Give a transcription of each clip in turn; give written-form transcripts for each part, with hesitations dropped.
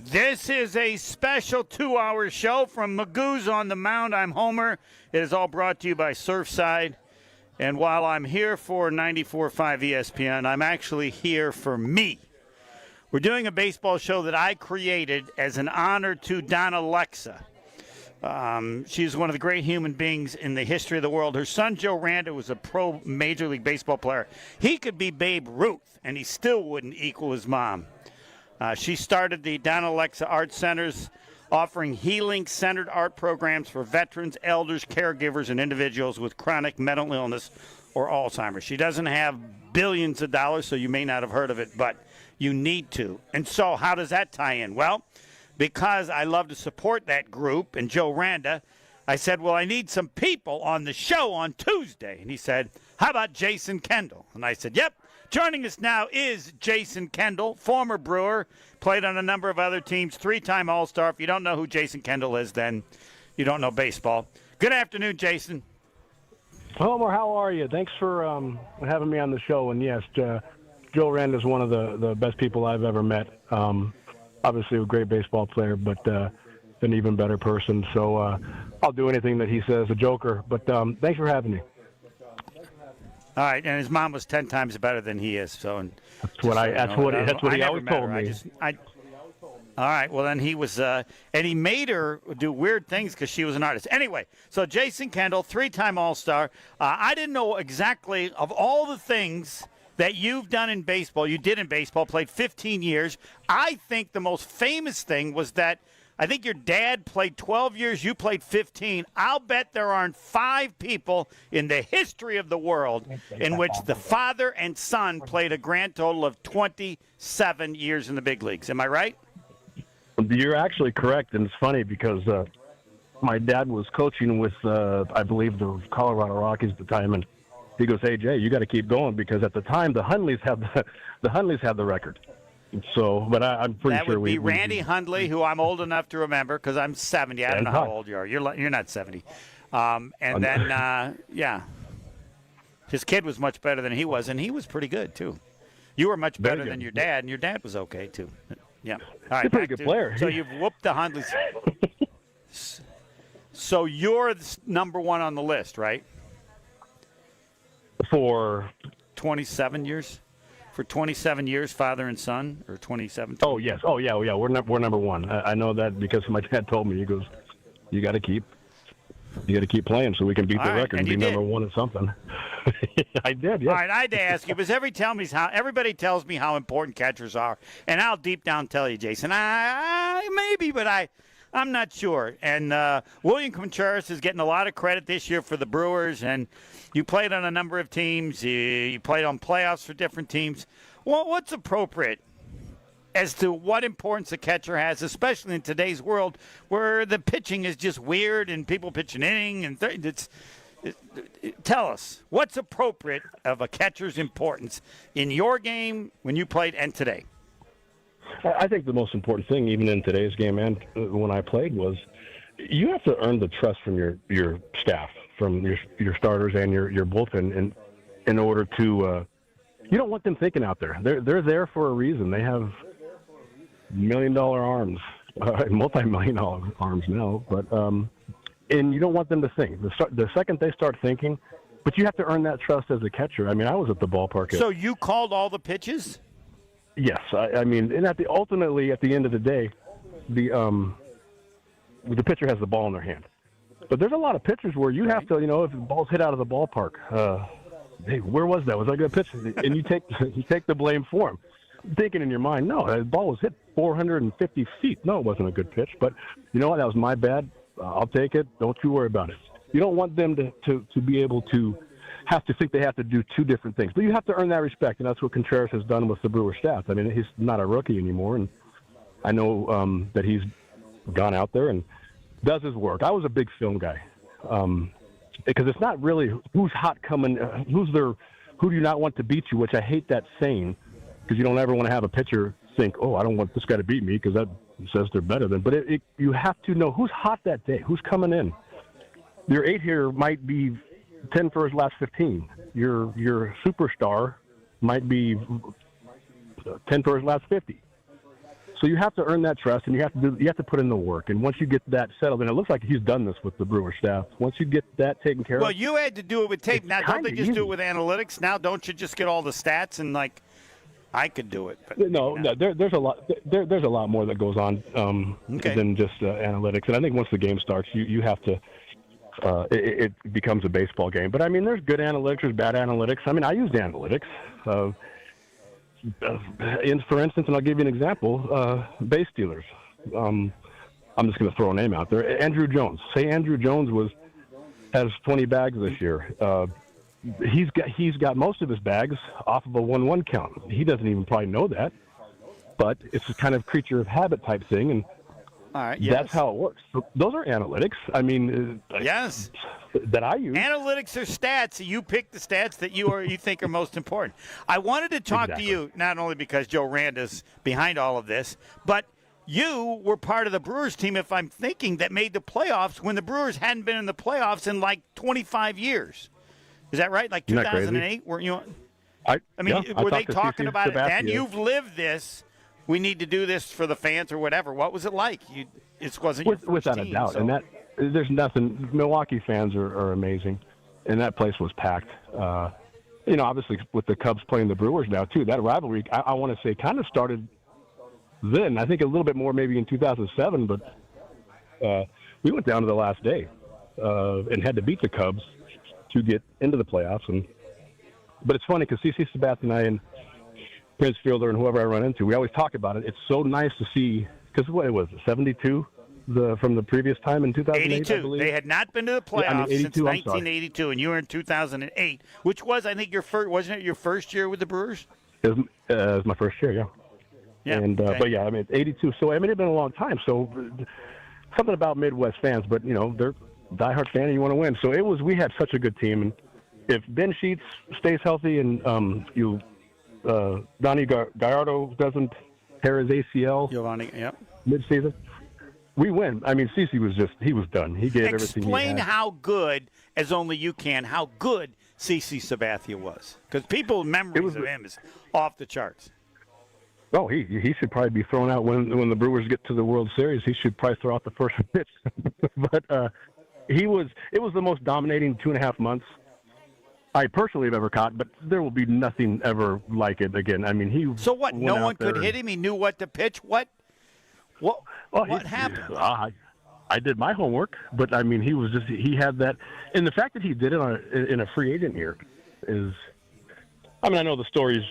This is a special 2-hour show from Magoo's on the Mound. I'm Homer. It is all brought to you by Surfside. And while I'm here for 94.5 ESPN, I'm actually here for me. We're doing a baseball show that I created as an honor to Donna Lexa. She's one of the great human beings in the history of the world. Her son, Joe Randa, was a pro Major League Baseball player. He could be Babe Ruth, and he still wouldn't equal his mom. She started the Donna Lexa Art Centers, offering healing-centered art programs for veterans, elders, caregivers, and individuals with chronic mental illness or Alzheimer's. She doesn't have billions of dollars, so you may not have heard of it, but you need to. And so how does that tie in? Well, because I love to support that group and Joe Randa, I said, well, I need some people on the show on Tuesday. And he said, how about Jason Kendall? And I said, yep. Joining us now is Jason Kendall, former Brewer, played on a number of other teams, 3-time All-Star. If you don't know who Jason Kendall is, then you don't know baseball. Good afternoon, Jason. Homer, how are you? Thanks for having me on the show. And, yes, Joe Rand is one of the best people I've ever met. Obviously a great baseball player, but an even better person. So I'll do anything that he says, a joker. But thanks for having me. All right, and his mom was 10 times better than he is. So that's what he always told me. All right, well then he was, and he made her do weird things because she was an artist. Anyway, so Jason Kendall, 3-time All-Star. I didn't know exactly of all the things that you've done in baseball. You did in baseball, played 15 years. I think the most famous thing was that I think your dad played 12 years, you played 15. I'll bet there aren't 5 people in the history of the world in which the father and son played a grand total of 27 years in the big leagues. Am I right? You're actually correct, and it's funny because my dad was coaching with, I believe, the Colorado Rockies at the time, and he goes, "Hey Jay, you got to keep going," because at the time the Hundleys had the record. So, but I'm pretty sure that would be Randy Hundley, who I'm old enough to remember because I'm 70. I don't know how old you are. You're not 70. Yeah, his kid was much better than he was, and he was pretty good too. You were much better than your dad, and your dad was okay too. Yeah. All right. He's a pretty good player. So you've whooped the Hundleys. So you're number one on the list, right? For 27 years? For 27 years, father and son, or 27? Oh, yes. Oh, yeah. We're number one. I know that because my dad told me. He goes, you got to keep playing so we can beat the record and be number one at something. I did, yeah. All right, I had to ask you, because everybody tells me how important catchers are, and I'll deep down tell you, Jason, maybe, but I'm not sure. And William Contreras is getting a lot of credit this year for the Brewers, and you played on a number of teams. You played on playoffs for different teams. Well, what's appropriate as to what importance a catcher has, especially in today's world where the pitching is just weird and people pitch an inning? And tell us, what's appropriate of a catcher's importance in your game when you played and today? I think the most important thing, even in today's game and when I played, was you have to earn the trust from your staff, from your starters and your bullpen, in order to. You don't want them thinking out there. They're there for a reason. They have $1 million arms, multi-million-dollar arms now, but and you don't want them to think. The second they start thinking, but you have to earn that trust as a catcher. I mean, I was at the ballpark. So you called all the pitches? Yes, I mean, and ultimately at the end of the day, the pitcher has the ball in their hand. But there's a lot of pitchers where you have to, if the ball's hit out of the ballpark, hey, where was that? Was that a good pitch? And you take the blame for him, thinking in your mind, no, the ball was hit 450 feet. No, it wasn't a good pitch. But you know what? That was my bad. I'll take it. Don't you worry about it. You don't want them to be able to have to think they have to do two different things. But you have to earn that respect, and that's what Contreras has done with the Brewer staff. I mean, he's not a rookie anymore, and I know that he's gone out there and does his work. I was a big film guy because it's not really who's hot coming, who do you not want to beat you, which I hate that saying because you don't ever want to have a pitcher think, oh, I don't want this guy to beat me because that says they're better than. But you have to know who's hot that day, who's coming in. Your 8 here might be 10 for his last 15. Your superstar might be 10 for his last 50. So you have to earn that trust, and you have to put in the work. And once you get that settled, and it looks like he's done this with the Brewers staff. Once you get that taken care of. Well, you had to do it with tape. Now, don't they just easy. do it with analytics? Now, don't you just get all the stats and I could do it? But no. There's a lot. There's a lot more that goes on than just analytics. And I think once the game starts, you have to. It becomes a baseball game. But I mean, there's good analytics, there's bad analytics. I mean, I used analytics. For instance, and I'll give you an example, base stealers. I'm just going to throw a name out there. Andrew Jones. Say Andrew Jones has 20 bags this year. He's got most of his bags off of a 1-1 count. He doesn't even probably know that, but it's a kind of creature of habit type thing, and all right, that's how it works. So those are analytics. I mean, yes, that I use. Analytics are stats. You pick the stats that you think are most important. I wanted to talk to you not only because Joe Randa's behind all of this, but you were part of the Brewers team, if I'm thinking, that made the playoffs when the Brewers hadn't been in the playoffs in like 25 years. Is that right? Like 2008? Weren't you? I mean, were they talking about it then? You've lived this. We need to do this for the fans or whatever. What was it like? It wasn't your first without team, a doubt. so. And there's nothing. Milwaukee fans are amazing, and that place was packed. Obviously with the Cubs playing the Brewers now too. That rivalry, I want to say, kind of started then. I think a little bit more maybe in 2007, but we went down to the last day and had to beat the Cubs to get into the playoffs. But it's funny because CC Sabathia and I and Prince Fielder and whoever I run into, we always talk about it. It's so nice to see, because what it was, 72 from the previous time in 2008, 82. I believe? They had not been to the playoffs since 1982, and you were in 2008, which was, I think, wasn't it your first year with the Brewers? It was my first year, yeah. Yeah. And but yeah, I mean, 82. So I mean, it's been a long time. So something about Midwest fans, but they're diehard fan, and you want to win. So we had such a good team, and if Ben Sheets stays healthy and Donnie Gallardo doesn't tear his ACL mid-season, we win. I mean, CeCe was done. He gave everything he had. Explain how good, as only you can, how good CC Sabathia was. Because people's memories of him is off the charts. Oh, he should probably be thrown out when the Brewers get to the World Series. He should probably throw out the first pitch. But it was the most dominating 2.5 months I personally have ever caught, but there will be nothing ever like it again. I mean, So what? No one could hit him. He knew what to pitch. What happened? I did my homework, but I mean, he had that, and the fact that he did it in a free agent year is, I mean, I know the story's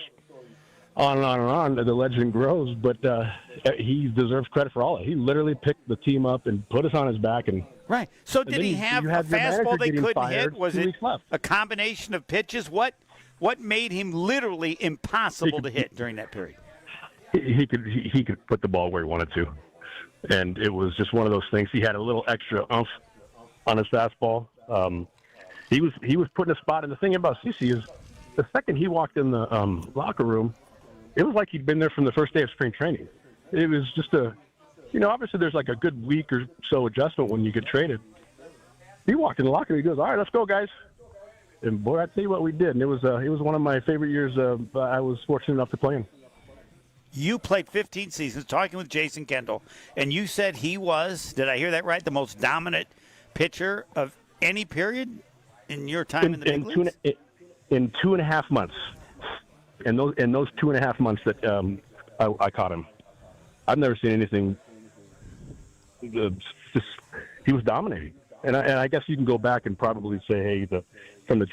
on and on and on. The legend grows, but he deserves credit for all of it. He literally picked the team up and put us on his back and. Right. So did he have a fastball they couldn't hit? Was it a combination of pitches? What made him literally impossible to hit during that period? He could put the ball where he wanted to, and it was just one of those things. He had a little extra oomph on his fastball. He was put in a spot, and the thing about CC is the second he walked in the locker room, it was like he'd been there from the first day of spring training. It was just obviously there's like a good week or so adjustment when you get traded. He walked in the locker room. He goes, "All right, let's go, guys." And boy, I tell you what, we did. And it was one of my favorite years I was fortunate enough to play in. You played 15 seasons, talking with Jason Kendall, and you said he was, did I hear that right, the most dominant pitcher of any period in your time in the big leagues? In 2.5 months. In those 2.5 months that I caught him, I've never seen anything. He was dominating, and I guess you can go back and probably say, hey, from the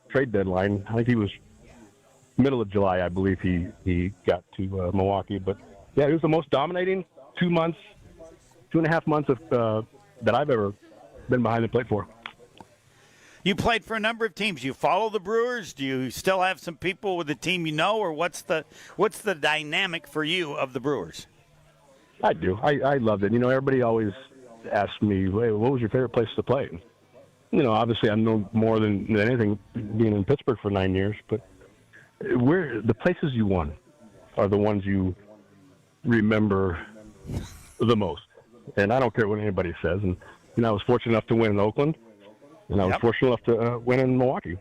trade deadline, I think he was middle of July, I believe he got to Milwaukee. But yeah, he was the most dominating 2.5 months of that I've ever been behind the plate for. You played for a number of teams. You follow the Brewers? Do you still have some people with the team you know, or what's the dynamic for you of the Brewers? I do. I loved it. Everybody always asks me, hey, what was your favorite place to play? Obviously I know more than anything being in Pittsburgh for 9 years, but the places you won are the ones you remember the most. And I don't care what anybody says. And I was fortunate enough to win in Oakland, and I was fortunate enough to win in Milwaukee.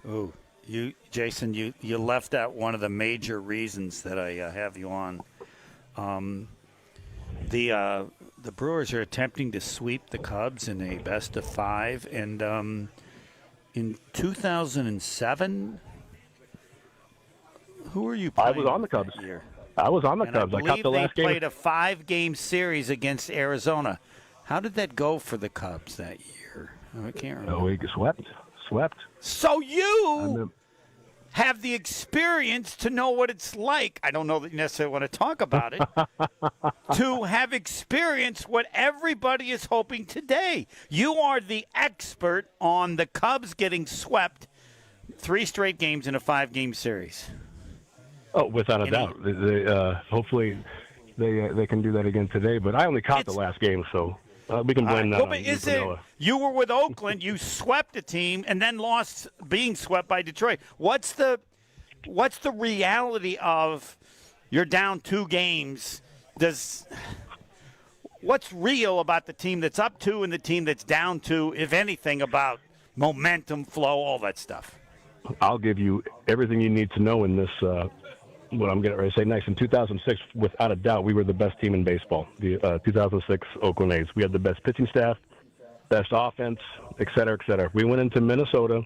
Oh, Jason, you left out one of the major reasons that I have you on The Brewers are attempting to sweep the Cubs in a best-of-5, and in 2007, who were you playing? I was on the Cubs. That year? I was on the And Cubs. I I caught believe the they last game. played a 5-game series against Arizona. How did that go for the Cubs that year? Oh, I can't remember. Oh, we swept. So you have the experience to know what it's like. I don't know that you necessarily want to talk about it. To have experienced what everybody is hoping today. You are the expert on the Cubs getting swept 3 straight games in a 5-game series. Oh, without a doubt. Hopefully they can do that again today. But I only caught the last game, so we can blame that on Noah. You were with Oakland. You swept a team and then lost, being swept by Detroit. What's the reality of you're down 2 games? What's real about the team that's up 2 and the team that's down 2, if anything, about momentum, flow, all that stuff? I'll give you everything you need to know in this. What I'm getting ready to say next. In 2006, without a doubt, we were the best team in baseball. The 2006 Oakland A's. We had the best pitching staff, best offense, et cetera, et cetera. We went into Minnesota.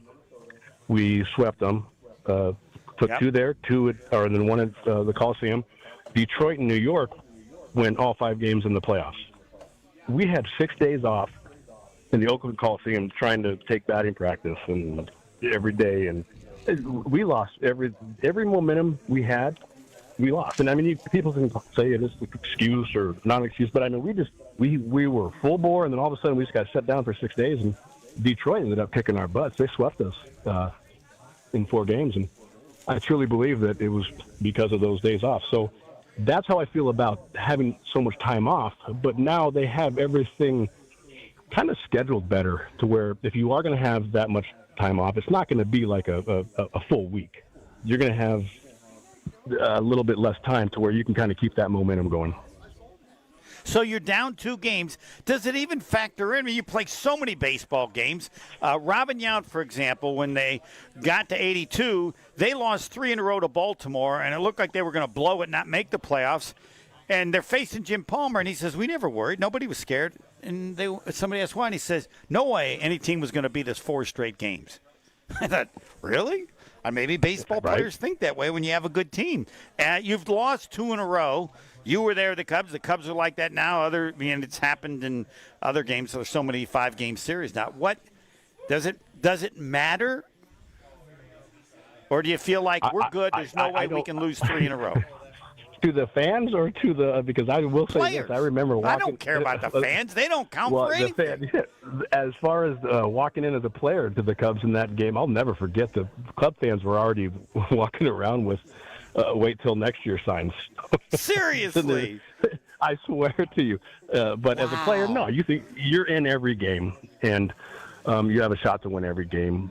We swept them. Took 2 there, 2 and then 1 at the Coliseum. Detroit and New York went all 5 games in the playoffs. We had 6 days off in the Oakland Coliseum trying to take batting practice and every day, and we lost every momentum we had. We lost, and I mean, people can say it is an excuse or non-excuse, but I mean, we were full bore, and then all of a sudden we just got shut down for 6 days, and Detroit ended up kicking our butts. They swept us in 4 games, and I truly believe that it was because of those days off. So that's how I feel about having so much time off. But now they have everything kind of scheduled better to where if you are going to have that much time off, it's not going to be like a full week. You're going to have a little bit less time to where you can kind of keep that momentum going. So you're down 2 games. Does it even factor in? I mean, you play so many baseball games. Robin Yount, for example, when they got to 82, they lost 3 in a row to Baltimore, and it looked like they were going to blow it, not make the playoffs. And they're facing Jim Palmer, and he says, we never worried. Nobody was scared. And somebody asked why, and he says, no way any team was going to beat us 4 straight games. I thought, really? Maybe baseball players think that way when you have a good team. You've lost 2 in a row. You were there, the Cubs. The Cubs are like that now. It's happened in other games. So there's so many 5-game series now. What does it matter? Or do you feel like we're good? There's no way we can lose 3 in a row. To the fans or to the because I will say players. this. I remember walking. I don't care about the fans. They don't count for anything. As far as walking in as a player to the Cubs in that game, I'll never forget the Cub fans were already walking around with wait till next year signs. Seriously. I swear to you. But as a player, no. You think you're in every game, and you have a shot to win every game,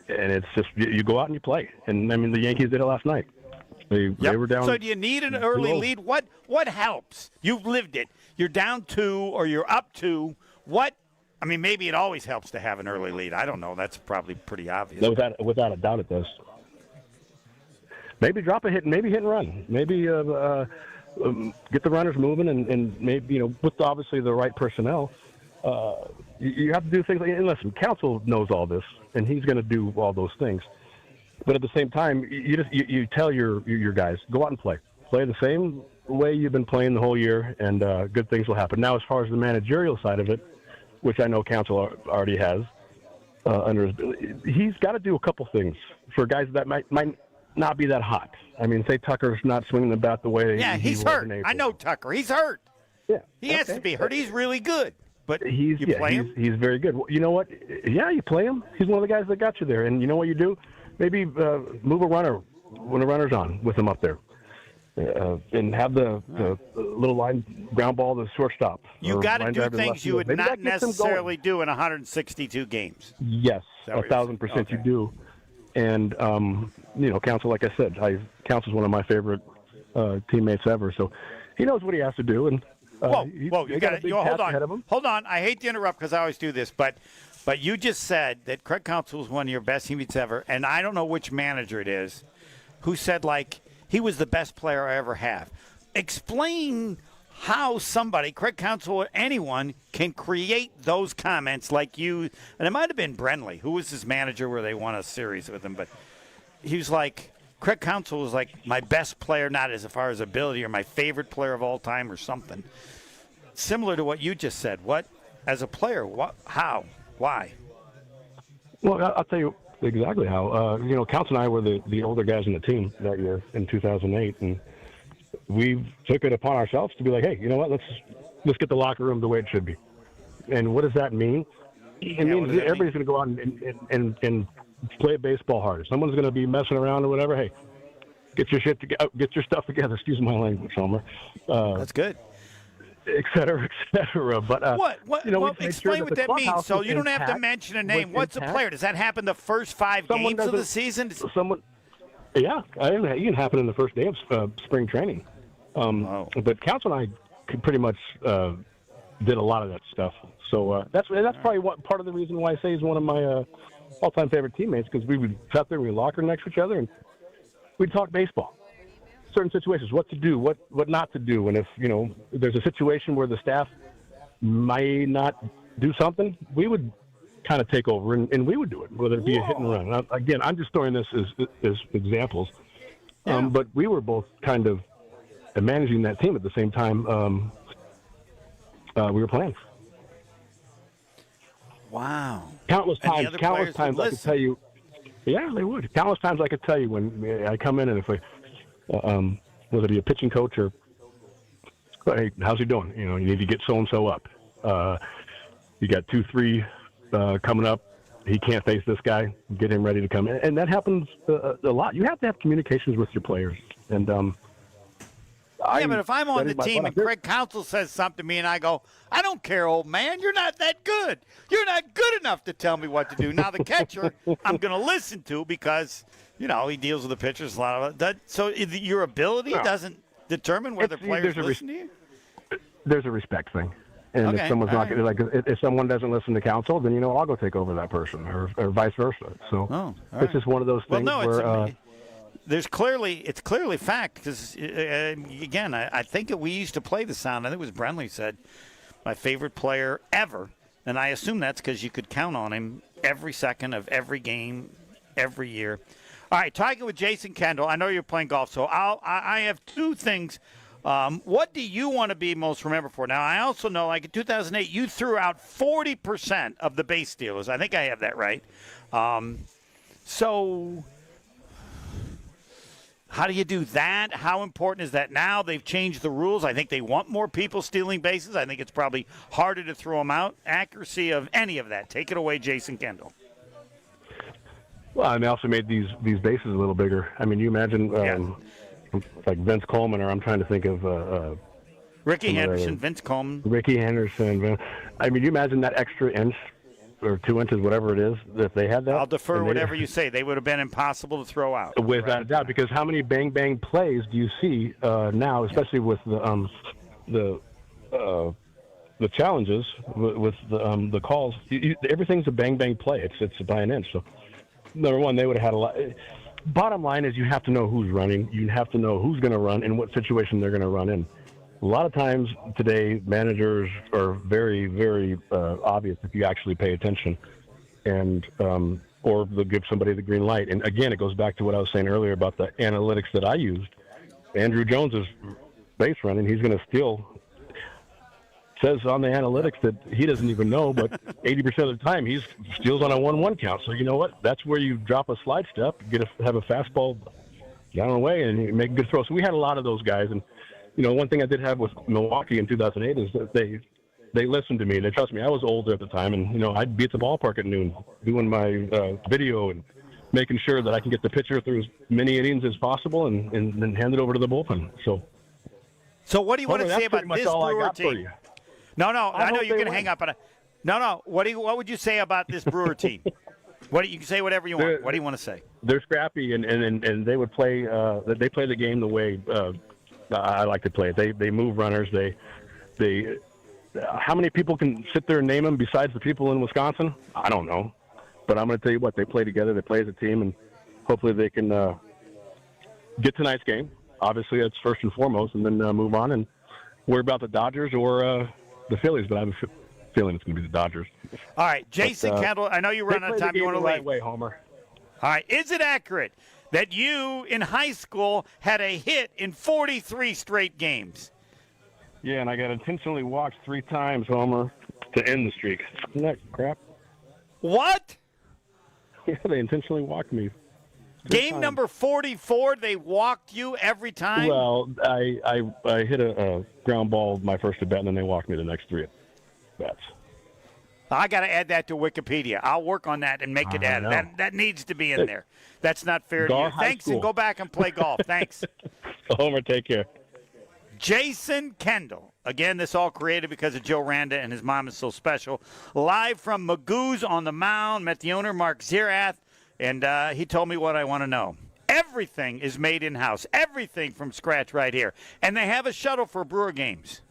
and it's just you go out and you play. And I mean, the Yankees did it last night. They were down. So do you need an early lead? What helps? You've lived it. You're down 2 or you're up 2. What? I mean, maybe it always helps to have an early lead. I don't know. That's probably pretty obvious. No, without a doubt, it does. Maybe drop a hit, maybe hit and run. Maybe get the runners moving, and maybe with obviously the right personnel. You have to do things like, and listen, Counsell knows all this, and he's going to do all those things. But at the same time, you tell your guys, go out and play the same way you've been playing the whole year, and good things will happen. Now, as far as the managerial side of it, which I know Counsell already has under he's got to do a couple things for guys that might not be that hot. I mean, say Tucker's not swinging the bat the way he's hurt. I know Tucker. He's hurt. Yeah, he has to be hurt. He's really good. But he's very good. Well, you know what? Yeah, you play him. He's one of the guys that got you there. And you know what you do? Maybe move a runner when the runner's on with him up there, and have the little line ground ball to the shortstop. You got to do things you would not necessarily do in 162 games. Yes, 1,000% you do. And Counsell, like I said, Counsell's one of my favorite teammates ever. So he knows what he has to do. And whoa! You got to hold on. Hold on. I hate to interrupt because I always do this, but you just said that Craig Counsell is one of your best teammates ever, and I don't know which manager it is who said, like, he was the best player I ever have. explain how somebody, Craig Counsell or anyone, can create those comments like you. And it might have been Brenly, who was his manager where they won a series with him. But he was like, Craig Counsell was like my best player, not as far as ability, or my favorite player of all time or something. Similar to what you just said. What, as a player, what, how, why? Well, I'll tell you exactly how. Counsell and I were the older guys in the team that year in 2008, and we took it upon ourselves to be like, hey, you know what? Let's get the locker room the way it should be. And what does that mean? It means everybody's going to go out and play baseball hard. If someone's going to be messing around or whatever, hey, get your stuff together. Excuse my language, Homer. That's good. Et cetera, et cetera. But explain what that means. So you don't have to mention a name. What's a player? Does that happen the first 5 games of the season? Yeah, it can happen in the first day of spring training. But Counsell and I could pretty much did a lot of that stuff. So that's probably part of the reason why I say he's one of my all-time favorite teammates, because we would sit there, we would locker next to each other, and we'd talk baseball. Certain situations, what to do, what not to do, and if there's a situation where the staff might not do something, we would kind of take over and we would do it, whether it be a hit and run. Now, again, I'm just throwing this as examples, but we were both kind of managing that team at the same time we were playing. Wow! Countless times I could tell you. Yeah, they would. Countless times I could tell you when I come in and if whether it be a pitching coach or, hey, how's he doing? You need to get so-and-so up. You got 2-3 coming up. He can't face this guy. Get him ready to come in. And that happens a lot. You have to have communications with your players. And but if I'm on the team and Craig Counsell says something to me and I go, I don't care, old man. You're not that good. You're not good enough to tell me what to do. Now, the catcher, I'm going to listen to because – he deals with the pitchers a lot of that. So your ability doesn't determine whether players listen to you? There's a respect thing. And if someone's not if someone doesn't listen to Counsell, then I'll go take over that person or vice versa. So it's just one of those things where it's clearly fact because again, I think we used to play the sound. I think it was Brenly said my favorite player ever, and I assume that's because you could count on him every second of every game, every year. All right, talking with Jason Kendall. I know you're playing golf, so I have 2 things. What do you want to be most remembered for? Now, I also know, like in 2008, you threw out 40% of the base stealers. I think I have that right. So how do you do that? How important is that now? They've changed the rules. I think they want more people stealing bases. I think it's probably harder to throw them out. Accuracy of any of that. Take it away, Jason Kendall. Well, and they also made these bases a little bigger. I mean, you imagine like Vince Coleman, or I'm trying to think of Ricky Henderson, Vince Coleman. Ricky Henderson. I mean, you imagine that extra inch or 2 inches, whatever it is, if they had that. I'll defer whatever you say. They would have been impossible to throw out. Without a doubt, because how many bang plays do you see now, especially with the challenges with the calls? Everything's a bang play. It's by an inch. So. Number one, they would have had a lot. Bottom line is you have to know who's running. You have to know who's going to run and what situation they're going to run in. A lot of times today, managers are very, very obvious if you actually pay attention, and or they'll give somebody the green light. And again, it goes back to what I was saying earlier about the analytics that I used. Andrew Jones is base running. He's going to steal. Says on the analytics that he doesn't even know, but 80% of the time he steals on a 1-1 count. So you know what? That's where you drop a slide step, have a fastball down the way, and you make a good throw. So we had a lot of those guys. And one thing I did have with Milwaukee in 2008 is that they listened to me. They trust me. I was older at the time, and I'd be at the ballpark at noon doing my video and making sure that I can get the pitcher through as many innings as possible, and then hand it over to the bullpen. So what do you want to say about this Brewer team? No, I know you're going to hang up on it. No. What would you say about this Brewer team? You can say whatever you want. What do you want to say? They're scrappy, and they would play. They play the game the way I like to play it. They move runners. They. How many people can sit there and name them besides the people in Wisconsin? I don't know, but I'm going to tell you what. They play together. They play as a team, and hopefully they can get tonight's game. obviously that's first and foremost, and then move on and worry about the Dodgers or the Phillies. But I have a feeling it's going to be the Dodgers. All right, Jason Kendall, I know you run out of time. You want to leave? Right way, Homer. All right, is it accurate that you in high school had a hit in 43 straight games? Yeah, and I got intentionally walked 3 times, Homer, to end the streak. Isn't that crap? What? Yeah, they intentionally walked me. Game number 44, they walked you every time? Well, I hit a ground ball my first at bat, and then they walked me the next 3 at bats. I got to add that to Wikipedia. I'll work on that and make it add. That needs to be in there. That's not fair to you. Thanks, and go back and play golf. Thanks. Homer, take care. Jason Kendall. Again, this all created because of Joe Randa and his mom is so special. Live from Magoo's on the Mound. Met the owner, Mark Zirath, and he told me what I want to know. Everything is made in-house. Everything from scratch right here. And they have a shuttle for Brewer games.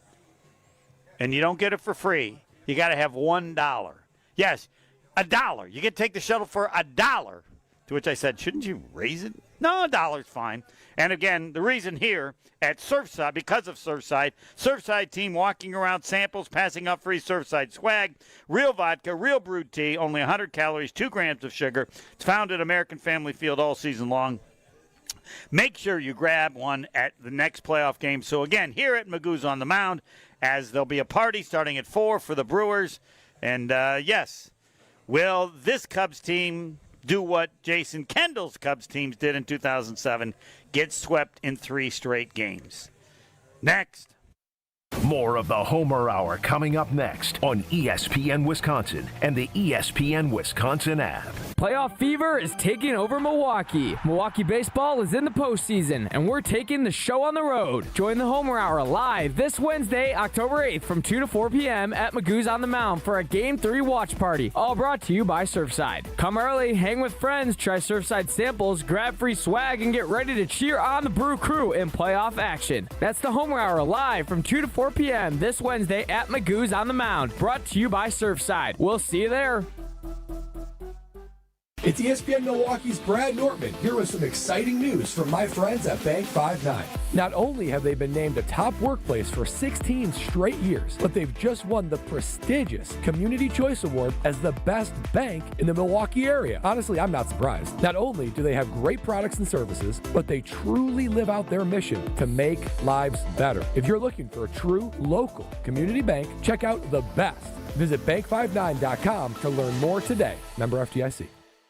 And you don't get it for free. You got to have $1. Yes, $1. You get to take the shuttle for $1. To which I said, shouldn't you raise it? No, $1's fine. And again, the reason here at Surfside, because of Surfside team walking around samples, passing up free Surfside swag, real vodka, real brewed tea, only 100 calories, 2 grams of sugar. It's found at American Family Field all season long. Make sure you grab one at the next playoff game. So again, here at Magoo's on the Mound, as there'll be a party starting at 4 for the Brewers. And yes, will this Cubs team do what Jason Kendall's Cubs teams did in 2007, get swept in 3 straight games? Next. More of the Homer Hour coming up next on ESPN Wisconsin and the ESPN Wisconsin app. Playoff fever is taking over Milwaukee. Milwaukee baseball is in the postseason, and we're taking the show on the road. Join the Homer Hour live this Wednesday, October 8th from 2 to 4 p.m. at Magoo's on the Mound for a Game 3 watch party, all brought to you by Surfside. Come early, hang with friends, try Surfside samples, grab free swag, and get ready to cheer on the Brew Crew in playoff action. That's the Homer Hour live from 2 to 4 p.m. this Wednesday at Magoo's on the Mound, brought to you by Surfside. We'll see you there. It's ESPN Milwaukee's Brad Nortman here with some exciting news from my friends at Bank 5-9. Not only have they been named a top workplace for 16 straight years, but they've just won the prestigious Community Choice Award as the best bank in the Milwaukee area. Honestly, I'm not surprised. Not only do they have great products and services, but they truly live out their mission to make lives better. If you're looking for a true local community bank, check out the best. Visit bank59.com to learn more today. Member FDIC.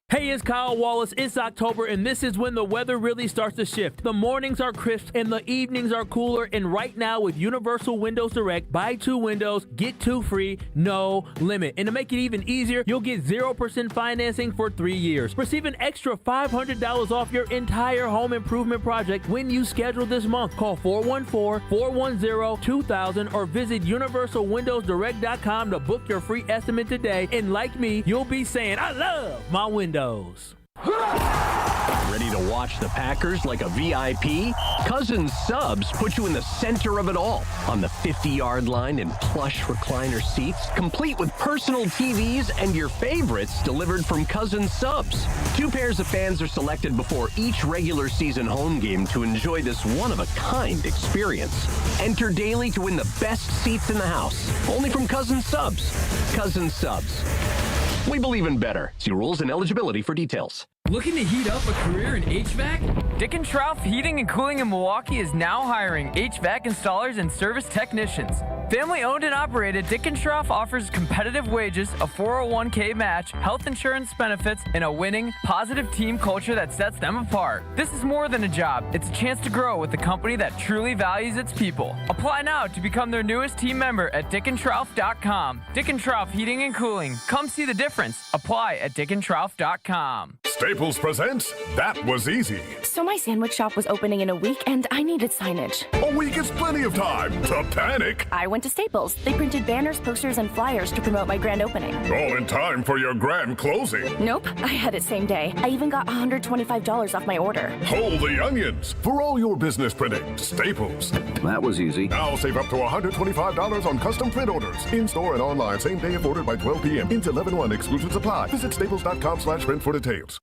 Hey, it's Kyle Wallace. It's October, and this is when the weather really starts to shift. The mornings are crisp, and the evenings are cooler. And right now, with Universal Windows Direct, buy 2 windows, get 2 free, no limit. And to make it even easier, you'll get 0% financing for 3 years. Receive an extra $500 off your entire home improvement project when you schedule this month. Call 414-410-2000 or visit UniversalWindowsDirect.com to book your free estimate today. And like me, you'll be saying, I love my windows. Ready to watch the Packers like a VIP? Cousins Subs put you in the center of it all on the 50-yard line in plush recliner seats, complete with personal TVs and your favorites delivered from Cousins Subs. 2 pairs of fans are selected before each regular season home game to enjoy this one-of-a-kind experience. Enter daily to win the best seats in the house, only from Cousins Subs. Cousins Subs. We believe in better. See rules and eligibility for details. Looking to heat up a career in HVAC? Dick & Trough Heating and Cooling in Milwaukee is now hiring HVAC installers and service technicians. Family owned and operated, Dick & Trough offers competitive wages, a 401k match, health insurance benefits, and a winning, positive team culture that sets them apart. This is more than a job. It's a chance to grow with a company that truly values its people. Apply now to become their newest team member at dickandtrough.com. Dick & Trough Heating and Cooling. Come see the difference. Apply at dickandtrough.com. Staples presents That Was Easy. So my sandwich shop was opening in a week, and I needed signage. A week is plenty of time to panic. I went to Staples. They printed banners, posters, and flyers to promote my grand opening. All in time for your grand closing. Nope, I had it same day. I even got $125 off my order. Hold the onions. For all your business printing, Staples. That was easy. Now save up to $125 on custom print orders. In-store and online, same day if ordered by 12 p.m. into 11/1. Exclusions apply. Visit staples.com/print for details.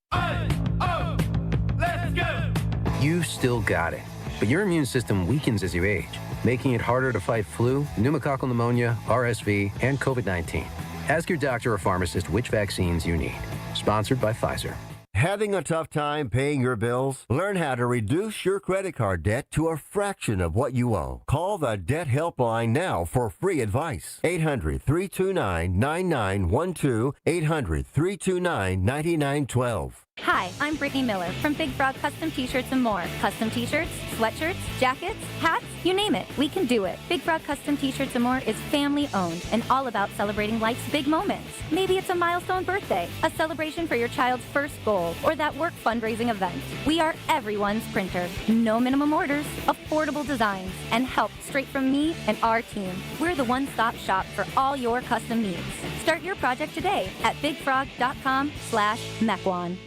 You still got it. but your immune system weakens as you age, making it harder to fight flu, pneumococcal pneumonia, RSV, and COVID-19. Ask your doctor or pharmacist which vaccines you need. Sponsored by Pfizer. Having a tough time paying your bills? Learn how to reduce your credit card debt to a fraction of what you owe. Call the Debt Helpline now for free advice. 800-329-9912. 800-329-9912. Hi, I'm Brittany Miller from Big Frog Custom T-Shirts and more. Custom T-shirts, sweatshirts, jackets, hats, you name it, we can do it. Big Frog Custom T-Shirts and more is family owned and all about celebrating life's big moments. Maybe it's a milestone birthday, a celebration for your child's first goal, or that work fundraising event. We are everyone's printer. No minimum orders, affordable designs, and help straight from me and our team. We're the one-stop shop for all your custom needs. Start your project today at bigfrog.com/Mequon.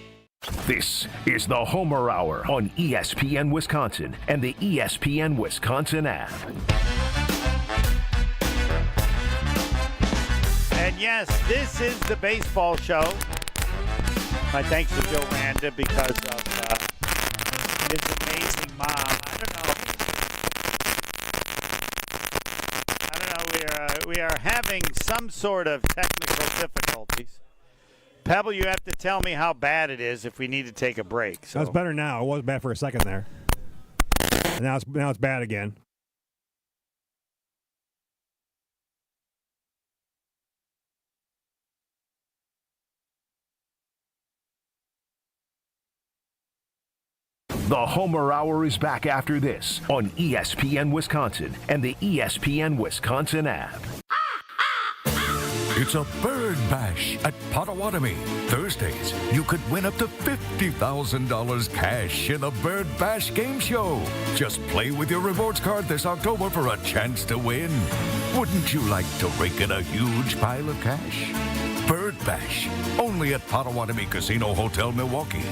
This is the Homer Hour on ESPN Wisconsin and the ESPN Wisconsin app. And yes, this is the baseball show. My thanks to Joe Randa because of his amazing mom. I don't know. We are having some sort of technical difficulties. Pebble, you have to tell me how bad it is if we need to take a break. So. That's better now. It was bad for a second there. And now it's bad again. The Homer Hour is back after this on ESPN Wisconsin and the ESPN Wisconsin app. It's a bird bash at Potawatomi. Thursdays, you could win up to $50,000 cash in the Bird Bash game show. Just play with your rewards card this October for a chance to win. Wouldn't you like to rake in a huge pile of cash? Bird Bash, only at Potawatomi Casino Hotel, Milwaukee.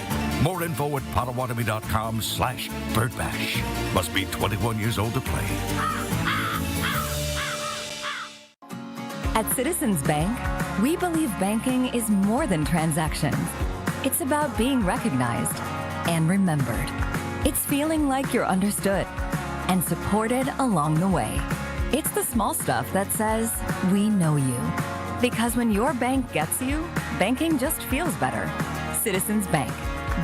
More info at potawatomi.com/birdbash. Must be 21 years old to play. At Citizens Bank, we believe banking is more than transactions. It's about being recognized and remembered. It's feeling like you're understood and supported along the way. It's the small stuff that says, we know you. Because when your bank gets you, banking just feels better. Citizens Bank.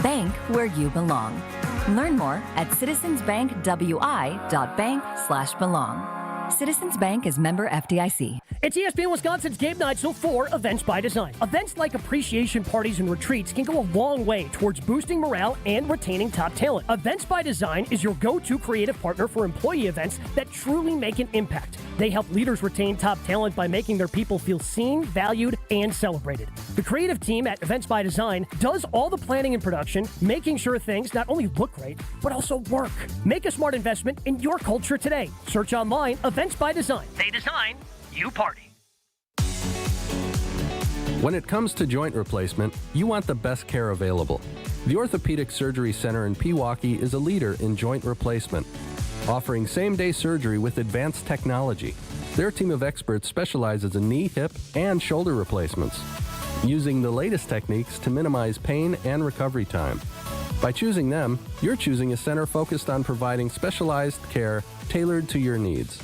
Bank where you belong. Learn more at citizensbankwi.bank/belong. Citizens Bank is member FDIC. It's ESPN Wisconsin's Game Night Show for Events by Design. Events like appreciation parties and retreats can go a long way towards boosting morale and retaining top talent. Events by Design is your go-to creative partner for employee events that truly make an impact. They help leaders retain top talent by making their people feel seen, valued, and celebrated. The creative team at Events by Design does all the planning and production, making sure things not only look great, but also work. Make a smart investment in your culture today. Search online, Events by Design. They design, you party. When it comes to joint replacement, you want the best care available. The Orthopedic Surgery Center in Pewaukee is a leader in joint replacement, offering same-day surgery with advanced technology. Their team of experts specializes in knee, hip, and shoulder replacements, using the latest techniques to minimize pain and recovery time. By choosing them, you're choosing a center focused on providing specialized care tailored to your needs.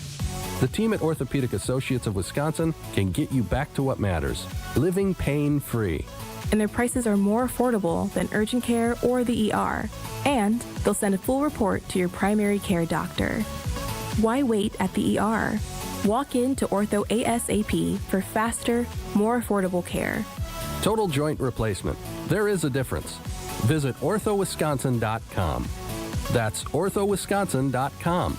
The team at Orthopedic Associates of Wisconsin can get you back to what matters, living pain-free. And their prices are more affordable than urgent care or the ER. And they'll send a full report to your primary care doctor. Why wait at the ER? Walk in to Ortho ASAP for faster, more affordable care. Total joint replacement. There is a difference. Visit orthowisconsin.com. That's orthowisconsin.com.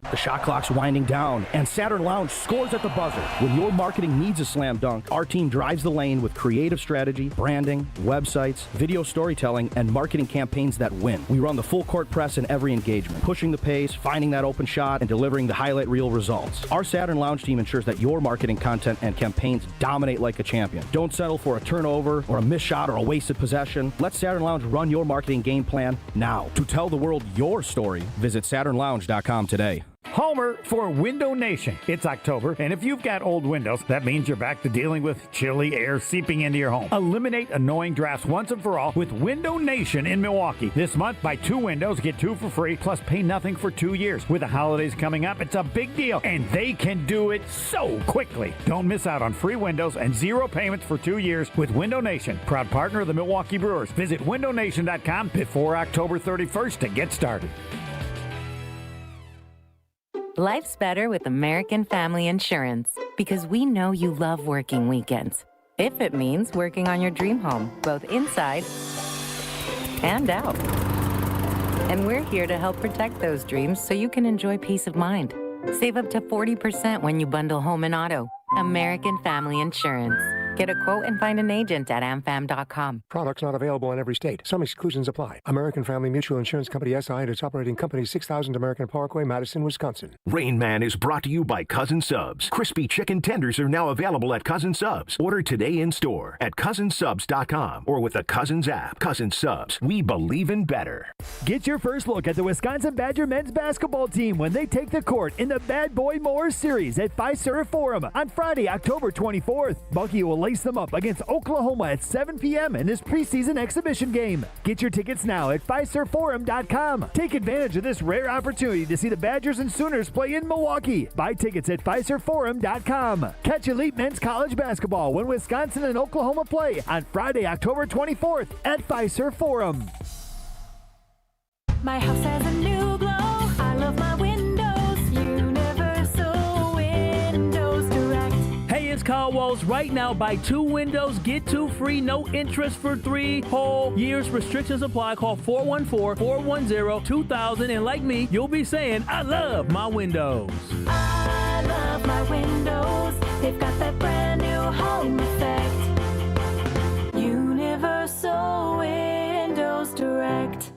The shot clock's winding down, and Saturn Lounge scores at the buzzer. When your marketing needs a slam dunk, our team drives the lane with creative strategy, branding, websites, video storytelling, and marketing campaigns that win. We run the full court press in every engagement, pushing the pace, finding that open shot, and delivering the highlight reel results. Our Saturn Lounge team ensures that your marketing content and campaigns dominate like a champion. Don't settle for a turnover or a missed shot or a wasted possession. Let Saturn Lounge run your marketing game plan now. To tell the world your story, visit SaturnLounge.com today. Homer for Window Nation. It's October, and if you've got old windows, that means you're back to dealing with chilly air seeping into your home. Eliminate annoying drafts once and for all with Window Nation in Milwaukee. This month, buy 2 windows, get 2 for free, plus pay nothing for 2 years. With the holidays coming up, it's a big deal, and they can do it so quickly. Don't miss out on free windows and 0 payments for 2 years with Window Nation, proud partner of the Milwaukee Brewers. Visit windownation.com before October 31st to get started. Life's better with American Family Insurance because we know you love working weekends. If it means working on your dream home, both inside and out. And we're here to help protect those dreams so you can enjoy peace of mind. Save up to 40% when you bundle home and auto. American Family Insurance. Get a quote and find an agent at amfam.com. Products not available in every state. Some exclusions apply. American Family Mutual Insurance Company, SI, and its operating company, 6000 American Parkway, Madison, Wisconsin. Rain Man is brought to you by Cousin Subs. Crispy chicken tenders are now available at Cousin Subs. Order today in store at cousinsubs.com or with the Cousins app. Cousin Subs, we believe in better. Get your first look at the Wisconsin Badger men's basketball team when they take the court in the Bad Boy Moore Series at Fiserv Forum on Friday, October 24th. Bucky will lace them up against Oklahoma at 7 p.m. in this preseason exhibition game. Get your tickets now at FiserForum.com. Take advantage of this rare opportunity to see the Badgers and Sooners play in Milwaukee. Buy tickets at FiserForum.com. Catch elite men's college basketball when Wisconsin and Oklahoma play on Friday, October 24th at Fiserv Forum. My house has a new glow. I love my windows. Universal Windows Direct. Hey, it's Carl Walls. Right now, buy 2 windows, get 2 free, no interest for 3 whole years. Restrictions apply. Call 414-410-2000. And like me, you'll be saying, I love my windows. I love my windows. They've got that brand new home effect. Universal Windows Direct.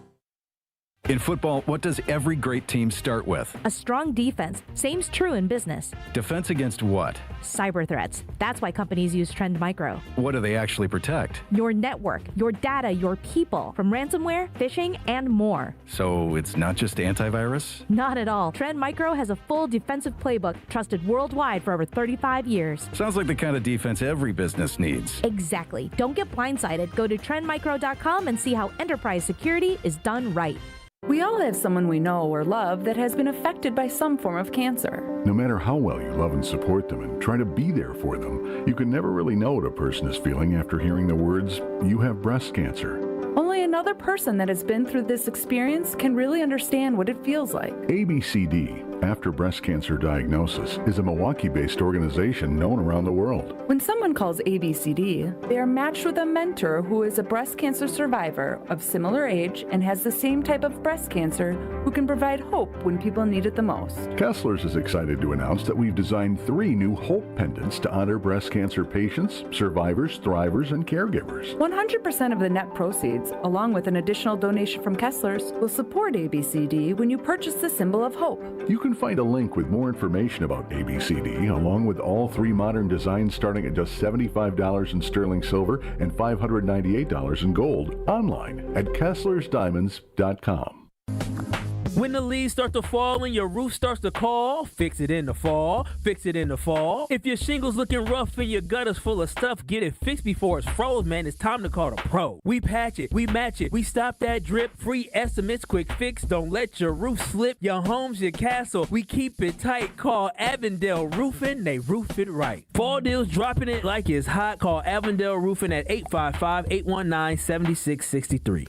In football, what does every great team start with? A strong defense. Same's true in business. Defense against what? Cyber threats. That's why companies use Trend Micro. What do they actually protect? Your network, your data, your people, from ransomware, phishing, and more. So it's not just antivirus? Not at all. Trend Micro has a full defensive playbook trusted worldwide for over 35 years. Sounds like the kind of defense every business needs. Exactly. Don't get blindsided. Go to trendmicro.com and see how enterprise security is done right. We all have someone we know or love that has been affected by some form of cancer. No matter how well you love and support them and try to be there for them, you can never really know what a person is feeling after hearing the words, "You have breast cancer." Only another person that has been through this experience can really understand what it feels like. ABCD, After Breast Cancer Diagnosis, is a Milwaukee-based organization known around the world. When someone calls ABCD, they are matched with a mentor who is a breast cancer survivor of similar age and has the same type of breast cancer who can provide hope when people need it the most. Kessler's is excited to announce that we've designed 3 new Hope pendants to honor breast cancer patients, survivors, thrivers, and caregivers. 100% of the net proceeds, along with an additional donation from Kessler's, will support ABCD when you purchase the symbol of hope. You can find a link with more information about ABCD, along with all 3 modern designs starting at just $75 in sterling silver and $598 in gold, online at KesslersDiamonds.com. When the leaves start to fall and your roof starts to call, fix it in the fall, fix it in the fall. If your shingle's looking rough and your gutter's full of stuff, get it fixed before it's froze, man. It's time to call the pro. We patch it, we match it, we stop that drip. Free estimates, quick fix. Don't let your roof slip. Your home's your castle. We keep it tight. Call Avondale Roofing. They roof it right. Fall deals dropping it like it's hot. Call Avondale Roofing at 855-819-7663.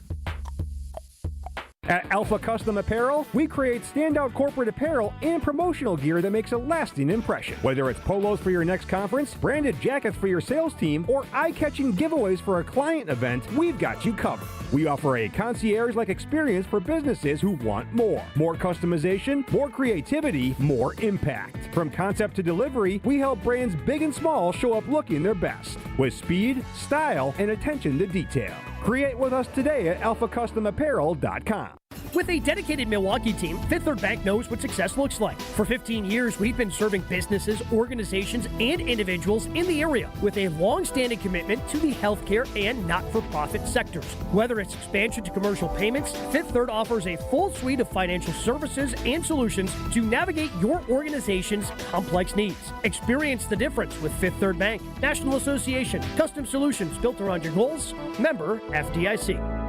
At Alpha Custom Apparel, we create standout corporate apparel and promotional gear that makes a lasting impression. Whether it's polos for your next conference, branded jackets for your sales team, or eye-catching giveaways for a client event, we've got you covered. We offer a concierge-like experience for businesses who want more. More customization, more creativity, more impact. From concept to delivery, we help brands big and small show up looking their best, with speed, style, and attention to detail. Create with us today at alphacustomapparel.com. With a dedicated Milwaukee team, Fifth Third Bank knows what success looks like. For 15 years, we've been serving businesses, organizations, and individuals in the area with a long-standing commitment to the healthcare and not-for-profit sectors. Whether it's expansion to commercial payments, Fifth Third offers a full suite of financial services and solutions to navigate your organization's complex needs. Experience the difference with Fifth Third Bank. National Association. Custom solutions built around your goals. Member FDIC.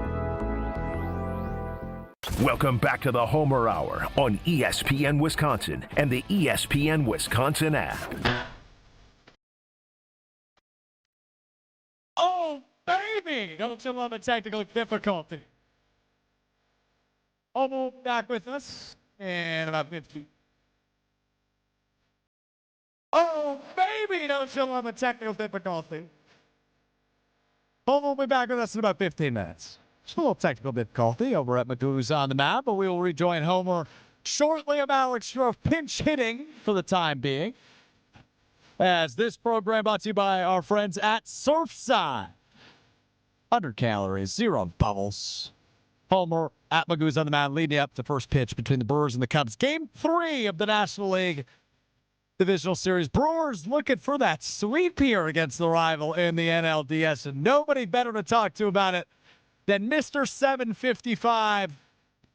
Welcome back to the Homer Hour on ESPN Wisconsin and the ESPN Wisconsin app. Oh, baby! Don't you love a technical difficulty? Homer back with us in about 50. Oh, baby! Don't you love a technical difficulty? Homer will be back with us in about 15 minutes. Just a little technical difficulty over at Magoo's on the Map, but we will rejoin Homer shortly of Alex Stroh pinch hitting for the time being. As this program brought to you by our friends at Surfside. 100 calories, 0 bubbles. Homer at Magoo's on the Mound leading up to first pitch between the Brewers and the Cubs. Game 3 of the National League Divisional Series. Brewers looking for that sweep here against the rival in the NLDS, and nobody better to talk to about it than Mr. 755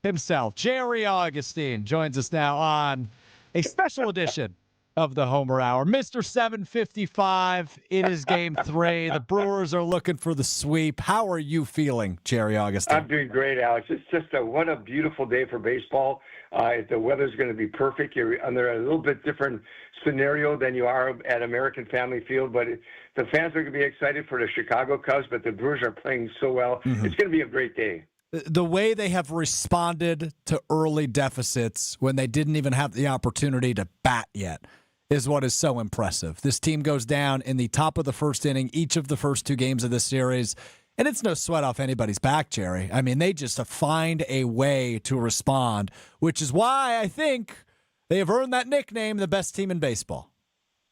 himself. Jerry Augustine joins us now on a special edition of the Homer Hour. Mr. 755, it is Game 3. The Brewers are looking for the sweep. How are you feeling, Jerry Augustine? I'm doing great, Alex. It's just what a beautiful day for baseball. The weather's going to be perfect. You're under a little bit different scenario than you are at American Family Field, but the fans are going to be excited for the Chicago Cubs, but the Brewers are playing so well. Mm-hmm. It's going to be a great day. The way they have responded to early deficits when they didn't even have the opportunity to bat yet is what is so impressive. This team goes down in the top of the first inning each of the first 2 games of this series, and it's no sweat off anybody's back, Jerry. I mean, they just find a way to respond, which is why I think they have earned that nickname, the best team in baseball.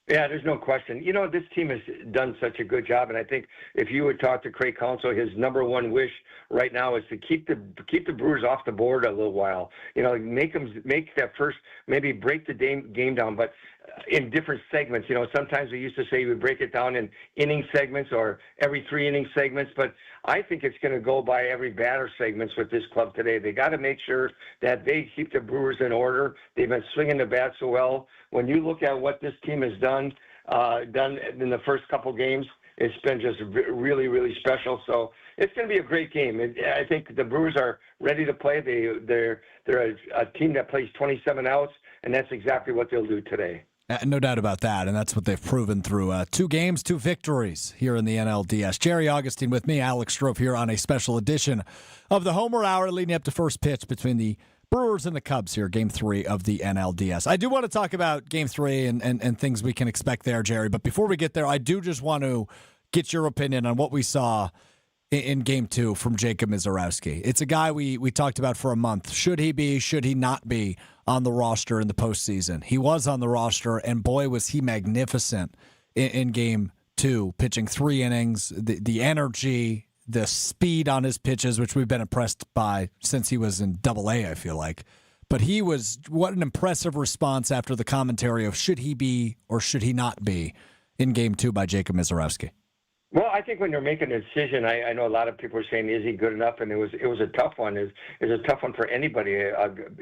Yeah, there's no question. You know, this team has done such a good job, and I think if you would talk to Craig Counsell, his number one wish right now is to keep the Brewers off the board a little while. You know, make that first, maybe break the game down, but in different segments. You know, sometimes we used to say we break it down in inning segments or every 3 inning segments, but I think it's going to go by every batter segments with this club today. They got to make sure that they keep the Brewers in order. They've been swinging the bat so well. When you look at what this team has done in the first couple games, it's been just really, really special. So it's going to be a great game. I think the Brewers are ready to play. They're a team that plays 27 outs, and that's exactly what they'll do today. No doubt about that, and that's what they've proven through 2 games, 2 victories here in the NLDS. Jerry Augustine with me, Alex Stroh here on a special edition of the Homer Hour leading up to first pitch between the Brewers and the Cubs here, Game 3 of the NLDS. I do want to talk about Game 3 and things we can expect there, Jerry, but before we get there, I do just want to get your opinion on what we saw in Game 2 from Jacob Misiorowski. It's a guy we talked about for a month. Should he be, should he not be on the roster in the postseason? He was on the roster, and boy, was he magnificent in Game 2, pitching 3 innings, the energy, the speed on his pitches, which we've been impressed by since he was in Double-A, I feel like. But what an impressive response after the commentary of should he be or should he not be in Game 2 by Jacob Misiorowski. Well, I think when you're making a decision, I know a lot of people are saying, is he good enough? And it was a tough one. It was a tough one for anybody.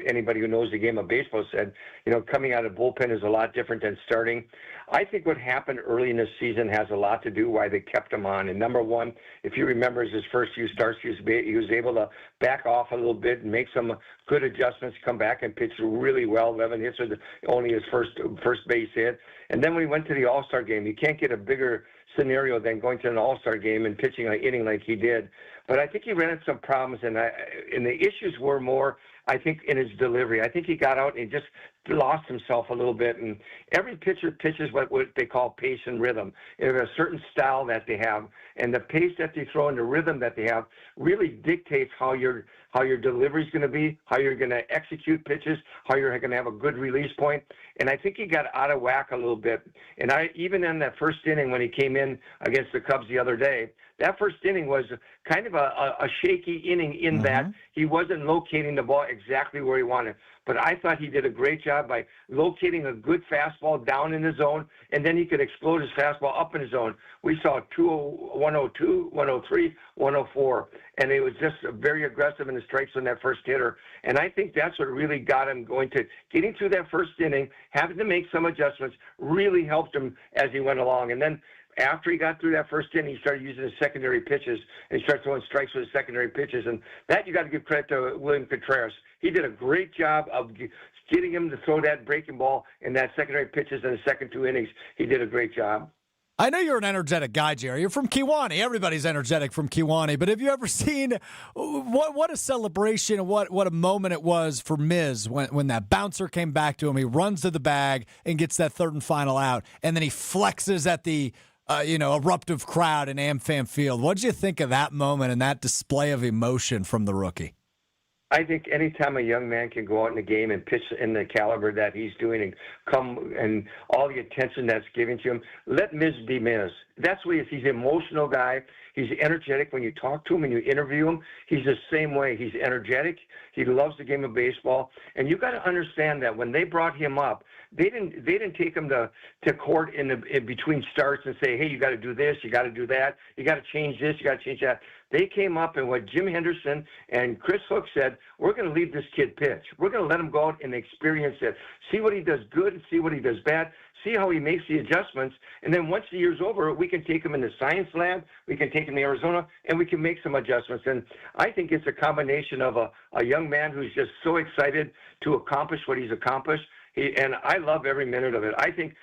Anybody who knows the game of baseball said, you know, coming out of bullpen is a lot different than starting. I think what happened early in the season has a lot to do why they kept him on. And number one, if you remember his first few starts, he was able to back off a little bit and make some good adjustments, come back and pitch really well. 11 hits was only his first base hit. And then when he went to the All-Star game, you can't get a bigger scenario than going to an All-Star game and pitching an inning like he did. But I think he ran into some problems, and the issues were more, I think, in his delivery. I think he got out and just lost himself a little bit. And every pitcher pitches what they call pace and rhythm. They have a certain style that they have, and the pace that they throw and the rhythm that they have really dictates how your delivery is going to be, how you're going to execute pitches, how you're going to have a good release point. And I think he got out of whack a little bit. And even in that first inning when he came in against the Cubs the other day, that first inning was kind of a shaky inning in that he wasn't locating the ball exactly where he wanted. But I thought he did a great job by locating a good fastball down in the zone, and then he could explode his fastball up in the zone. We saw 102, 103, 104, and it was just very aggressive in the strikes on that first hitter. And I think that's what really got him going to getting through that first inning, having to make some adjustments, really helped him as he went along. And then after he got through that first inning, he started using his secondary pitches, and he started throwing strikes with his secondary pitches. And that you got to give credit to William Contreras. He did a great job of getting him to throw that breaking ball in that secondary pitches in the second 2 innings. He did a great job. I know you're an energetic guy, Jerry. You're from Kewanee. Everybody's energetic from Kewanee. But have you ever seen what a celebration, what a moment it was for Miz when that bouncer came back to him? He runs to the bag and gets that third and final out, and then he flexes at the eruptive crowd in AmFam Field. What did you think of that moment and that display of emotion from the rookie? I think anytime a young man can go out in the game and pitch in the caliber that he's doing and come and all the attention that's given to him, let Miz be Miz. That's what he is. He's an emotional guy. He's energetic. When you talk to him and you interview him, he's the same way. He's energetic. He loves the game of baseball. And you got to understand that when they brought him up, they didn't take him to court in between starts and say, hey, you got to do this, you got to do that, you got to change this, you got to change that. They came up, and what Jim Henderson and Chris Hook said, we're going to leave this kid pitch. We're going to let him go out and experience it, see what he does good and see what he does bad, see how he makes the adjustments, and then once the year's over, we can take him in the science lab, we can take him to Arizona, and we can make some adjustments. And I think it's a combination of a young man who's just so excited to accomplish what he's accomplished. And I love every minute of it. I think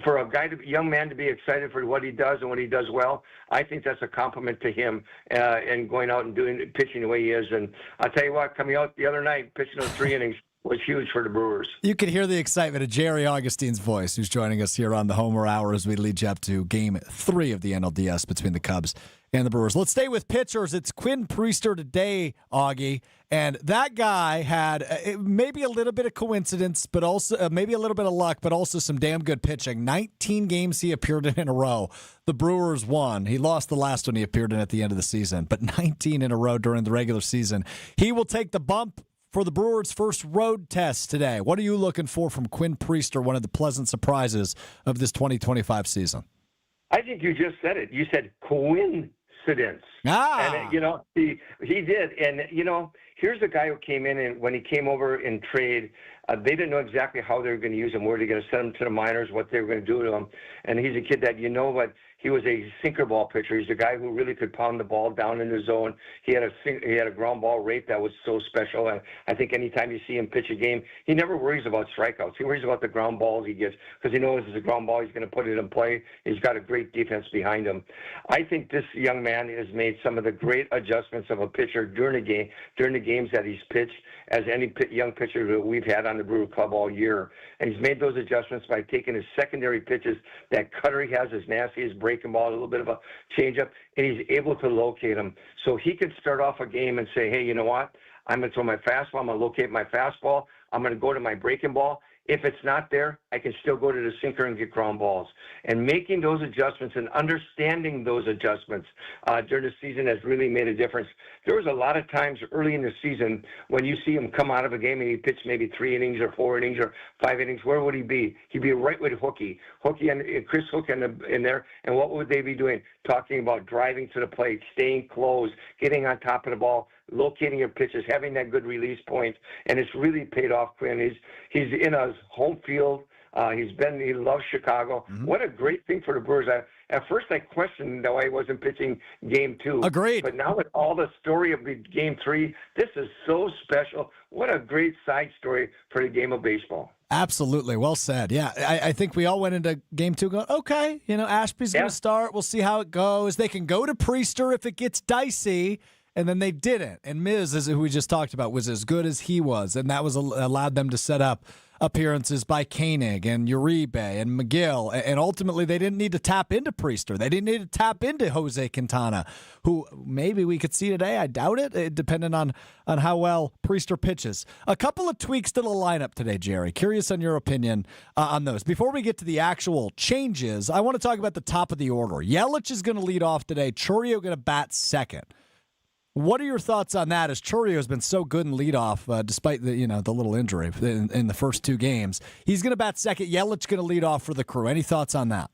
for a young man to be excited for what he does and what he does well, I think that's a compliment to him and going out and pitching the way he is. And I'll tell you what, coming out the other night, pitching those 3 innings was huge for the Brewers. You can hear the excitement of Jerry Augustine's voice, who's joining us here on the Homer Hour as we lead you up to Game 3 of the NLDS between the Cubs and the Brewers. Let's stay with pitchers. It's Quinn Priester today, Augie. And that guy had maybe a little bit of coincidence, but also maybe a little bit of luck, but also some damn good pitching. 19 games he appeared in a row. The Brewers won. He lost the last one he appeared in at the end of the season, but 19 in a row during the regular season. He will take the bump for the Brewers' first road test today. What are you looking for from Quinn Priester, one of the pleasant surprises of this 2025 season? I think you just said it. You said coincidence. And, he did. And, here's a guy who came in, and when he came over in trade, they didn't know exactly how they were going to use him, where they're going to send him to the minors, what they were going to do to him. And he's a kid that, he was a sinker ball pitcher. He's a guy who really could pound the ball down in the zone. He had a ground ball rate that was so special. And I think anytime you see him pitch a game, he never worries about strikeouts. He worries about the ground balls he gets because he knows it's a ground ball. He's going to put it in play. He's got a great defense behind him. I think this young man has made some of the great adjustments of a pitcher during the games that he's pitched as any young pitcher that we've had on the Brewer Club all year. And he's made those adjustments by taking his secondary pitches, that cutter he has, his nasty, his breaking ball, a little bit of a changeup, and he's able to locate him. So he can start off a game and say, hey, you know what? I'm going to throw my fastball. I'm going to locate my fastball. I'm going to go to my breaking ball. If it's not there, I can still go to the sinker and get ground balls. And making those adjustments and understanding those adjustments during the season has really made a difference. There was a lot of times early in the season when you see him come out of a game and he pitched maybe 3 innings or 4 innings or 5 innings. Where would he be? He'd be right with Hookie and Chris Hook in there. And what would they be doing? Talking about driving to the plate, staying close, getting on top of the ball, locating your pitches, having that good release point, and it's really paid off. Quinn, he's in a home field. He loves Chicago. Mm-hmm. What a great thing for the Brewers. At first, I questioned why he wasn't pitching Game 2. Agreed. But now with all the story of the Game 3, this is so special. What a great side story for the game of baseball. Absolutely. Well said. Yeah, I think we all went into Game 2 going, okay, Ashby's going to start. We'll see how it goes. They can go to Priester if it gets dicey. And then they didn't. And Miz, who we just talked about, was as good as he was. And that was allowed them to set up appearances by Koenig and Uribe and McGill, and ultimately they didn't need to tap into Priester. They didn't need to tap into Jose Quintana, who maybe we could see today. I doubt it, depending on how well Priester pitches. A couple of tweaks to the lineup today, Jerry. Curious on your opinion on those. Before we get to the actual changes, I want to talk about the top of the order. Yelich is going to lead off today. Chourio going to bat second. What are your thoughts on that? As Chourio has been so good in leadoff, despite the little injury in the first two games, he's going to bat second. Yelich going to lead off for the Crew. Any thoughts on that?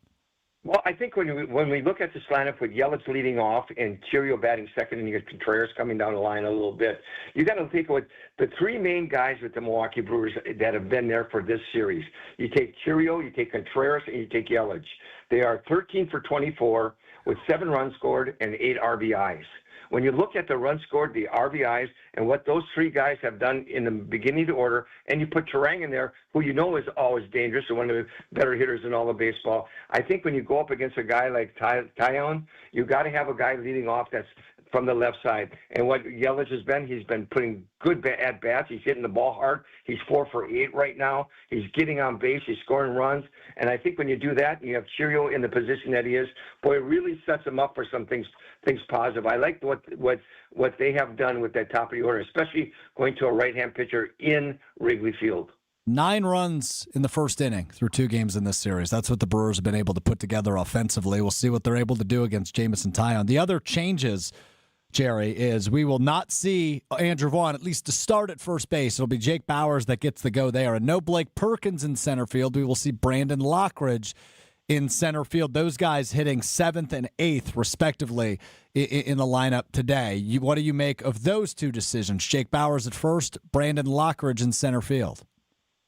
Well, I think when we look at this lineup with Yelich leading off and Chourio batting second, and you get Contreras coming down the line a little bit, you got to think with the three main guys with the Milwaukee Brewers that have been there for this series. You take Chourio, you take Contreras, and you take Yelich. They are 13 for 24 with 7 runs scored and 8 RBIs. When you look at the runs scored, the RBIs, and what those three guys have done in the beginning of the order, and you put Turang in there, who you know is always dangerous and one of the better hitters in all of baseball, I think when you go up against a guy like Taillon, you got to have a guy leading off that's from the left side. And what Yelich has been, he's been putting good at-bats. He's hitting the ball hard. He's 4 for 8 right now. He's getting on base. He's scoring runs. And I think when you do that, and you have Chourio in the position that he is, boy, it really sets him up for some things positive. I like what they have done with that top of the order, especially going to a right-hand pitcher in Wrigley Field. 9 runs in the first inning through 2 games in this series. That's what the Brewers have been able to put together offensively. We'll see what they're able to do against Jameson Taillon. The other changes, Jerry, is we will not see Andrew Vaughn, at least to start at first base. It'll be Jake Bauers that gets the go there. And no Blake Perkins in center field. We will see Brandon Lockridge in center field. Those guys hitting 7th and 8th, respectively, in the lineup today. What do you make of those two decisions? Jake Bauers at first, Brandon Lockridge in center field.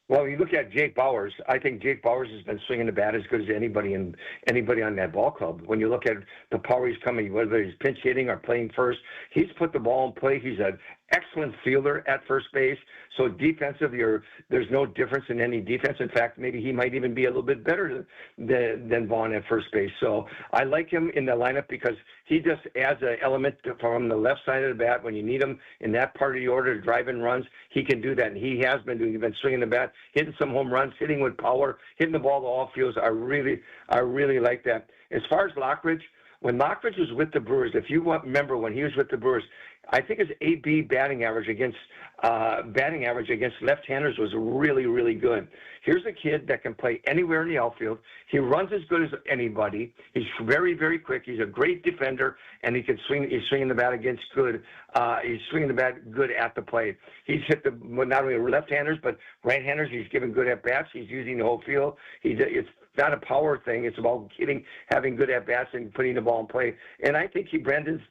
Well, you look at Jake Bauers. I think Jake Bauers has been swinging the bat as good as anybody on that ball club. When you look at the power he's coming, whether he's pinch hitting or playing first, he's put the ball in play. He's an excellent fielder at first base. So defensively, there's no difference in any defense. In fact, maybe he might even be a little bit better than Vaughn at first base. So I like him in the lineup because he just adds an element from the left side of the bat. When you need him in that part of the order to drive in runs, he can do that. And he has been doing. He's been swinging the bat, hitting some home runs, hitting with power, hitting the ball to all fields. I really like that. As far as Lockridge, when Lockridge was with the Brewers, if you remember when he was with the Brewers, I think his AB batting average against left-handers was really, really good. Here's a kid that can play anywhere in the outfield. He runs as good as anybody. He's very, very quick. He's a great defender, and he can swing. He's swinging the bat against good. He's swinging the bat good at the plate. He's hit not only left-handers but right-handers. He's giving good at bats. He's using the whole field. It's not a power thing. It's about having good at bats and putting the ball in play. And I think Brandon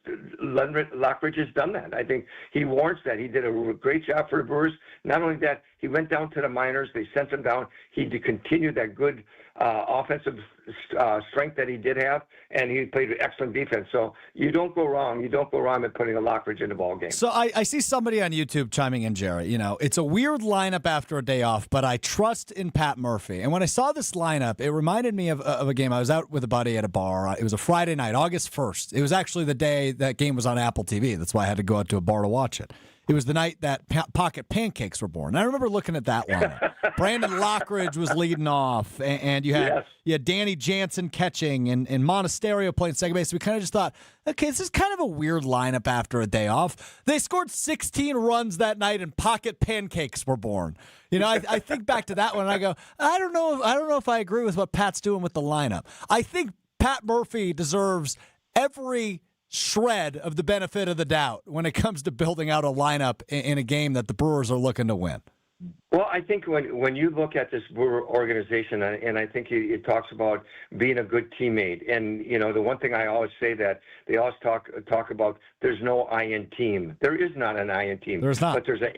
Lockridge has done that. I think he warrants that. He did a great job for the Brewers. Not only that, he went down to the minors. They sent him down. He continued that good offensive strength that he did have, and he played excellent defense. So you don't go wrong. You don't go wrong with putting a Lockridge in the ball game. So I see somebody on YouTube chiming in, Jerry. You know, it's a weird lineup after a day off, but I trust in Pat Murphy. And when I saw this lineup, it reminded me of a game. I was out with a buddy at a bar. It was a Friday night, August 1st. It was actually the day that game was on Apple TV. That's why I had to go out to a bar to watch it. It was the night that Pocket Pancakes were born. And I remember looking at that lineup. Brandon Lockridge was leading off, and you had Danny Jansen catching and Monasterio playing second base. We kind of just thought, okay, this is kind of a weird lineup after a day off. They scored 16 runs that night, and Pocket Pancakes were born. You know, I think back to that one, and I go, I don't know if I agree with what Pat's doing with the lineup. I think Pat Murphy deserves every shred of the benefit of the doubt when it comes to building out a lineup in a game that the Brewers are looking to win. Well, I think when you look at this Brewer organization, and I think it talks about being a good teammate, and you know the one thing I always say that they always talk about there's no I in team. There is not an I in team. There's not. But there's an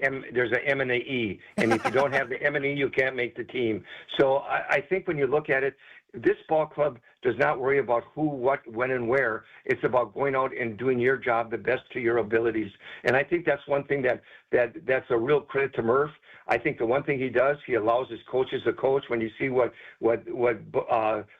M and an E, and if you don't have the M and E, you can't make the team. So I think when you look at it, this ball club does not worry about who, what, when, and where. It's about going out and doing your job the best to your abilities. And I think that's one thing that's a real credit to Murph. I think the one thing he does, he allows his coaches to coach. When you see what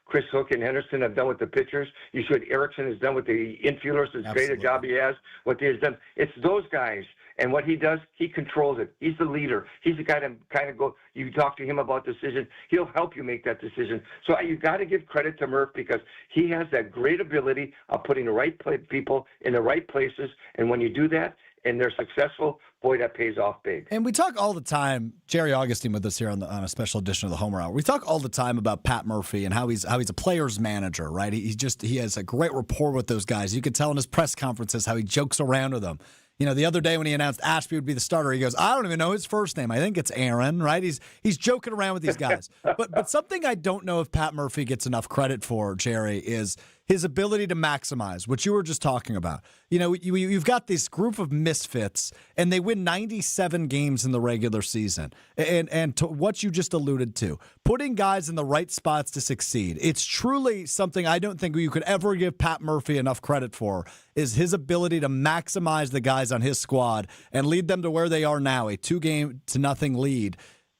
Chris Hook and Henderson have done with the pitchers, you see what Erickson has done with the infielders, as great a job he has, what he has done. It's those guys. And what he does, he controls it. He's the leader. He's the guy that kind of you talk to him about decisions, he'll help you make that decision. So you got to give credit to Murph because he has that great ability of putting the right people in the right places. And when you do that and they're successful, boy, that pays off big. And we talk all the time, Jerry Augustine with us here on a special edition of the Homer Hour. We talk all the time about Pat Murphy and how he's a player's manager, right? He has a great rapport with those guys. You can tell in his press conferences how he jokes around with them. You know, the other day when he announced Ashby would be the starter, he goes, I don't even know his first name. I think it's Aaron, right? He's joking around with these guys. But something I don't know if Pat Murphy gets enough credit for, Jerry, is his ability to maximize, what you were just talking about. You know, you've got this group of misfits, and they win 97 games in the regular season. And to what you just alluded to, putting guys in the right spots to succeed. It's truly something I don't think you could ever give Pat Murphy enough credit for, is his ability to maximize the guys on his squad and lead them to where they are now, a 2-0 lead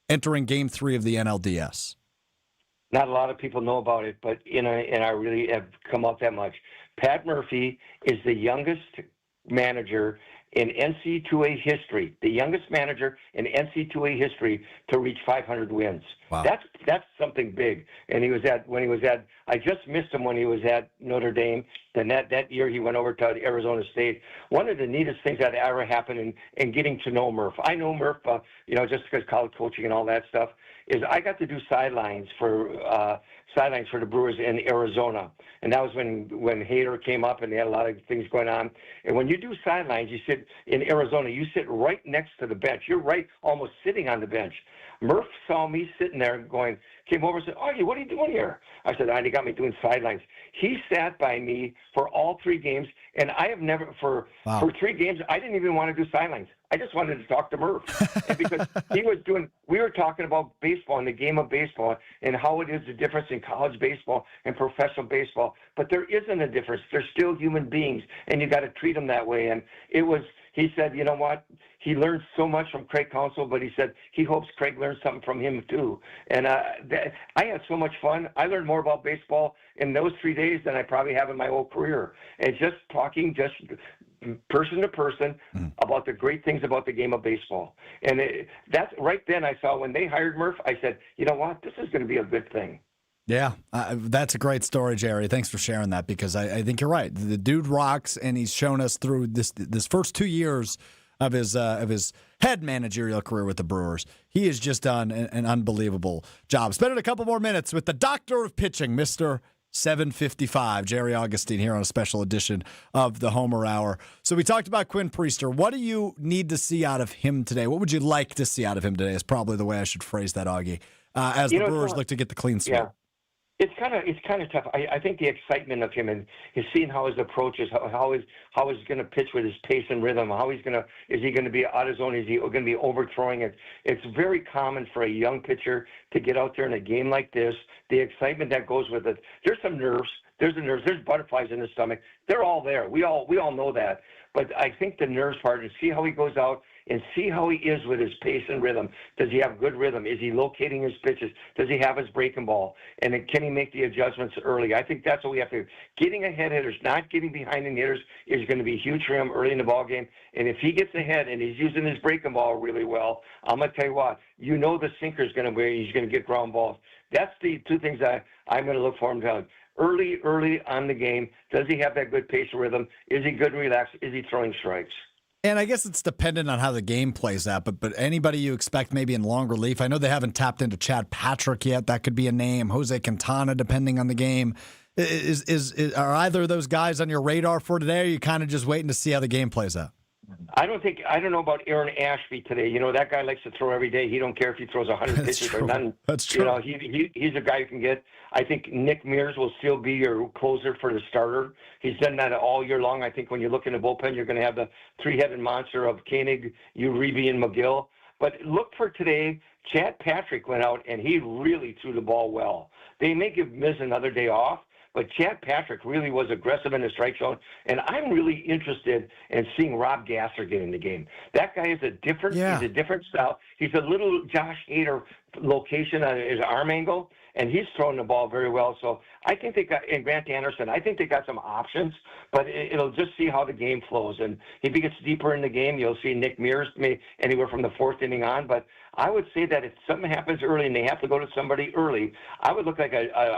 entering Game 3 of the NLDS. Not a lot of people know about it, but and I really have come out that much. Pat Murphy is the youngest manager in NC2A history, the youngest manager in NC2A history to reach 500 wins. Wow. That's something big. And I just missed him when he was at Notre Dame. Then that year he went over to Arizona State. One of the neatest things that ever happened in getting to know Murph. I know Murph, just because college coaching and all that stuff, is I got to do sidelines for the Brewers in Arizona. And that was when Hader came up and they had a lot of things going on. And when you do sidelines, you sit in Arizona, you sit right next to the bench. You're right, almost sitting on the bench. Murph saw me sitting there came over and said, Augie, what are you doing here? I said, they got me doing sidelines. He sat by me for all 3 games, and I have never, for 3 games, I didn't even want to do sidelines. I just wanted to talk to Murph. And because we were talking about baseball and the game of baseball and how it is the difference in college baseball and professional baseball. But there isn't a difference. They're still human beings, and you got to treat them that way. And he said, you know what? He learned so much from Craig Counsell, but he said he hopes Craig learns something from him too. And I had so much fun. I learned more about baseball in those 3 days than I probably have in my whole career. And just talking person to person about the great things about the game of baseball. And that's right then I saw when they hired Murph, I said, you know what? This is going to be a good thing. Yeah, that's a great story, Jerry. Thanks for sharing that because I think you're right. The dude rocks, and he's shown us through this first 2 years of his head managerial career with the Brewers. He has just done an unbelievable job. Spending a couple more minutes with the doctor of pitching, Mr. 755, Jerry Augustine, here on a special edition of the Homer Hour. So we talked about Quinn Priester. What do you need to see out of him today? What would you like to see out of him today is probably the way I should phrase that, Augie, as the Brewers look to get the clean sweep. Yeah. It's kind of tough. I think the excitement of him and seeing how his approach is, how he's going to pitch with his pace and rhythm. Is he going to be out of zone? Is he going to be overthrowing it? It's very common for a young pitcher to get out there in a game like this. The excitement that goes with it. There's some nerves. There's butterflies in the stomach. They're all there. We all know that. But I think the nerves part is see how he goes out and see how he is with his pace and rhythm. Does he have good rhythm? Is he locating his pitches? Does he have his breaking ball? And then can he make the adjustments early? I think that's what we have to do. Getting ahead hitters, not getting behind the hitters, is going to be huge for him early in the ball game. And if he gets ahead and he's using his breaking ball really well, I'm going to tell you what, the sinker is going to be, he's going to get ground balls. That's the 2 things I'm going to look for him to early on the game. Does he have that good pace and rhythm? Is he good and relaxed? Is he throwing strikes? And I guess it's dependent on how the game plays out, but anybody you expect maybe in long relief. I know they haven't tapped into Chad Patrick yet. That could be a name. Jose Quintana, depending on the game. Are either of those guys on your radar for today, or are you kind of just waiting to see how the game plays out? I don't know about Aaron Ashby today. That guy likes to throw every day. He don't care if he throws 100 pitches or none. That's true. He's a guy who can get. I think Nick Mears will still be your closer for the starter. He's done that all year long. I think when you look in the bullpen, you're going to have the 3-headed monster of Koenig, Uribe, and McGill. But look for today. Chad Patrick went out and he really threw the ball well. They may give Miz another day off, but Chad Patrick really was aggressive in the strike zone, and I'm really interested in seeing Rob Gasser get in the game. That guy is he's a different style. He's a little Josh Hader location on his arm angle, and he's throwing the ball very well. So I think they got, and Grant Anderson, I think they got some options, but it'll just see how the game flows. And if he gets deeper in the game, you'll see Nick Mears anywhere from the 4th inning on. But I would say that if something happens early and they have to go to somebody early, I would look like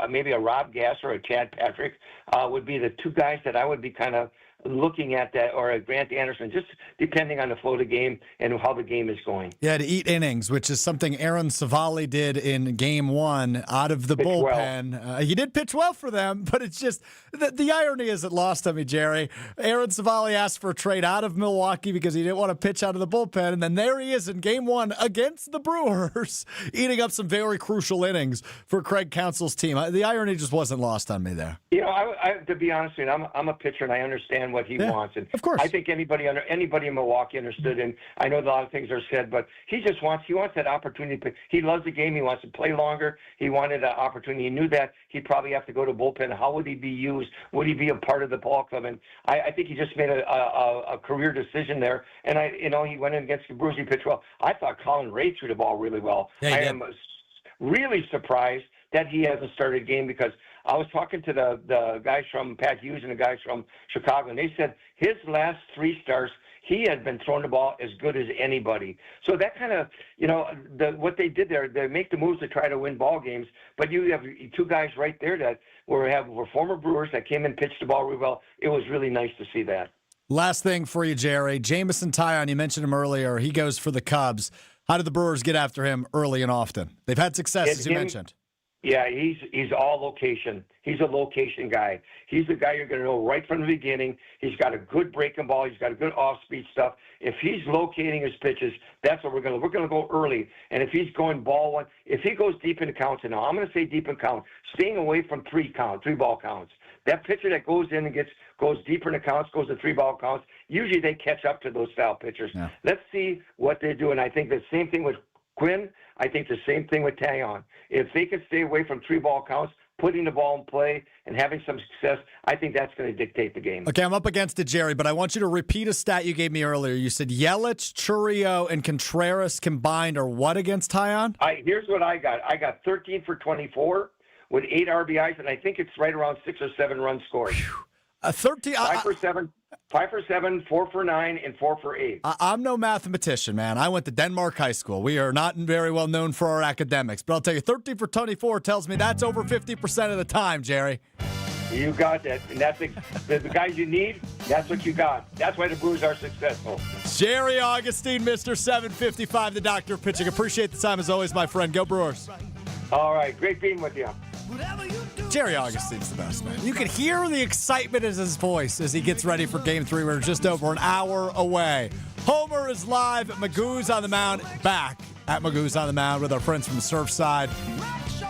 maybe a Rob Gass or a Chad Patrick would be the two guys that I would be kind of looking at, that, or a Grant Anderson, just depending on the flow of the game and how the game is going. Yeah, to eat innings, which is something Aaron Savali did in Game 1 out of the bullpen. Well. He did pitch well for them, but it's just the irony isn't lost on me, Jerry. Aaron Savali asked for a trade out of Milwaukee because he didn't want to pitch out of the bullpen, and then there he is in Game 1 against the Brewers, eating up some very crucial innings for Craig Counsell's team. The irony just wasn't lost on me there. You know, I to be honest with you, I'm a pitcher, and I understand what he wants. And of course, I think anybody in Milwaukee understood, and I know a lot of things are said, but he wants that opportunity. He loves the game. He wants to play longer. He wanted an opportunity. He knew that he'd probably have to go to bullpen. How would he be used? Would he be a part of the ball club? And I think he just made a career decision there. And he went in against the Brewers. He pitched well. I thought Colin Ray threw the ball really well. Yeah, I am really surprised that he hasn't started a game, because I was talking to the guys from Pat Hughes and the guys from Chicago, and they said his last 3 starts, he had been throwing the ball as good as anybody. So that kind of, what they did there, they make the moves to try to win ball games, but you have 2 guys right there that were former Brewers that came and pitched the ball really well. It was really nice to see that. Last thing for you, Jerry. Jamison Taillon, you mentioned him earlier. He goes for the Cubs. How did the Brewers get after him early and often? They've had success, as you mentioned. Yeah, he's all location. He's a location guy. He's the guy you're going to know right from the beginning. He's got a good breaking ball. He's got a good off-speed stuff. If he's locating his pitches, that's what we're going to go early. And if he's going ball one, if he goes deep in the counts, and now I'm going to say deep in count, staying away from 3 ball counts. That pitcher that goes in and goes deeper in the counts, goes to 3 ball counts, usually they catch up to those style pitchers. Yeah. Let's see what they do. And I think the same thing with Quinn. I think the same thing with Taillon. If they can stay away from 3 ball counts, putting the ball in play and having some success, I think that's going to dictate the game. Okay, I'm up against it, Jerry, but I want you to repeat a stat you gave me earlier. You said Yelich, Churio, and Contreras combined are what against Taillon? Here's what I got. I got 13 for 24 with 8 RBIs, and I think it's right around 6 or 7 runs scored. 13. 5 for 7, 4 for 9, and 4 for 8. I'm no mathematician, man. I went to Denmark High School. We are not very well known for our academics, but I'll tell you, 13 for 24 tells me that's over 50% of the time, Jerry. You got that, and that's the guys you need. That's what you got. That's why the Brewers are successful. Jerry Augustine, Mr. 755, the doctor of pitching. Appreciate the time as always, my friend. Go Brewers. All right, great being with you. Jerry Augustine's the best, man. You can hear the excitement in his voice as he gets ready for Game 3. We're just over an hour away. Homer is live at Magoo's on the Mound, back at Magoo's on the Mound with our friends from Surfside.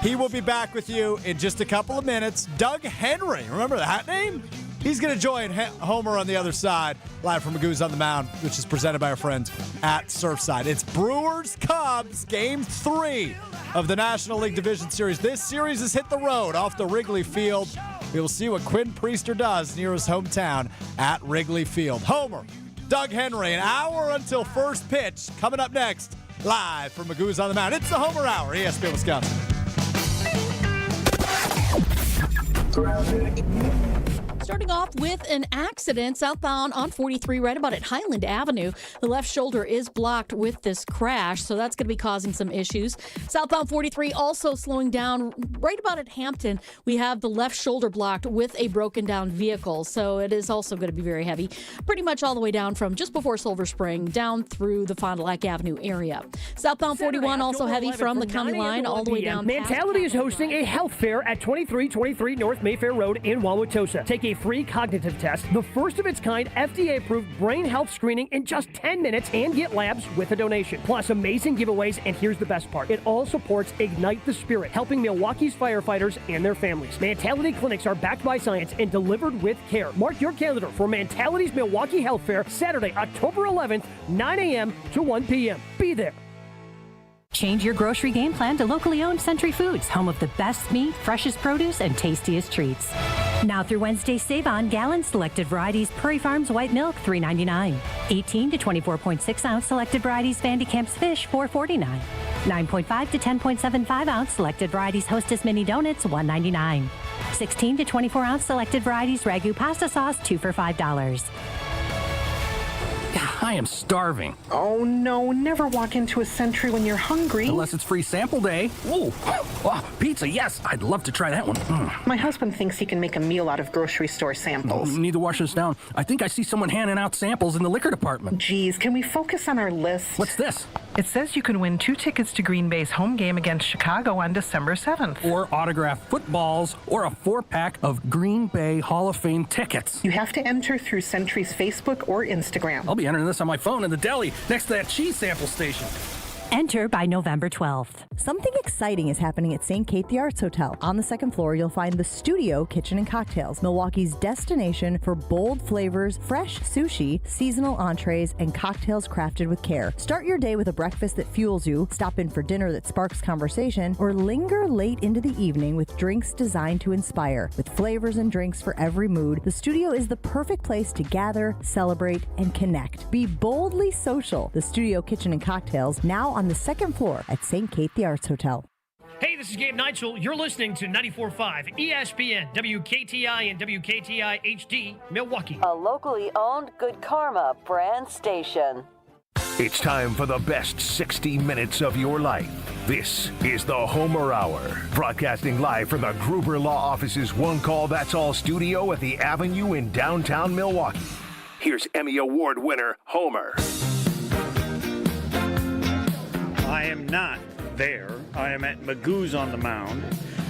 He will be back with you in just a couple of minutes. Doug Henry, remember that name? He's going to join Homer on the other side, live from Magoo's on the Mound, which is presented by our friends at Surfside. It's Brewers-Cubs, Game 3 of the National League Division Series. This series has hit the road off the Wrigley Field. We will see what Quinn Priester does near his hometown at Wrigley Field. Homer, Doug Henry, an hour until first pitch. Coming up next, live from Magoo's on the Mound. It's the Homer Hour, ESPN Wisconsin. Starting off with an accident southbound on 43 right about at Highland Avenue. The left shoulder is blocked with this crash, so that's going to be causing some issues. Southbound 43 also slowing down right about at Hampton. We have the left shoulder blocked with a broken down vehicle, so it is also going to be very heavy. Pretty much all the way down from just before Silver Spring down through the Fond du Lac Avenue area. Southbound 41 also heavy from the county line all the way down. Mentality is hosting a health fair at 2323 North Mayfair Road in Wauwatosa. Take a free cognitive test, the first of its kind FDA-approved brain health screening in just 10 minutes, and get labs with a donation. Plus amazing giveaways, and here's the best part. It all supports Ignite the Spirit, helping Milwaukee's firefighters and their families. Mentality clinics are backed by science and delivered with care. Mark your calendar for Mentality's Milwaukee Health Fair, Saturday, October 11th, 9 a.m. to 1 p.m. Be there. Change your grocery game plan to locally owned Century Foods, home of the best meat, freshest produce, and tastiest treats. Now through Wednesday, save on gallon selected varieties Prairie Farms white milk, $3.99. 18 to 24.6 ounce selected varieties Vandy Camp's fish, $4.49. 9.5 to 10.75 ounce selected varieties Hostess mini donuts, $1.99. 16 to 24 ounce selected varieties Ragu pasta sauce, 2 for $5. I am starving. Oh, no. Never walk into a Century when you're hungry. Unless it's free sample day. Ooh, pizza, yes. I'd love to try that one. My husband thinks he can make a meal out of grocery store samples. Need to wash this down. I think I see someone handing out samples in the liquor department. Geez, can we focus on our list? What's this? It says you can win 2 tickets to Green Bay's home game against Chicago on December 7th. Or autographed footballs, or a 4-pack of Green Bay Hall of Fame tickets. You have to enter through Century's Facebook or Instagram. I'll be entering this on my phone in the deli next to that cheese sample station. Enter by November 12th. Something exciting is happening at St. Kate the Arts Hotel. On the second floor, you'll find the Studio Kitchen and Cocktails, Milwaukee's destination for bold flavors, fresh sushi, seasonal entrees, and cocktails crafted with care. Start your day with a breakfast that fuels you, stop in for dinner that sparks conversation, or linger late into the evening with drinks designed to inspire. With flavors and drinks for every mood, the Studio is the perfect place to gather, celebrate, and connect. Be boldly social. The Studio Kitchen and Cocktails, now on the second floor at St. Kate the Arts Hotel. Hey, this is Gabe Neitzel. You're listening to 94.5 ESPN, WKTI and WKTI HD, Milwaukee. A locally owned Good Karma brand station. It's time for the best 60 minutes of your life. This is the Homer Hour, broadcasting live from the Gruber Law Office's One Call That's All studio at the Avenue in downtown Milwaukee. Here's Emmy Award winner Homer. I am not there. I am at Magoo's on the Mound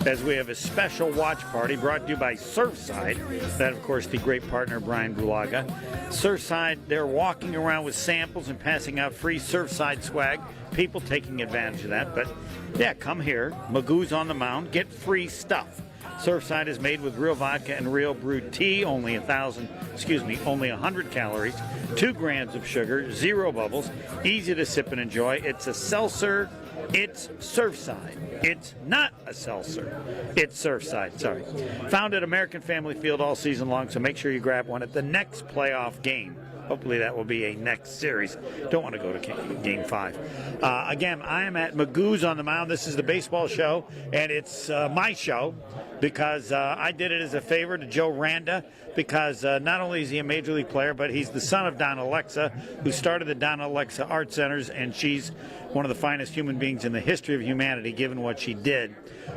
as we have a special watch party brought to you by Surfside. That, of course, the great partner, Brian Bulaga. Surfside, they're walking around with samples and passing out free Surfside swag. People taking advantage of that. But, yeah, come here. Magoo's on the Mound. Get free stuff. Surfside is made with real vodka and real brewed tea, only 100 calories, 2 grams of sugar, 0 bubbles, easy to sip and enjoy. It's a seltzer. It's Surfside. It's not a seltzer. It's Surfside, sorry. Found at American Family Field all season long, so make sure you grab one at the next playoff game. Hopefully that will be a next series. Don't want to go to Game 5. Again, I am at Magoo's on the Mound. This is the baseball show, and it's my show because I did it as a favor to Joe Randa because not only is he a Major League player, but he's the son of Donna Alexa, who started the Donna Alexa Art Centers, and she's one of the finest human beings in the history of humanity, given what she did,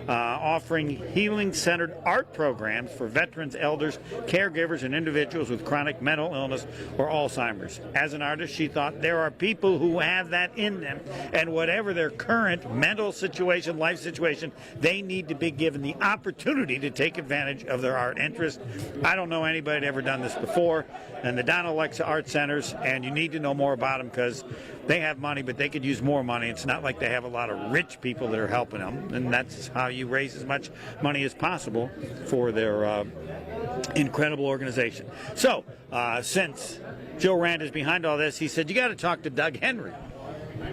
offering healing-centered art programs for veterans, elders, caregivers, and individuals with chronic mental illness or Alzheimer's. As an artist, she thought there are people who have that in them, and whatever their current mental situation, life situation, they need to be given the opportunity to take advantage of their art interest. I don't know anybody that ever done this before, and the Donna Alexa Art Centers, and you need to know more about them because they have money, but they could use more money. It's not like they have a lot of rich people that are helping them, and that's how you raise as much money as possible for their incredible organization. So, since Joe Rand is behind all this, he said, you got to talk to Doug Henry.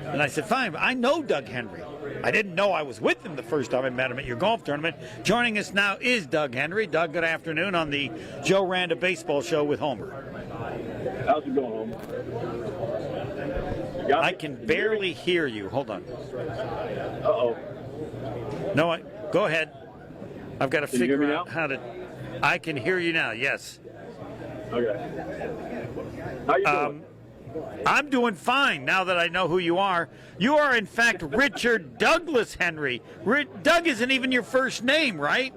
And I said, fine, I know Doug Henry. I didn't know I was with him the first time I met him at your golf tournament. Joining us now is Doug Henry. Doug, good afternoon on the Joe Randa Baseball Show with Homer. How's it going, Homer? I can barely hear you. Hold on. Uh-oh. No, go ahead. I've got to figure out how to... I can hear you now, yes. Okay. How you doing? I'm doing fine now that I know who you are. You are, in fact, Richard Douglas Henry. Doug isn't even your first name, right?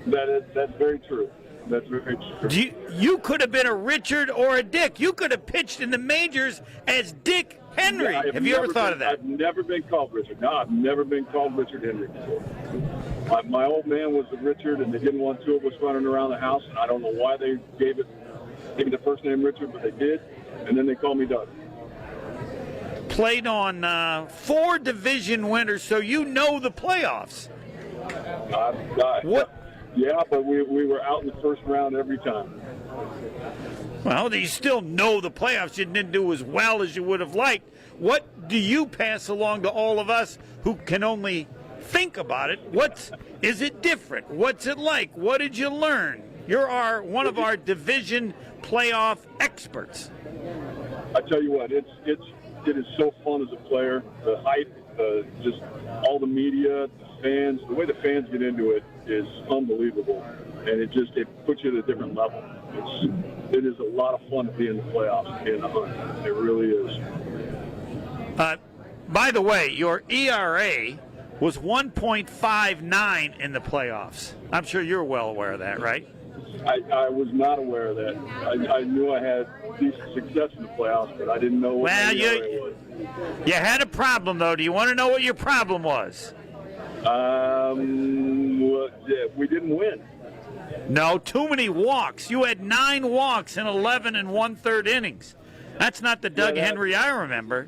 That's very true. That's very true. You could have been a Richard or a Dick. You could have pitched in the majors as Dick Henry. Yeah, have you ever thought of that? I've never been called Richard. No, I've never been called Richard Henry before. My old man was a Richard, and they didn't want two of us running around the house, and I don't know why they gave me the first name Richard, but they did, and then they called me Doug. Played on 4 division winners, so you know the playoffs. What? Yeah, but we were out in the first round every time. Well, you still know the playoffs. You didn't do as well as you would have liked. What do you pass along to all of us who can only think about it? Is it different? What's it like? What did you learn? You're one of our division playoff experts. I tell you what, it is so fun as a player. The hype just all the media, the fans, the way the fans get into it is unbelievable, and it puts you at a different level. It is a lot of fun to be in the playoffs in the hunt. It really is. By the way, your ERA was 1.59 in the playoffs. I'm sure you're well aware of that, right? I was not aware of that. I knew I had decent success in the playoffs, but I didn't know what my ERA was. You had a problem, though. Do you want to know what your problem was? We didn't win. No, too many walks. You had 9 walks in 11 and 1/3 innings. That's not the Doug Henry I remember.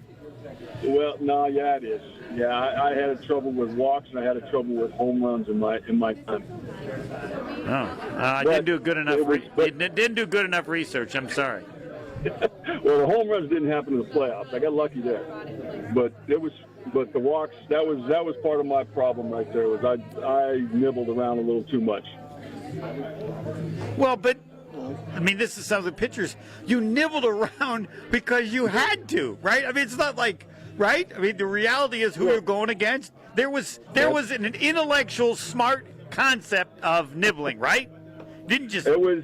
Well, no, yeah, it is. Yeah, I had trouble with walks, and I had trouble with home runs in my time. I didn't do good enough. Didn't do good enough research. I'm sorry. Well, the home runs didn't happen in the playoffs. I got lucky there, but the walks, that was part of my problem right there. Was I nibbled around a little too much. Well, but I mean, this is some of the pitchers. You nibbled around because you had to, right? I mean, it's not like, right? I mean, the reality is who you're going against. There was an intellectual, smart concept of nibbling, right? Didn't just. It was,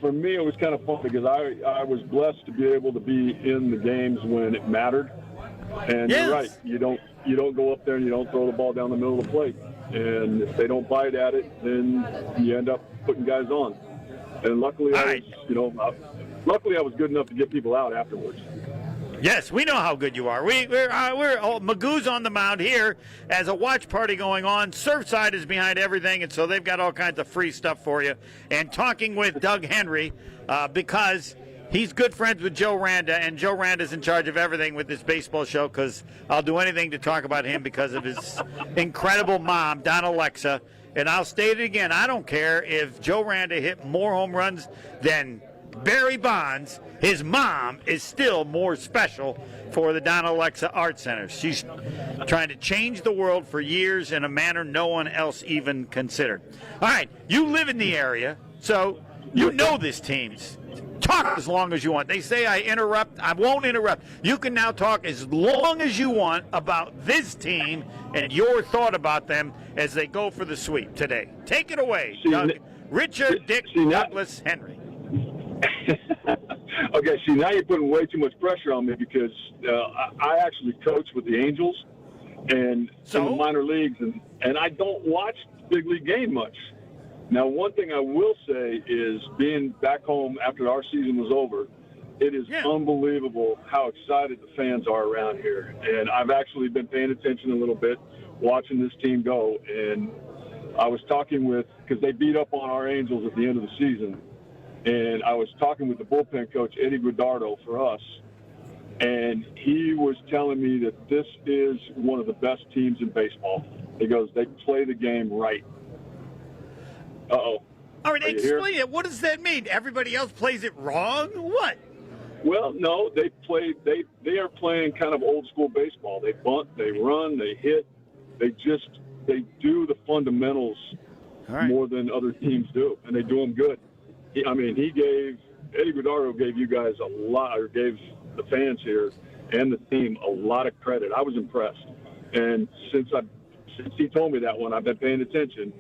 for me, it was kind of fun because I was blessed to be able to be in the games when it mattered. And You're right. You don't go up there and you don't throw the ball down the middle of the plate. And if they don't bite at it, then you end up putting guys on. And luckily, I was good enough to get people out afterwards. Yes, we know how good you are. We're Magoo's on the mound here as a watch party going on. Surfside is behind everything, and so they've got all kinds of free stuff for you. And talking with Doug Henry because he's good friends with Joe Randa, and Joe Randa's in charge of everything with this baseball show because I'll do anything to talk about him because of his incredible mom, Donna Alexa. And I'll state it again, I don't care if Joe Randa hit more home runs than Barry Bonds. His mom is still more special for the Donna Alexa Art Center. She's trying to change the world for years in a manner no one else even considered. All right, you live in the area, so you know this team. Talk as long as you want. They say I interrupt. I won't interrupt. You can now talk as long as you want about this team and your thought about them as they go for the sweep today. Take it away, Doug. Richard Dick Douglas Henry. Okay, now you're putting way too much pressure on me because I actually coach with the Angels and in the minor leagues, and I don't watch big league game much. Now, one thing I will say is being back home after our season was over, it is unbelievable how excited the fans are around here. And I've actually been paying attention a little bit, watching this team go. And I was talking because they beat up on our Angels at the end of the season. And I was talking with the bullpen coach, Eddie Guardardo, for us. And he was telling me that this is one of the best teams in baseball. He goes, they play the game right. Uh-oh. All right, explain it. What does that mean? Everybody else plays it wrong? What? Well, no, they are playing kind of old school baseball. They bunt, they run, they hit. They do the fundamentals more than other teams do, and they do them good. Eddie Guardardo gave you guys gave the fans here and the team a lot of credit. I was impressed. And since he told me that one, I've been paying attention.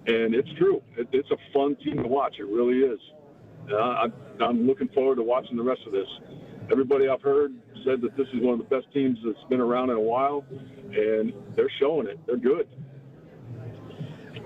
And it's true. It's a fun team to watch. It really is. I'm looking forward to watching the rest of this. Everybody I've heard said that this is one of the best teams that's been around in a while, and they're showing it. They're good.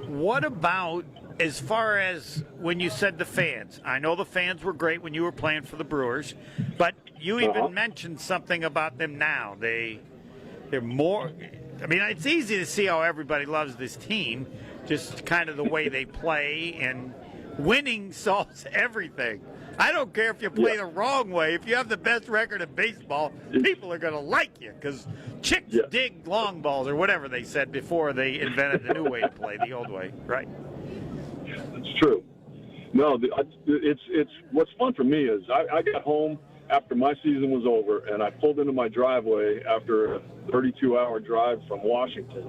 What about as far as when you said the fans? I know the fans were great when you were playing for the Brewers, but you even mentioned something about them now. They're more – I mean, it's easy to see how everybody loves this team, just kind of the way they play, and winning solves everything. I don't care if you play the wrong way. If you have the best record in baseball, people are going to like you because chicks dig long balls or whatever they said before they invented the new way to play, the old way, right? It's true. No, it's what's fun for me is I got home after my season was over, and I pulled into my driveway after a 32-hour drive from Washington.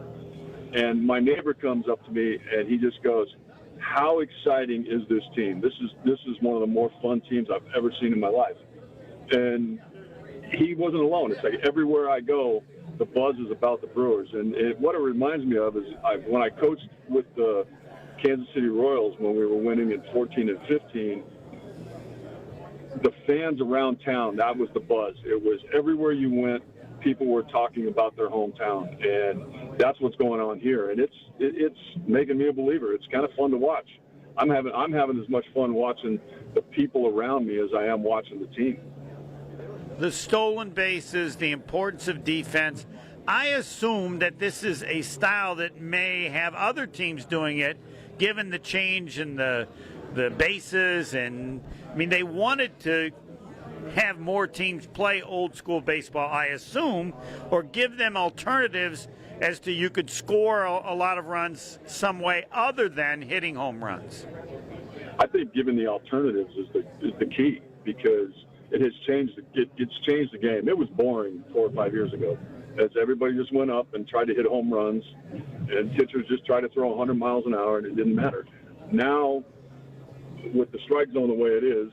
And my neighbor comes up to me, and he just goes, how exciting is this team? This is one of the more fun teams I've ever seen in my life. And he wasn't alone. It's like everywhere I go, the buzz is about the Brewers. And what it reminds me of is when I coached with the Kansas City Royals when we were winning in 14 and 15, the fans around town, that was the buzz. It was everywhere you went, people were talking about their hometown, and that's what's going on here. And it's making me a believer. It's kind of fun to watch. I'm having as much fun watching the people around me as I am watching the team. The stolen bases, the importance of defense. I assume that this is a style that may have other teams doing it, given the change in the bases. And, I mean, they wanted to have more teams play old school baseball, I assume, or give them alternatives as to you could score a lot of runs some way other than hitting home runs. I think giving the alternatives is the key, because it has changed. It's changed the game. It was boring 4 or 5 years ago, as everybody just went up and tried to hit home runs, and pitchers just tried to throw 100 miles an hour, and it didn't matter. Now, with the strike zone the way it is,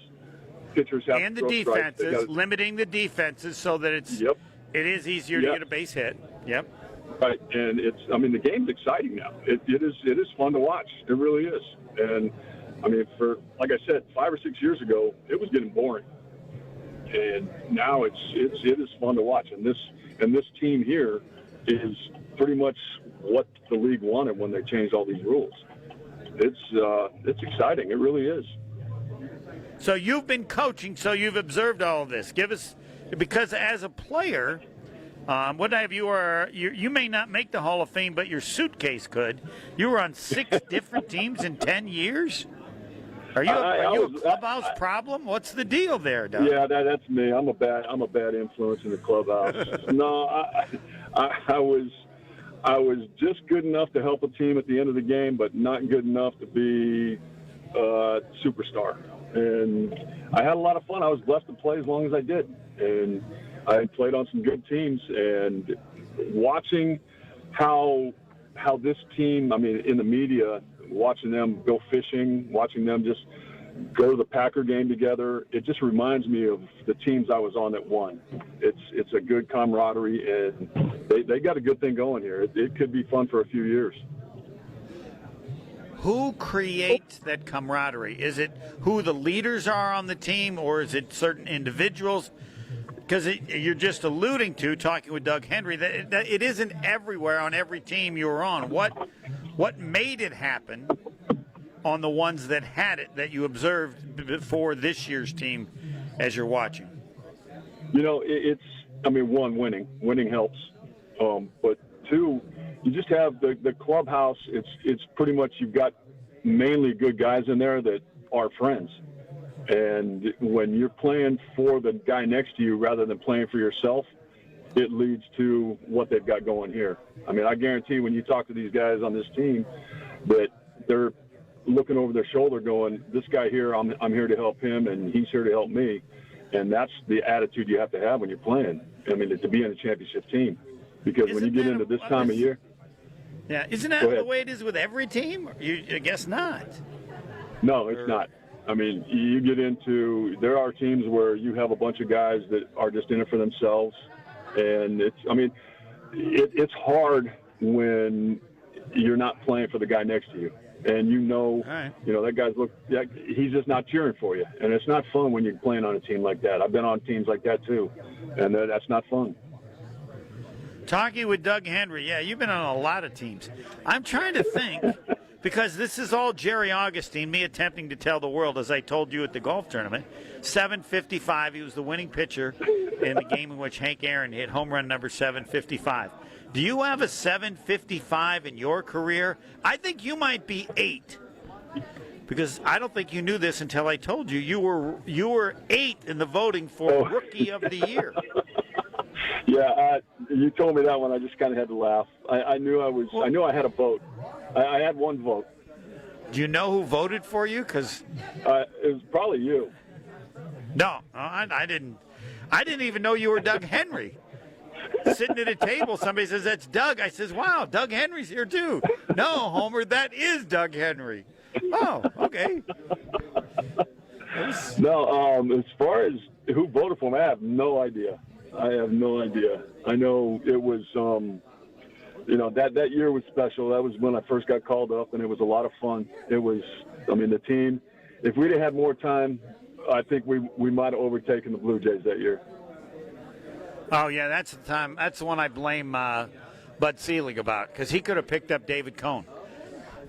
pitchers have and to the throw defenses, strikes. limiting the defenses so that it is easier to get a base hit. Yep. Right, and the game's exciting now. It is fun to watch. It really is. And I mean, like I said, 5 or 6 years ago, it was getting boring, and now it is fun to watch. And this team here is pretty much what the league wanted when they changed all these rules. It's exciting. It really is. So you've been coaching, so you've observed all of this. Give us, because as a player, what have you may not make the Hall of Fame, but your suitcase could. You were on 6 different teams in 10 years. Are you a clubhouse problem? What's the deal there, Doug? Yeah, that's me. I'm a bad influence in the clubhouse. No, I was just good enough to help a team at the end of the game, but not good enough to be a superstar. And I had a lot of fun. I was blessed to play as long as I did, and I played on some good teams. And watching how this team, I mean, in the media, watching them go fishing, watching them just go to the Packer game together, it just reminds me of the teams I was on that won. It's a good camaraderie, and they got a good thing going here. It could be fun for a few years. Who creates that camaraderie? Is it who the leaders are on the team, or is it certain individuals? Because you're just alluding to, talking with Doug Henry, that it isn't everywhere on every team you were on. What made it happen on the ones that had it, that you observed before this year's team as you're watching? You know, one, winning helps. But 2, you just have the clubhouse. It's pretty much, you've got mainly good guys in there that are friends. And when you're playing for the guy next to you rather than playing for yourself, it leads to what they've got going here. I mean, I guarantee when you talk to these guys on this team that they're looking over their shoulder going, this guy here, I'm here to help him, and he's here to help me. And that's the attitude you have to have when you're playing. I mean, to be in a championship team. Because when you get into this time of year. Yeah, isn't that the way it is with every team? I guess not. No, it's not. I mean, you get into, there are teams where you have a bunch of guys that are just in it for themselves. And it's hard when you're not playing for the guy next to you. And that guy's he's just not cheering for you. And it's not fun when you're playing on a team like that. I've been on teams like that too. And that's not fun. Talking with Doug Henry, yeah, you've been on a lot of teams. I'm trying to think, because this is all Jerry Augustine, me attempting to tell the world, as I told you at the golf tournament. 755, he was the winning pitcher in the game in which Hank Aaron hit home run number 755. Do you have a 755 in your career? I think you might be 8, because I don't think you knew this until I told you. You were 8 in the voting for Rookie of the Year. Yeah, you told me that one. I just kind of had to laugh. I knew I had a vote. I had one vote. Do you know who voted for you? Because it was probably you. No, I didn't. I didn't even know you were Doug Henry. Sitting at a table, somebody says, "That's Doug." I says, "Wow, Doug Henry's here too." No, Homer, that is Doug Henry. Oh, okay. No, as far as who voted for him, I have no idea. I have no idea. I know it was, that year was special. That was when I first got called up, and it was a lot of fun. It was, the team, if we'd have had more time, I think we might have overtaken the Blue Jays that year. Oh, yeah, that's the time. That's the one I blame Bud Selig about, because he could have picked up David Cohn.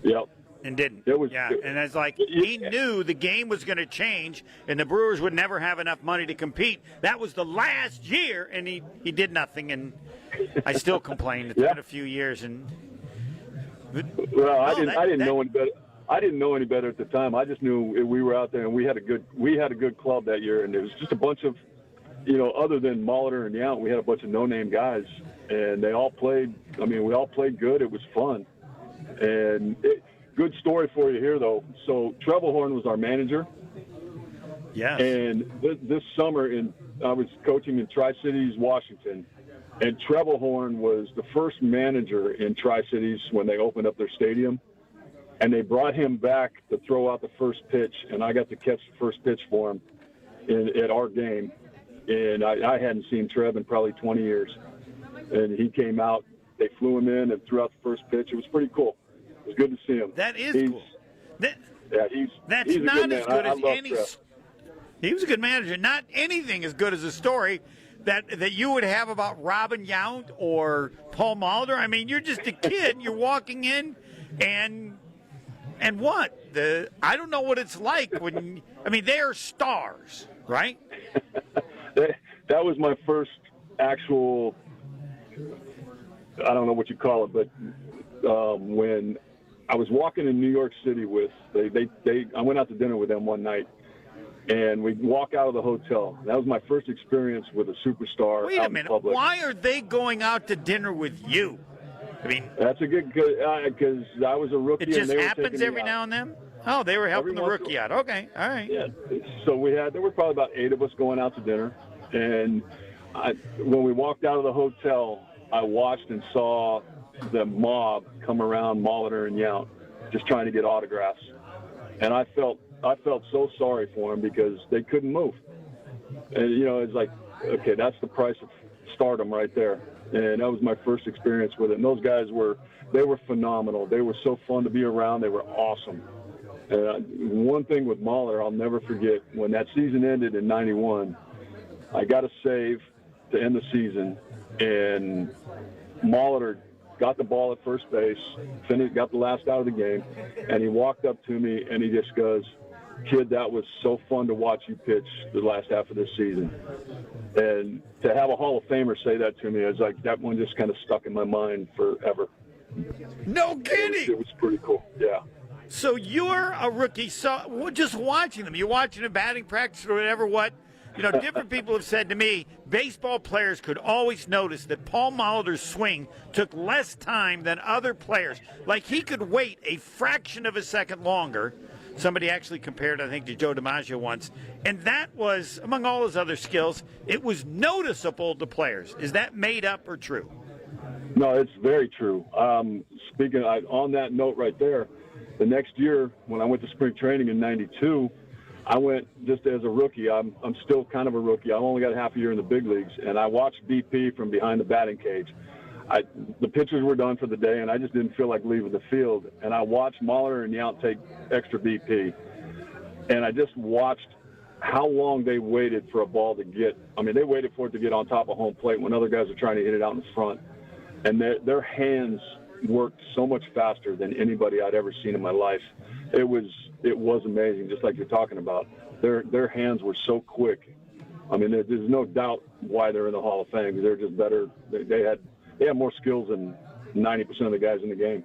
Yep. And didn't. And it's like he knew the game was going to change and the Brewers would never have enough money to compete. That was the last year, and he did nothing. And I still complain. It's been a few years. Well, I didn't know any better. I didn't know any better at the time. I just knew we were out there, and we had a good club that year, and it was just a bunch of, other than Molitor and Yount, we had a bunch of no-name guys, and they all played. We all played good. It was fun, and good story for you here, though. So Treblehorn was our manager. Yes. And this summer, I was coaching in Tri-Cities, Washington, and Treblehorn was the first manager in Tri-Cities when they opened up their stadium. And they brought him back to throw out the first pitch, and I got to catch the first pitch for him at our game. And I hadn't seen Trev in probably 20 years. And he came out, they flew him in and threw out the first pitch. It was pretty cool. It was good to see him. That is cool. That's he's not as good as any. He was a good manager. Not anything as good as a story that you would have about Robin Yount or Paul Molitor. You're just a kid. You're walking in, and what? I don't know what it's like when. They are stars, right? That was my first actual. I don't know what you call it, but when I was walking in New York City I went out to dinner with them one night, and we walk out of the hotel. That was my first experience with a superstar. Wait a minute. Why are they going out to dinner with you? That's a good, because I was a rookie. It just and they happens every now and then? Oh, they were helping the rookie out. Okay, all right. Yeah. So there were probably about 8 of us going out to dinner, and when we walked out of the hotel, I watched and saw the mob come around Molitor and Yount, just trying to get autographs, and I felt so sorry for them because they couldn't move. And it's like, okay, that's the price of stardom right there. And that was my first experience with it. And those guys were phenomenal. They were so fun to be around. They were awesome. And one thing with Molitor, I'll never forget, when that season ended in '91, I got a save to end the season, and Molitor got the ball at first base, got the last out of the game, and he walked up to me and he just goes, "Kid, that was so fun to watch you pitch the last half of this season." And to have a Hall of Famer say that to me, it's like that one just kind of stuck in my mind forever. No kidding. It was pretty cool. Yeah. So you're a rookie. So just watching them, you're watching a batting practice or whatever. Different people have said to me, baseball players could always notice that Paul Molitor's swing took less time than other players. Like he could wait a fraction of a second longer. Somebody actually compared, I think, to Joe DiMaggio once. And that was, among all his other skills, it was noticeable to players. Is that made up or true? No, it's very true. Speaking on that note right there, the next year when I went to spring training in '92, I went just as a rookie. I'm still kind of a rookie. I've only got half a year in the big leagues, and I watched BP from behind the batting cage. The pitchers were done for the day, and I just didn't feel like leaving the field. And I watched Molitor and Yount take extra BP, and I just watched how long they waited for a ball to get. They waited for it to get on top of home plate when other guys are trying to hit it out in front, and their hands worked so much faster than anybody I'd ever seen in my life. It was amazing, just like you're talking about. Their hands were so quick. There's no doubt why they're in the Hall of Fame. They're just better. They had more skills than 90% of the guys in the game.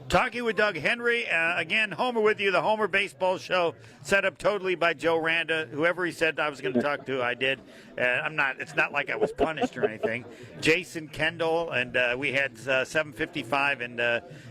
Talking with Doug Henry. Again, Homer with you, the Homer Baseball Show, set up totally by Joe Randa. Whoever he said I was going to talk to, I did. It's not like I was punished or anything. Jason Kendall, and we had 7:55,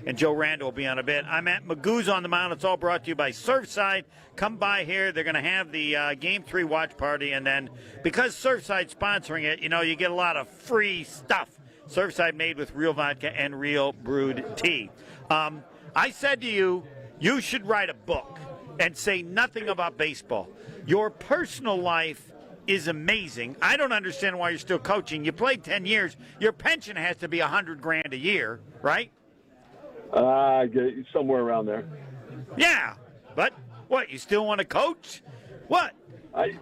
and Joe Randa will be on a bit. I'm at Magoo's on the Mound. It's all brought to you by Surfside. Come by here. They're going to have the Game 3 watch party, and then because Surfside's sponsoring it, you get a lot of free stuff. Surfside made with real vodka and real brewed tea. I said to you, you should write a book and say nothing about baseball. Your personal life is amazing. I don't understand why you're still coaching. You played 10 years. Your pension has to be $100,000 a year, right? Somewhere around there. Yeah, but what? You still want to coach? What? I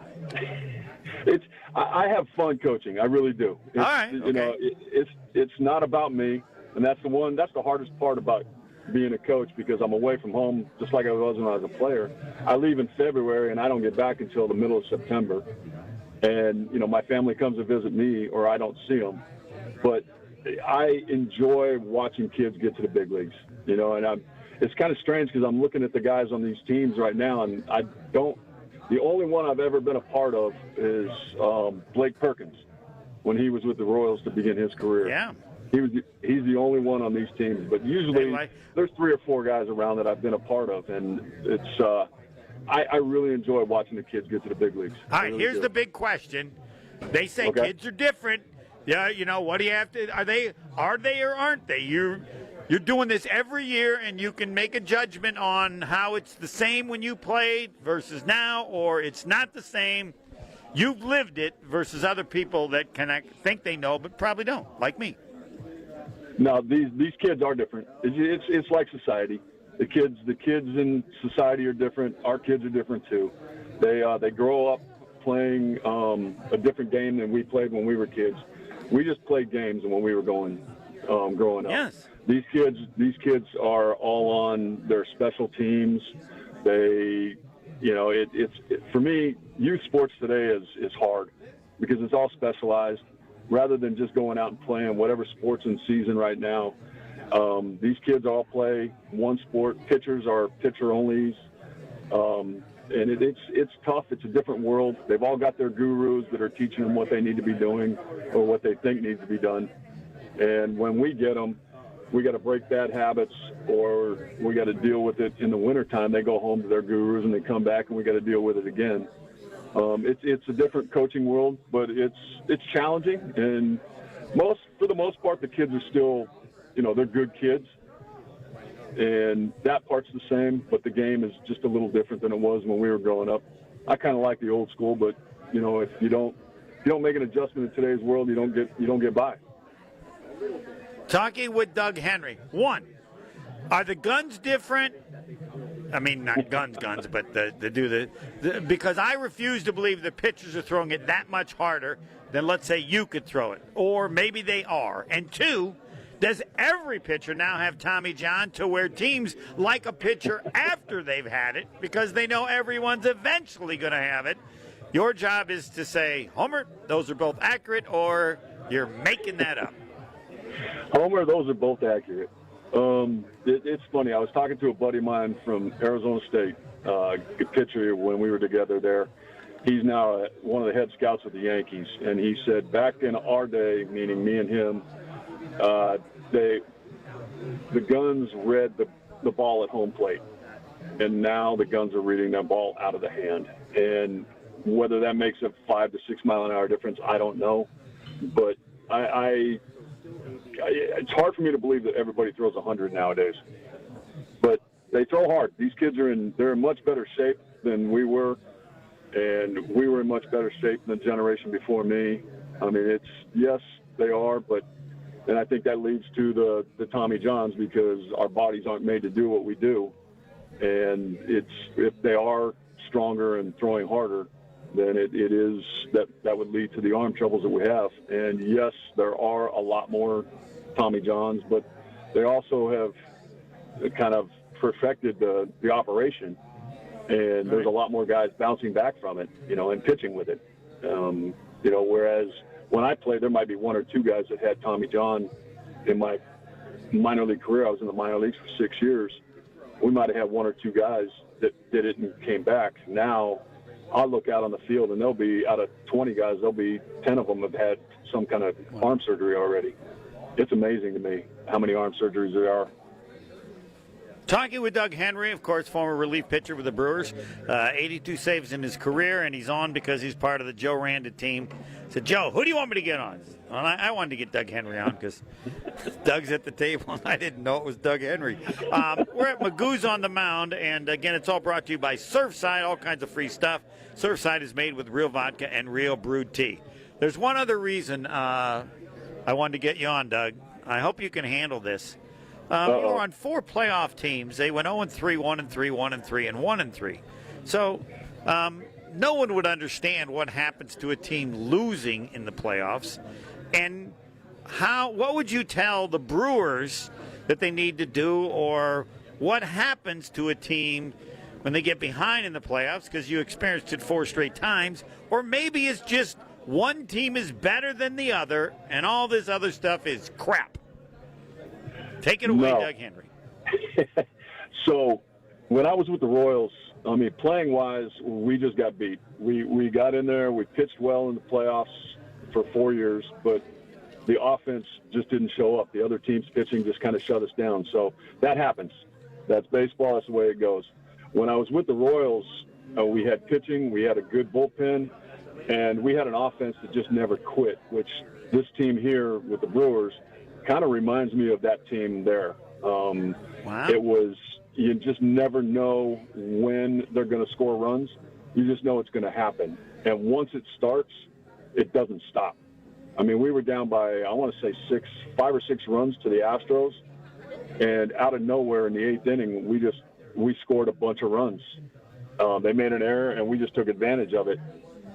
have fun coaching. I really do. All right. Okay. You know, it's not about me, and that's the hardest part about being a coach, because I'm away from home just like I was when I was a player. I leave in February and I don't get back until the middle of September. And, you know, my family comes to visit me or I don't see them. But I enjoy watching kids get to the big leagues, you know, and it's kind of strange because I'm looking at the guys on these teams right now, and the only one I've ever been a part of is Blake Perkins when he was with the Royals to begin his career. Yeah. He's the only one on these teams, but usually there's 3 or 4 guys around that I've been a part of, and it's I really enjoy watching the kids get to the big leagues. All right, here's the big question. They say kids are different. Yeah, you know, what do you have to? Are they or aren't they? You're doing this every year, and you can make a judgment on how it's the same when you played versus now, or it's not the same. You've lived it versus other people that think they know but probably don't, like me. No, these kids are different. It's like society. The kids in society are different. Our kids are different too. They grow up playing a different game than we played when we were kids. We just played games when we were growing up. Yes. These kids are all on their special teams. They, you know, for me, youth sports today is hard because it's all specialized. Rather than just going out and playing whatever sport's in season right now, these kids all play one sport. Pitchers are pitcher-onlys, and it's tough. It's a different world. They've all got their gurus that are teaching them what they need to be doing or what they think needs to be done. And when we get them, we got to break bad habits, or we got to deal with it in the wintertime. They go home to their gurus, and they come back, and we got to deal with it again. It's a different coaching world, but it's challenging, and for the most part, the kids are still, you know, they're good kids, and that part's the same, but the game is just a little different than it was when we were growing up. I kind of like the old school, but you know, if you don't make an adjustment in today's world, you don't get by. Talking with Doug Henry. 1, are the guns different? I mean, not guns, but because I refuse to believe the pitchers are throwing it that much harder than, let's say, you could throw it. Or maybe they are. And 2, does every pitcher now have Tommy John to where teams like a pitcher after they've had it because they know everyone's eventually going to have it? Your job is to say, Homer, those are both accurate, or you're making that up. Homer, those are both accurate. It's funny. I was talking to a buddy of mine from Arizona State, a pitcher when we were together there. He's now one of the head scouts with the Yankees, and he said back in our day, meaning me and him, the guns read the ball at home plate, and now the guns are reading that ball out of the hand. And whether that makes a 5 to 6 mile an hour difference, I don't know, but it's hard for me to believe that everybody throws 100 nowadays, but they throw hard. These kids they're in much better shape than we were, and we were in much better shape than the generation before me. I mean, yes, they are, but then I think that leads to the Tommy Johns because our bodies aren't made to do what we do, and if they are stronger and throwing harder, then it is that would lead to the arm troubles that we have. And yes, there are a lot more Tommy Johns, but they also have kind of perfected the operation, and there's a lot more guys bouncing back from it, you know, and pitching with it. You know, whereas when I played, there might be 1 or 2 guys that had Tommy John in my minor league career. I was in the minor leagues for 6 years. We might have had 1 or 2 guys that did it and came back. Now I'll look out on the field, and there'll be, out of 20 guys, there'll be 10 of them have had some kind of arm surgery already. It's amazing to me how many arm surgeries there are. Talking with Doug Henry, of course, former relief pitcher with the Brewers. 82 saves in his career, and he's on because he's part of the Joe Randa team. said, Joe, who do you want me to get on? Well, I wanted to get Doug Henry on because Doug's at the table, and I didn't know it was Doug Henry. We're at Magoo's on the Mound, and, again, it's all brought to you by Surfside, all kinds of free stuff. Surfside is made with real vodka and real brewed tea. There's one other reason I wanted to get you on, Doug. I hope you can handle this. You were on 4 playoff teams. They went 0-3, 1-3, 1-3, and 1-3. So no one would understand what happens to a team losing in the playoffs. And what would you tell the Brewers that they need to do, or what happens to a team when they get behind in the playoffs, because you experienced it 4 straight times, or maybe it's just one team is better than the other and all this other stuff is crap? Take it away, Doug Henry. So when I was with the Royals, I mean, playing-wise, we just got beat. We got in there, we pitched well in the playoffs for 4 years, but the offense just didn't show up. The other team's pitching just kind of shut us down. So that happens. That's baseball. That's the way it goes. When I was with the Royals, we had pitching, we had a good bullpen, and we had an offense that just never quit, which this team here with the Brewers kind of reminds me of that team there. Wow. It was, you just never know when they're going to score runs. You just know it's going to happen. And once it starts, it doesn't stop. I mean, we were down by, I want to say 5 or 6 runs to the Astros, and out of nowhere in the 8th inning, we scored a bunch of runs. They made an error, and we just took advantage of it,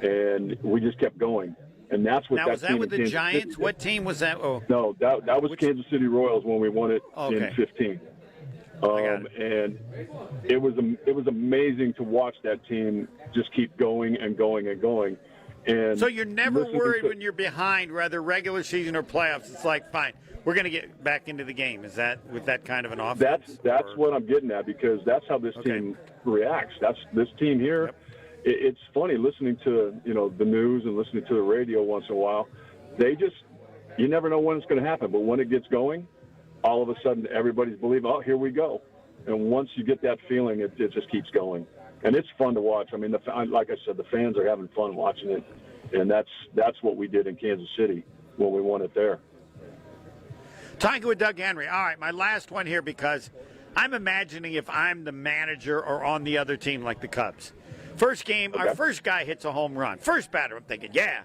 and we just kept going. And that's what now, that was that team with the Giants? What team was that? Oh. No, that was Kansas City Royals when we won it in 15. And it was amazing to watch that team just keep going and going and going. And so you're never worried when you're behind, whether regular season or playoffs. It's like, fine, we're going to get back into the game. Is that with that kind of an offense? That's what I'm getting at, because that's how this team reacts. That's this team here. Yep. It's funny listening to the news and listening to the radio once in a while. You never know when it's going to happen, but when it gets going, all of a sudden everybody's believing, oh, here we go. And once you get that feeling, it just keeps going. And it's fun to watch. I mean, like I said, the fans are having fun watching it, and that's what we did in Kansas City when we won it there. Talking with Doug Henry. All right, my last one here, because I'm imagining if I'm the manager or on the other team like the Cubs. First game, our first guy hits a home run. First batter, I'm thinking, yeah.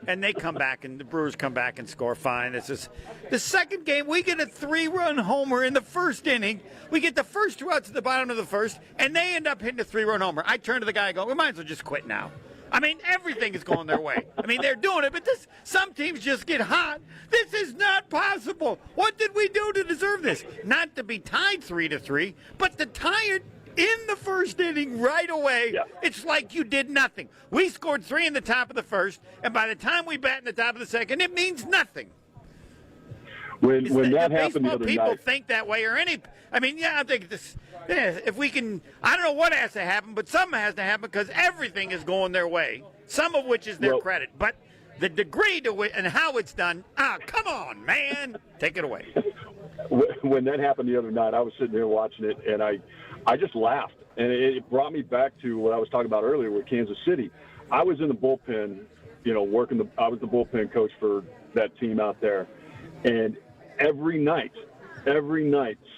And they come back, and the Brewers come back and score fine. This is the second game. We get a 3-run homer in the first inning. We get the first 2 outs at the bottom of the first, and they end up hitting a 3-run homer. I turn to the guy and go, we might as well just quit now. I mean, everything is going their way. I mean, they're doing it, but some teams just get hot. This is not possible. What did we do to deserve this? Not to be tied 3-3, but to tie it in the first inning right away. Yeah. It's like you did nothing. We scored 3 in the top of the first, and by the time we bat in the top of the second, it means nothing. When that happened the other people night, think that way, or any. I mean, I think this. Yeah, if we can, I don't know what has to happen, but something has to happen, because everything is going their way. Some of which is their credit, but the degree to it and how it's done. Come on, man, take it away. When that happened the other night, I was sitting there watching it, and I just laughed, and it brought me back to what I was talking about earlier with Kansas City. I was in the bullpen, I was the bullpen coach for that team out there, and every night,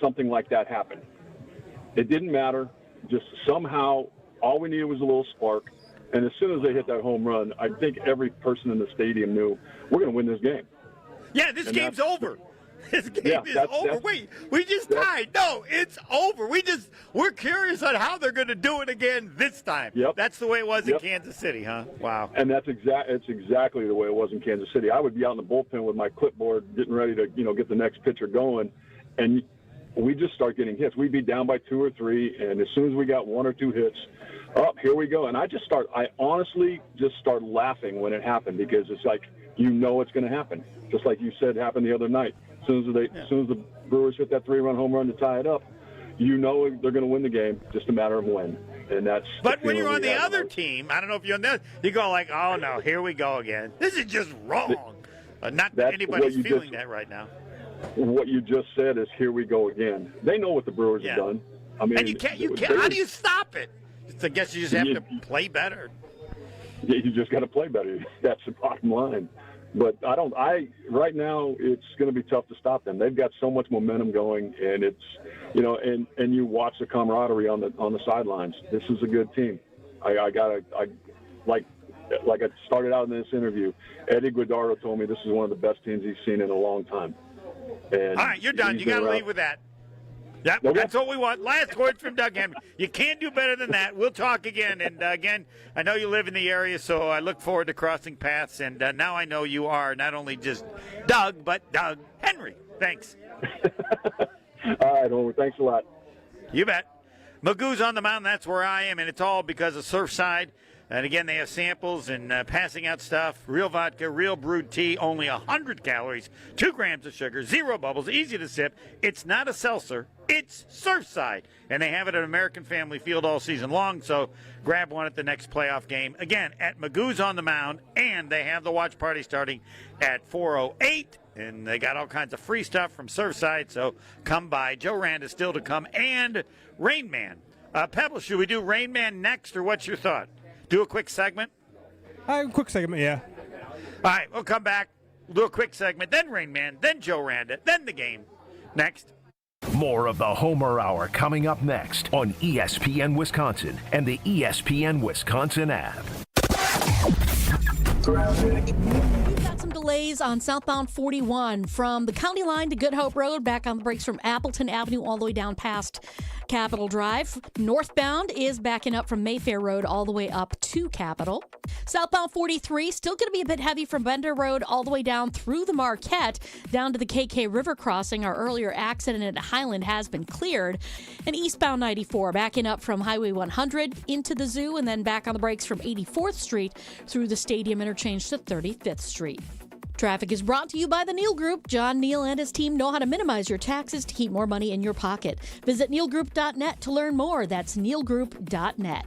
something like that happened. It didn't matter. Just somehow, all we needed was a little spark, and as soon as they hit that home run, I think every person in the stadium knew we're going to win this game. Yeah, this game's over. This game is over. Wait, we just tied. No, it's over. We're curious on how they're going to do it again this time. Yep. That's the way it was in Kansas City, huh? Wow. And it's exactly the way it was in Kansas City. I would be out in the bullpen with my clipboard, getting ready to get the next pitcher going, and we just start getting hits. We'd be down by 2 or 3, and as soon as we got 1 or 2 hits, here we go. And I honestly just start laughing when it happened, because it's like it's going to happen, just like you said happened the other night. As soon as the Brewers hit that 3-run home run to tie it up, they're going to win the game. Just a matter of when. And that's. But when you're on the other team, I don't know if you're on that. You go like, oh no, here we go again. This is just wrong. Not that anybody's feeling that right now. What you just said is, here we go again. They know what the Brewers have done. I mean, and you can't. How do you stop it? I guess you just have to play better. You just got to play better. That's the bottom line. But right now it's going to be tough to stop them. They've got so much momentum going, and it's, and you watch the camaraderie on the sidelines. This is a good team. Like I started out in this interview, Eddie Guardado told me this is one of the best teams he's seen in a long time. And all right, you're done. You got to leave with that. Yep, okay. That's what we want. Last words from Doug Henry. You can't do better than that. We'll talk again. And again, I know you live in the area, so I look forward to crossing paths. And now I know you are not only just Doug, but Doug Henry. Thanks. All right, Homer. Thanks a lot. You bet. Magoo's on the mountain. That's where I am, and it's all because of Surfside. And again, they have samples and passing out stuff. Real vodka, real brewed tea, only 100 calories, 2 grams of sugar, 0 bubbles, easy to sip. It's not a seltzer. It's Surfside. And they have it at American Family Field all season long, so grab one at the next playoff game. Again, at Magoo's on the Mound, and they have the watch party starting at 4:08. And they got all kinds of free stuff from Surfside, so come by. Joe Rand is still to come, and Rain Man. Pebble, should we do Rain Man next, or what's your thought? Do a quick segment? Quick segment, yeah. All right, we'll come back. We'll do a quick segment, then Rain Man, then Joe Randa, then the game. Next. More of the Homer Hour coming up next on ESPN Wisconsin and the ESPN Wisconsin app. We've got some delays on southbound 41 from the county line to Good Hope Road, back on the brakes from Appleton Avenue all the way down past Capitol Drive. Northbound is backing up from Mayfair Road all the way up to Capitol. Southbound 43 still going to be a bit heavy from Bender Road all the way down through the Marquette down to the KK River crossing. Our earlier accident at Highland has been cleared. And eastbound 94 backing up from Highway 100 into the zoo and then back on the brakes from 84th Street through the Stadium interchange to 35th Street. Traffic is brought to you by the Neal Group. John Neal and his team know how to minimize your taxes to keep more money in your pocket. Visit nealgroup.net to learn more. That's nealgroup.net.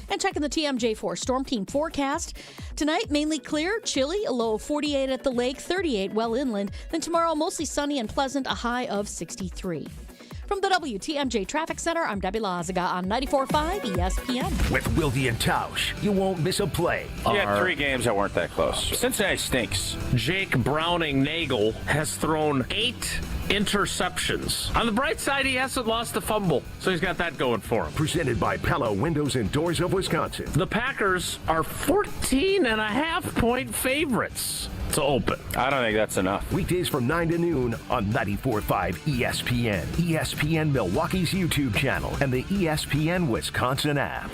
And checking the TMJ4 Storm Team forecast. Tonight, mainly clear, chilly, a low of 48 at the lake, 38 well inland. Then tomorrow, mostly sunny and pleasant, a high of 63. From the WTMJ Traffic Center, I'm Debbie Lazaga on 94.5 ESPN. With Wilde and Tausch, you won't miss a play. You had 3 games that weren't that close. Cincinnati stinks. Jake Browning-Nagel has thrown 8 interceptions. On the bright side, he hasn't lost a fumble, so he's got that going for him. Presented by Pella Windows and Doors of Wisconsin. The Packers are 14.5-point favorites to open. I don't think that's enough. Weekdays from 9 to noon on 94.5 ESPN, ESPN Milwaukee's YouTube channel, and the ESPN Wisconsin app.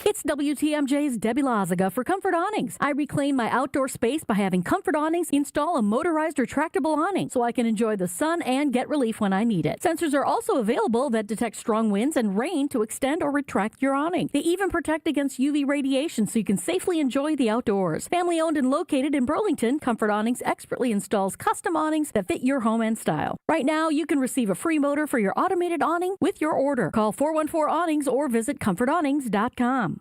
It's WTMJ's Debbie Lazaga for Comfort Awnings. I reclaim my outdoor space by having Comfort Awnings install a motorized retractable awning so I can enjoy the sun and get relief when I need it. Sensors are also available that detect strong winds and rain to extend or retract your awning. They even protect against UV radiation so you can safely enjoy the outdoors. Family owned and located in Burlington, Comfort Awnings expertly installs custom awnings that fit your home and style. Right now, you can receive a free motor for your automated awning with your order. Call 414-Awnings or visit comfortawnings.com.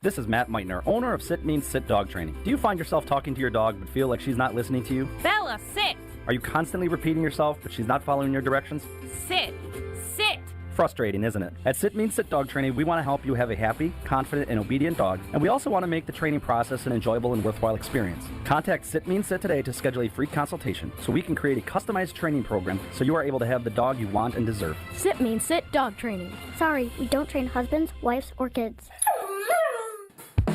This is Matt Meitner, owner of Sit Means Sit Dog Training. Do you find yourself talking to your dog but feel like she's not listening to you? Bella, sit! Are you constantly repeating yourself but she's not following your directions? Sit! Sit! Frustrating, isn't it? At Sit Means Sit Dog Training, we want to help you have a happy, confident, and obedient dog, and we also want to make the training process an enjoyable and worthwhile experience. Contact Sit Means Sit today to schedule a free consultation so we can create a customized training program so you are able to have the dog you want and deserve. Sit Means Sit Dog Training. Sorry, we don't train husbands, wives, or kids.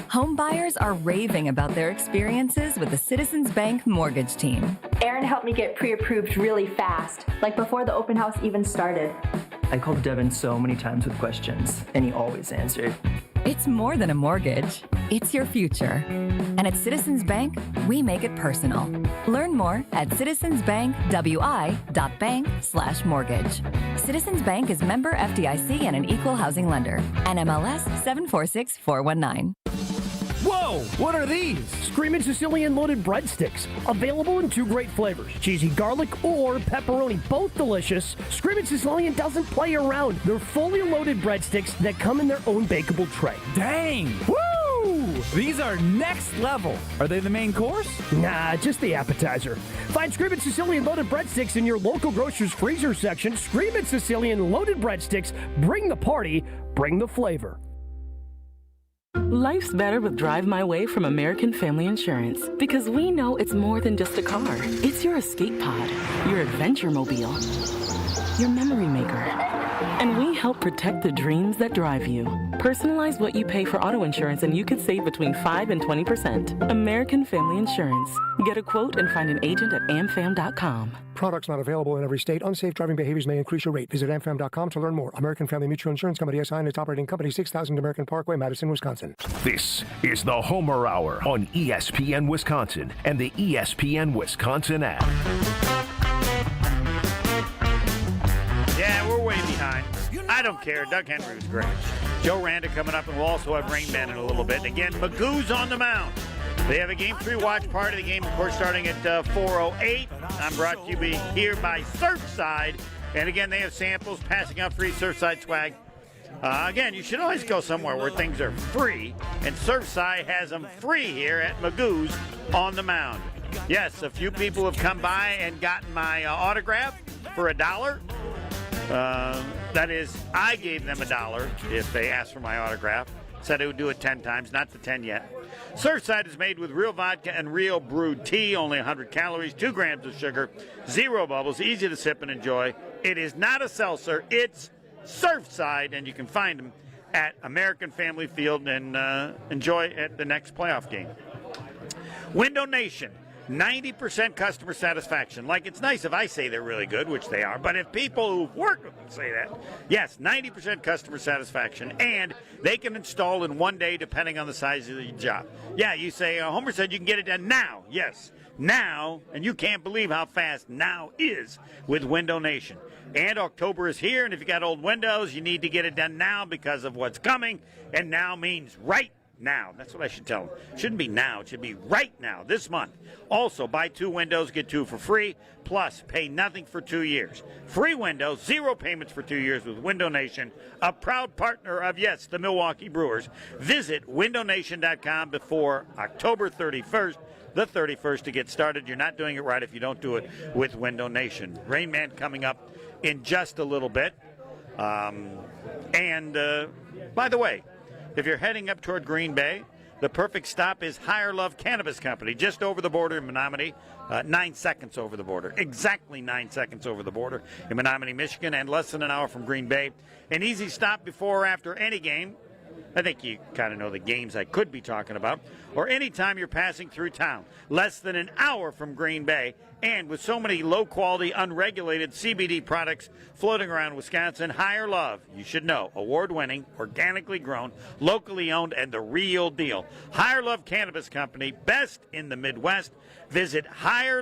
Home buyers are raving about their experiences with the Citizens Bank mortgage team. Aaron helped me get pre-approved really fast, like before the open house even started. I called Devin so many times with questions, and he always answered. It's more than a mortgage. It's your future. And at Citizens Bank, we make it personal. Learn more at citizensbankwi.bank/mortgage. Citizens Bank is member FDIC and an equal housing lender. NMLS 746419. Whoa! What are these? Screamin' Sicilian loaded breadsticks. Available in 2 great flavors. Cheesy garlic or pepperoni. Both delicious. Screamin' Sicilian doesn't play around. They're fully loaded breadsticks that come in their own bakeable tray. Dang! Woo! These are next level. Are they the main course? Nah, just the appetizer. Find Screamin' Sicilian loaded breadsticks in your local grocer's freezer section. Screamin' Sicilian loaded breadsticks. Bring the party. Bring the flavor. Life's better with Drive My Way from American Family Insurance because we know it's more than just a car. It's your escape pod, your adventure mobile, your memory maker. And we help protect the dreams that drive you. Personalize what you pay for auto insurance and you could save between 5 and 20%. American Family Insurance. Get a quote and find an agent at amfam.com. Products not available in every state. Unsafe driving behaviors may increase your rate. Visit amfam.com to learn more. American Family Mutual Insurance Company SI and its operating company 6000 American Parkway, Madison, Wisconsin. This is the Homer Hour on ESPN Wisconsin and the ESPN Wisconsin app. Yeah, we're way behind. I don't care. Doug Henry was great. Joe Randa coming up, and we'll also have Rain Man in a little bit. Again, Magoo's on the mound. They have a Game 3 watch party. The game, of course, starting at 4:08. I'm brought to you here by Surfside. And again, they have samples, passing out free Surfside swag. Again, you should always go somewhere where things are free. And Surfside has them free here at Magoo's on the mound. Yes, a few people have come by and gotten my autograph for $1. That is, I gave them $1 if they asked for my autograph. Said I would do it 10 times, not the 10 yet. Surfside is made with real vodka and real brewed tea, only 100 calories, 2 grams of sugar, 0 bubbles, easy to sip and enjoy. It is not a seltzer, it's Surfside, and you can find them at American Family Field and enjoy at the next playoff game. Window Nation. 90% customer satisfaction. Like, it's nice if I say they're really good, which they are, but if people who've worked with them say that, yes, 90% customer satisfaction, and they can install in 1 day depending on the size of the job. Yeah, you say, Homer said you can get it done now. Yes, now, and you can't believe how fast now is with Window Nation. And October is here, and if you got old windows, you need to get it done now because of what's coming, and now means right now. That's what I should tell them. It shouldn't be now. It should be right now, this month. Also, buy 2 windows, get 2 for free, plus pay nothing for 2 years. Free windows, 0 payments for 2 years with Window Nation, a proud partner of, yes, the Milwaukee Brewers. Visit windownation.com before October 31st, the 31st, to get started. You're not doing it right if you don't do it with Window Nation. Rain Man coming up in just a little bit. By the way, if you're heading up toward Green Bay, the perfect stop is Higher Love Cannabis Company, just over the border in Menominee, 9 seconds over the border, exactly 9 seconds over the border in Menominee, Michigan, and less than an hour from Green Bay. An easy stop before or after any game. I think you kind of know the games I could be talking about. Or anytime you're passing through town. Less than an hour from Green Bay. And with so many low-quality, unregulated CBD products floating around Wisconsin, Higher Love, you should know, award-winning, organically grown, locally owned, and the real deal. Higher Love Cannabis Company, best in the Midwest. Visit Find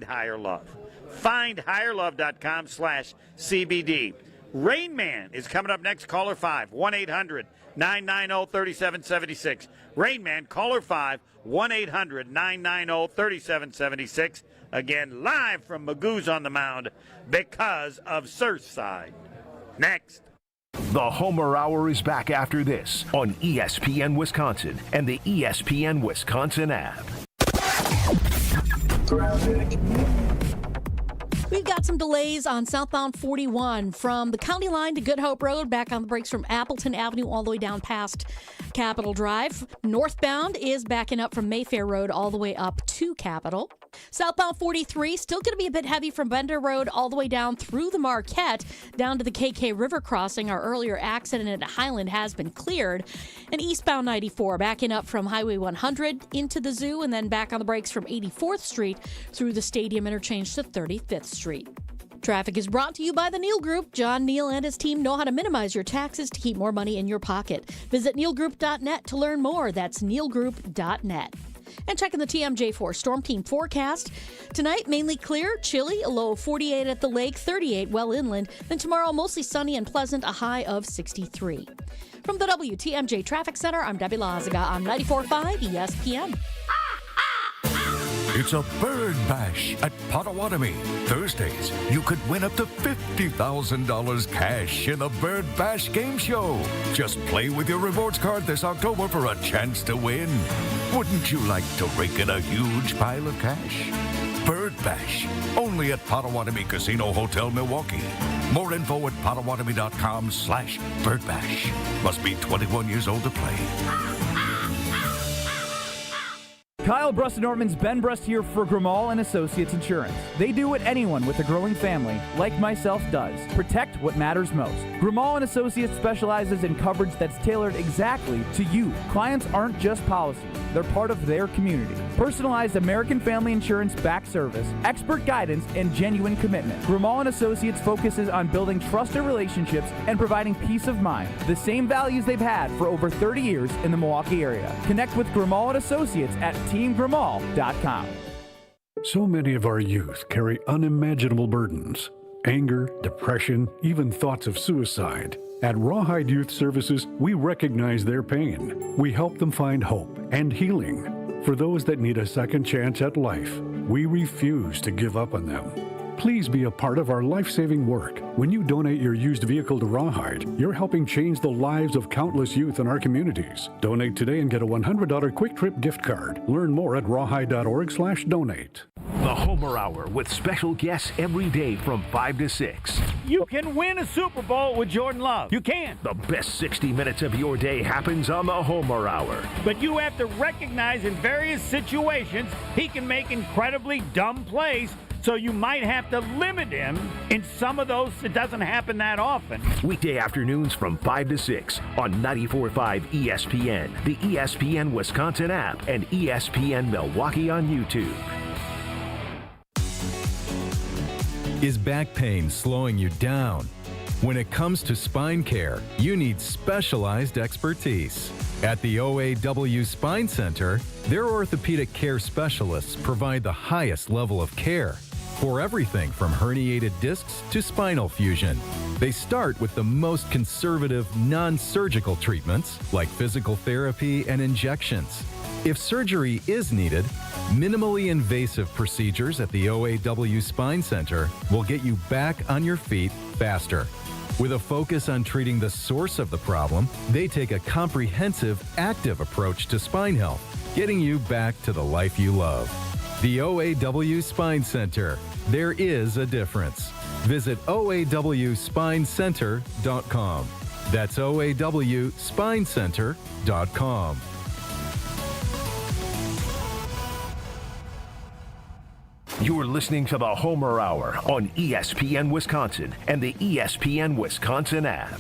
Higher Love. FindHigherLove.com/CBD. Rain Man is coming up next. Caller 5, 1-800-990-3776. Rain Man, caller 5, 1-800-990-3776. Again, live from Magoo's on the mound because of Surfside. Next. The Homer Hour is back after this on ESPN Wisconsin and the ESPN Wisconsin app. We've got some delays on southbound 41 from the county line to Good Hope Road, back on the brakes from Appleton Avenue all the way down past Capitol Drive. Northbound is backing up from Mayfair Road all the way up to Capitol. Southbound 43, still going to be a bit heavy from Bender Road all the way down through the Marquette, down to the KK River crossing. Our earlier accident at Highland has been cleared. And eastbound 94, backing up from Highway 100 into the zoo, and then back on the brakes from 84th Street through the Stadium interchange to 35th Street. Traffic is brought to you by the Neal Group. John Neal and his team know how to minimize your taxes to keep more money in your pocket. Visit nealgroup.net to learn more. That's nealgroup.net. And checking the TMJ4 Storm Team forecast. Tonight, mainly clear, chilly, a low of 48 at the lake, 38 well inland. Then tomorrow, mostly sunny and pleasant, a high of 63. From the WTMJ Traffic Center, I'm Debbie Lazaga on 94.5 ESPN. It's a bird bash at Potawatomi. Thursdays, you could win up to $50,000 cash in the Bird Bash game show. Just play with your rewards card this October for a chance to win. Wouldn't you like to rake in a huge pile of cash? Bird Bash, only at Potawatomi Casino Hotel, Milwaukee. More info at potawatomi.com/birdbash. Must be 21 years old to play. Kyle Brust-Norman's Ben Brust here for Grimal & Associates Insurance. They do what anyone with a growing family, like myself, does. Protect what matters most. Grimal & Associates specializes in coverage that's tailored exactly to you. Clients aren't just policies. They're part of their community. Personalized American Family Insurance back service, expert guidance, and genuine commitment. Grimal & Associates focuses on building trusted relationships and providing peace of mind. The same values they've had for over 30 years in the Milwaukee area. Connect with Grimal & Associates at teamgrimal.com. So many of our youth carry unimaginable burdens. Anger, depression, even thoughts of suicide. At Rawhide Youth Services, we recognize their pain. We help them find hope and healing. For those that need a second chance at life, we refuse to give up on them. Please be a part of our life-saving work. When you donate your used vehicle to Rawhide, you're helping change the lives of countless youth in our communities. Donate today and get a $100 Quick Trip gift card. Learn more at rawhide.org/donate. The Homer Hour with special guests every day from 5 to 6. You can win a Super Bowl with Jordan Love. You can. The best 60 minutes of your day happens on the Homer Hour. But you have to recognize in various situations he can make incredibly dumb plays, so you might have to limit him in some of those. It doesn't happen that often. Weekday afternoons from 5 to 6 on 94.5 ESPN, the ESPN Wisconsin app, and ESPN Milwaukee on YouTube. Is back pain slowing you down? When it comes to spine care, you need specialized expertise. At the OAW Spine Center, their orthopedic care specialists provide the highest level of care for everything from herniated discs to spinal fusion. They start with the most conservative, non-surgical treatments like physical therapy and injections. If surgery is needed, minimally invasive procedures at the OAW Spine Center will get you back on your feet faster. With a focus on treating the source of the problem, they take a comprehensive, active approach to spine health, getting you back to the life you love. The OAW Spine Center. There is a difference. Visit OAWspinecenter.com. That's OAWspinecenter.com. You're listening to the Homer Hour on ESPN Wisconsin and the ESPN Wisconsin app.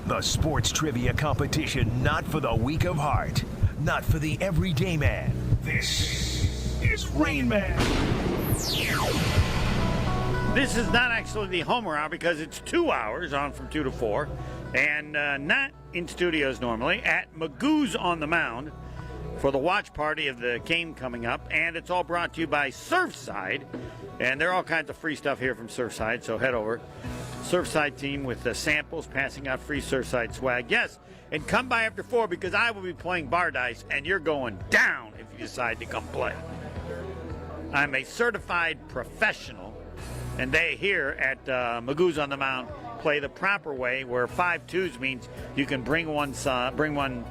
The sports trivia competition not for the weak of heart, not for the everyday man. This is Rain Man. This is not actually the Homer Hour because it's 2 hours on from 2 to 4 and not in studios normally at Magoo's on the Mound for the watch party of the game coming up, and it's all brought to you by Surfside, and there are all kinds of free stuff here from Surfside, so head over. Surfside team with the samples, passing out free Surfside swag. Yes, and come by after 4 because I will be playing bar dice, and you're going down if you decide to come play. I'm a certified professional, and they here at Magoo's on the Mound play the proper way, where 5-2s means you can bring someone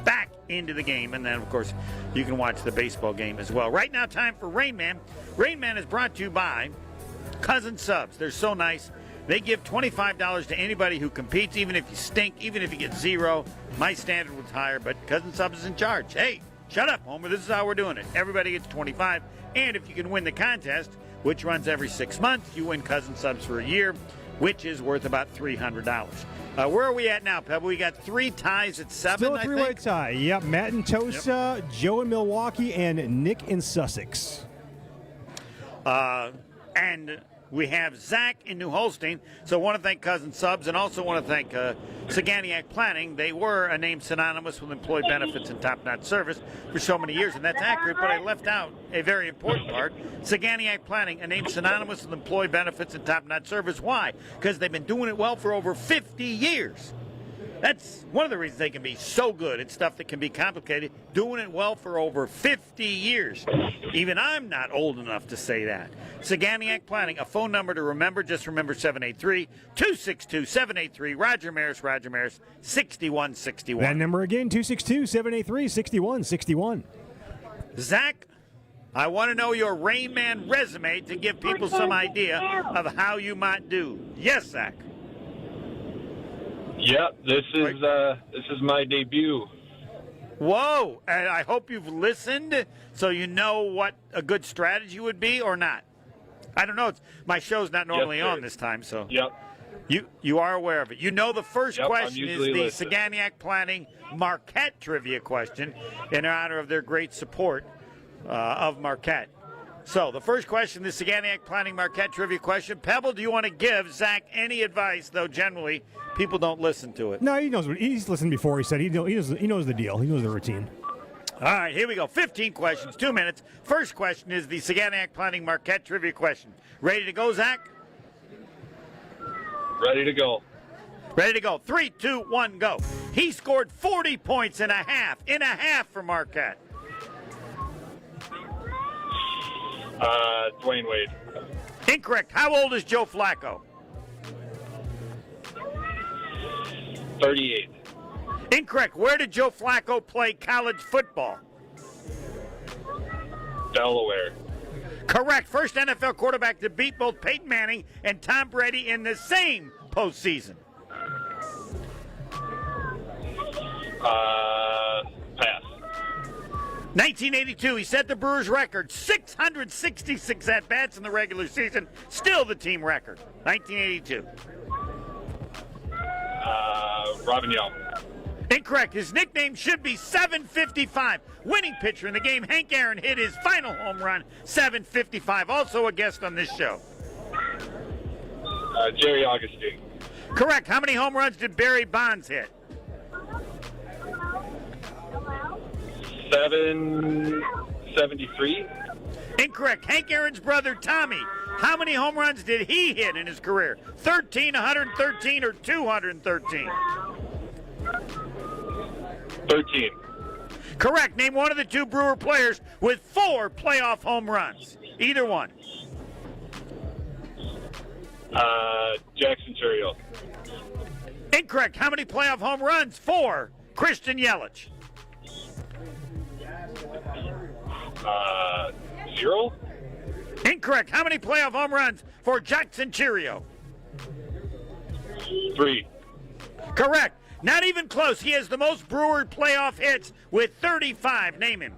back into the game, and then of course you can watch the baseball game as well. Right now, time for Rain Man. Rain Man is brought to you by Cousin Subs. They're so nice. They give $25 to anybody who competes, even if you stink, even if you get 0. My standard was higher, but Cousin Subs is in charge. Hey, shut up, Homer. This is how we're doing it. Everybody gets $25, and if you can win the contest, which runs every 6 months, you win Cousin Subs for a year, which is worth about $300. Where are we at now, Pebble? We got 3 ties at 7, Still a three-way tie. Yep, Matt in Tosa, yep. Joe in Milwaukee, and Nick in Sussex. And we have Zach in New Holstein. So I want to thank Cousin Subs, and also want to thank Saganiac Planning. They were a name synonymous with employee benefits and top-notch service for so many years, and that's accurate, but I left out a very important part. Saganiac Planning, a name synonymous with employee benefits and top-notch service. Why? Because they've been doing it well for over 50 years. That's one of the reasons they can be so good at stuff that can be complicated, doing it well for over 50 years. Even I'm not old enough to say that. Saganiac Planning, a phone number to remember. Just remember 783-262-783. Roger Maris, 6161. That number again, 262-783-6161. Zach, I want to know your Rain Man resume to give people some idea of how you might do. Yes, Zach. Yep, this is my debut. Whoa, and I hope you've listened so you know what a good strategy would be or not. I don't know. My show's not normally on this time, so yep. You are aware of it. You know the first question is the listening. Saganiac Planning Marquette trivia question in honor of their great support of Marquette. So the first question, the Saganiac Planning Marquette trivia question. Pebble, do you want to give Zach any advice, though generally people don't listen to it? No, he knows. He's listened before. He said he knows the deal. He knows the routine. All right, here we go. 15 questions, 2 minutes. First question is the Saganiac Planning Marquette trivia question. Ready to go, Zach? Ready to go. Ready to go. 3, 2, 1, go. He scored 40 points in a half for Marquette. Dwayne Wade. Incorrect. How old is Joe Flacco? 38. Incorrect. Where did Joe Flacco play college football? Delaware. Correct. First NFL quarterback to beat both Peyton Manning and Tom Brady in the same postseason. Pass. 1982, he set the Brewers record, 666 at-bats in the regular season, still the team record. 1982. Robin Young. Incorrect. His nickname should be 755. Winning pitcher in the game, Hank Aaron hit his final home run, 755. Also a guest on this show. Jerry Augustine. Correct. How many home runs did Barry Bonds hit? 773. Incorrect. Hank Aaron's brother, Tommy. How many home runs did he hit in his career? 13, 113, or 213? 13. Correct. Name one of the two Brewer players with 4 playoff home runs. Either one. Jackson Churiel. Incorrect. How many playoff home runs for Christian Yelich? 0. Incorrect. How many playoff home runs for Jackson Churiel? 3. Correct. Not even close. He has the most Brewer playoff hits with 35. Name him.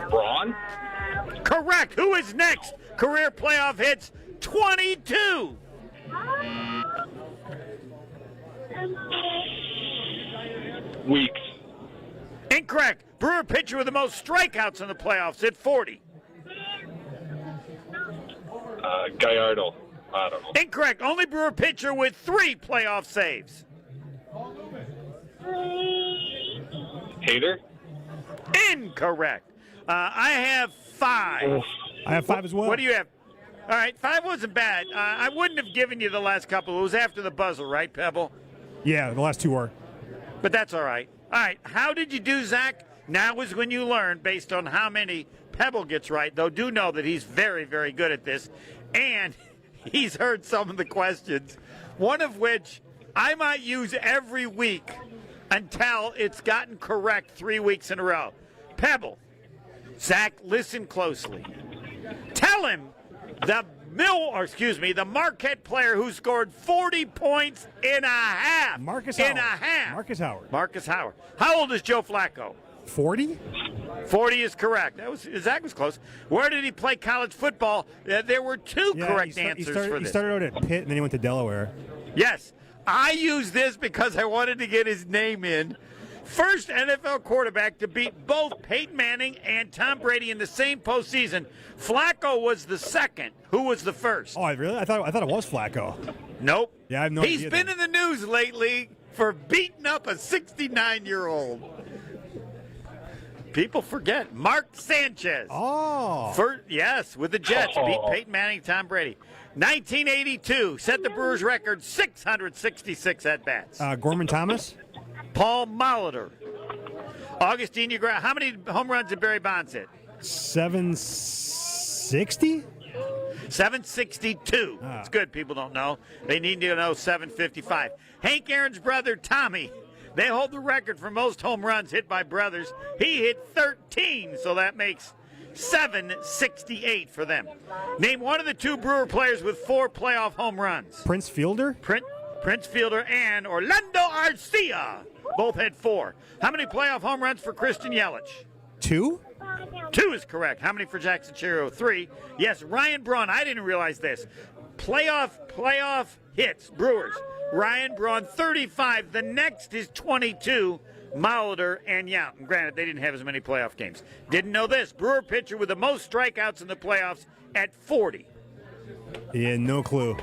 Braun. Correct. Who is next? Career playoff hits 22. Weeks. Incorrect. Brewer pitcher with the most strikeouts in the playoffs at 40. Gallardo. I don't know. Incorrect. Only Brewer pitcher with 3 playoff saves. Hader. Incorrect. I have 5. I have 5 as well. What do you have? All right, 5 wasn't bad. I wouldn't have given you the last couple. It was after the buzzer, right, Pebble? Yeah, the last 2 were. But that's all right. All right, how did you do, Zach? Now is when you learn based on how many Pebble gets right, though do know that he's very, very good at this. And he's heard some of the questions, one of which I might use every week until it's gotten correct 3 weeks in a row. Pebble, Zach, listen closely. Tell him the Marquette player who scored 40 points in a half. Marcus Howard. Marcus Howard. How old is Joe Flacco? 40? 40 is correct. Zach was close. Where did he play college football? There were 2 correct answers for this. He started out at Pitt, and then he went to Delaware. Yes. I used this because I wanted to get his name in. First NFL quarterback to beat both Peyton Manning and Tom Brady in the same postseason. Flacco was the second. Who was the first? Oh, really? I thought it was Flacco. Nope. Yeah, I have no He's idea. been in the news lately for beating up a 69-year-old. People forget. Mark Sanchez. Oh. Yes, with the Jets. Beat Peyton Manning, Tom Brady. 1982 set the Brewers record 666 at-bats. Gorman Thomas. Paul Molitor. Augustine Ugra. How many home runs did Barry Bonds hit? 760? 762. It's good. People don't know. They need to know 755. Hank Aaron's brother, Tommy. They hold the record for most home runs hit by brothers. He hit 13, so that makes 768 for them. Name one of the two Brewer players with 4 playoff home runs. Prince Fielder? Prince Fielder and Orlando Arcia both had 4. How many playoff home runs for Christian Yelich? 2? 2 is correct. How many for Jackson Chiro? 3. Yes, Ryan Braun. I didn't realize this. Playoff hits, Brewers. Ryan Braun, 35. The next is 22. Molitor and Yount. Granted, they didn't have as many playoff games. Didn't know this. Brewer pitcher with the most strikeouts in the playoffs at 40. Yeah, no clue.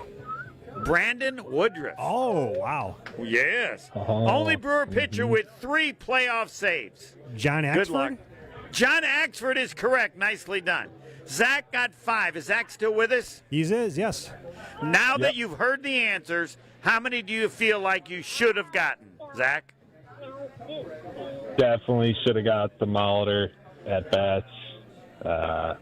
Brandon Woodruff. Oh, wow. Yes. Only Brewer pitcher with 3 playoff saves. John Axford? Good luck. John Axford is correct. Nicely done. Zach got 5. Is Zach still with us? He is, yes. Now that you've heard the answers, how many do you feel like you should have gotten, Zach? Definitely should have got the Molitor at bats. I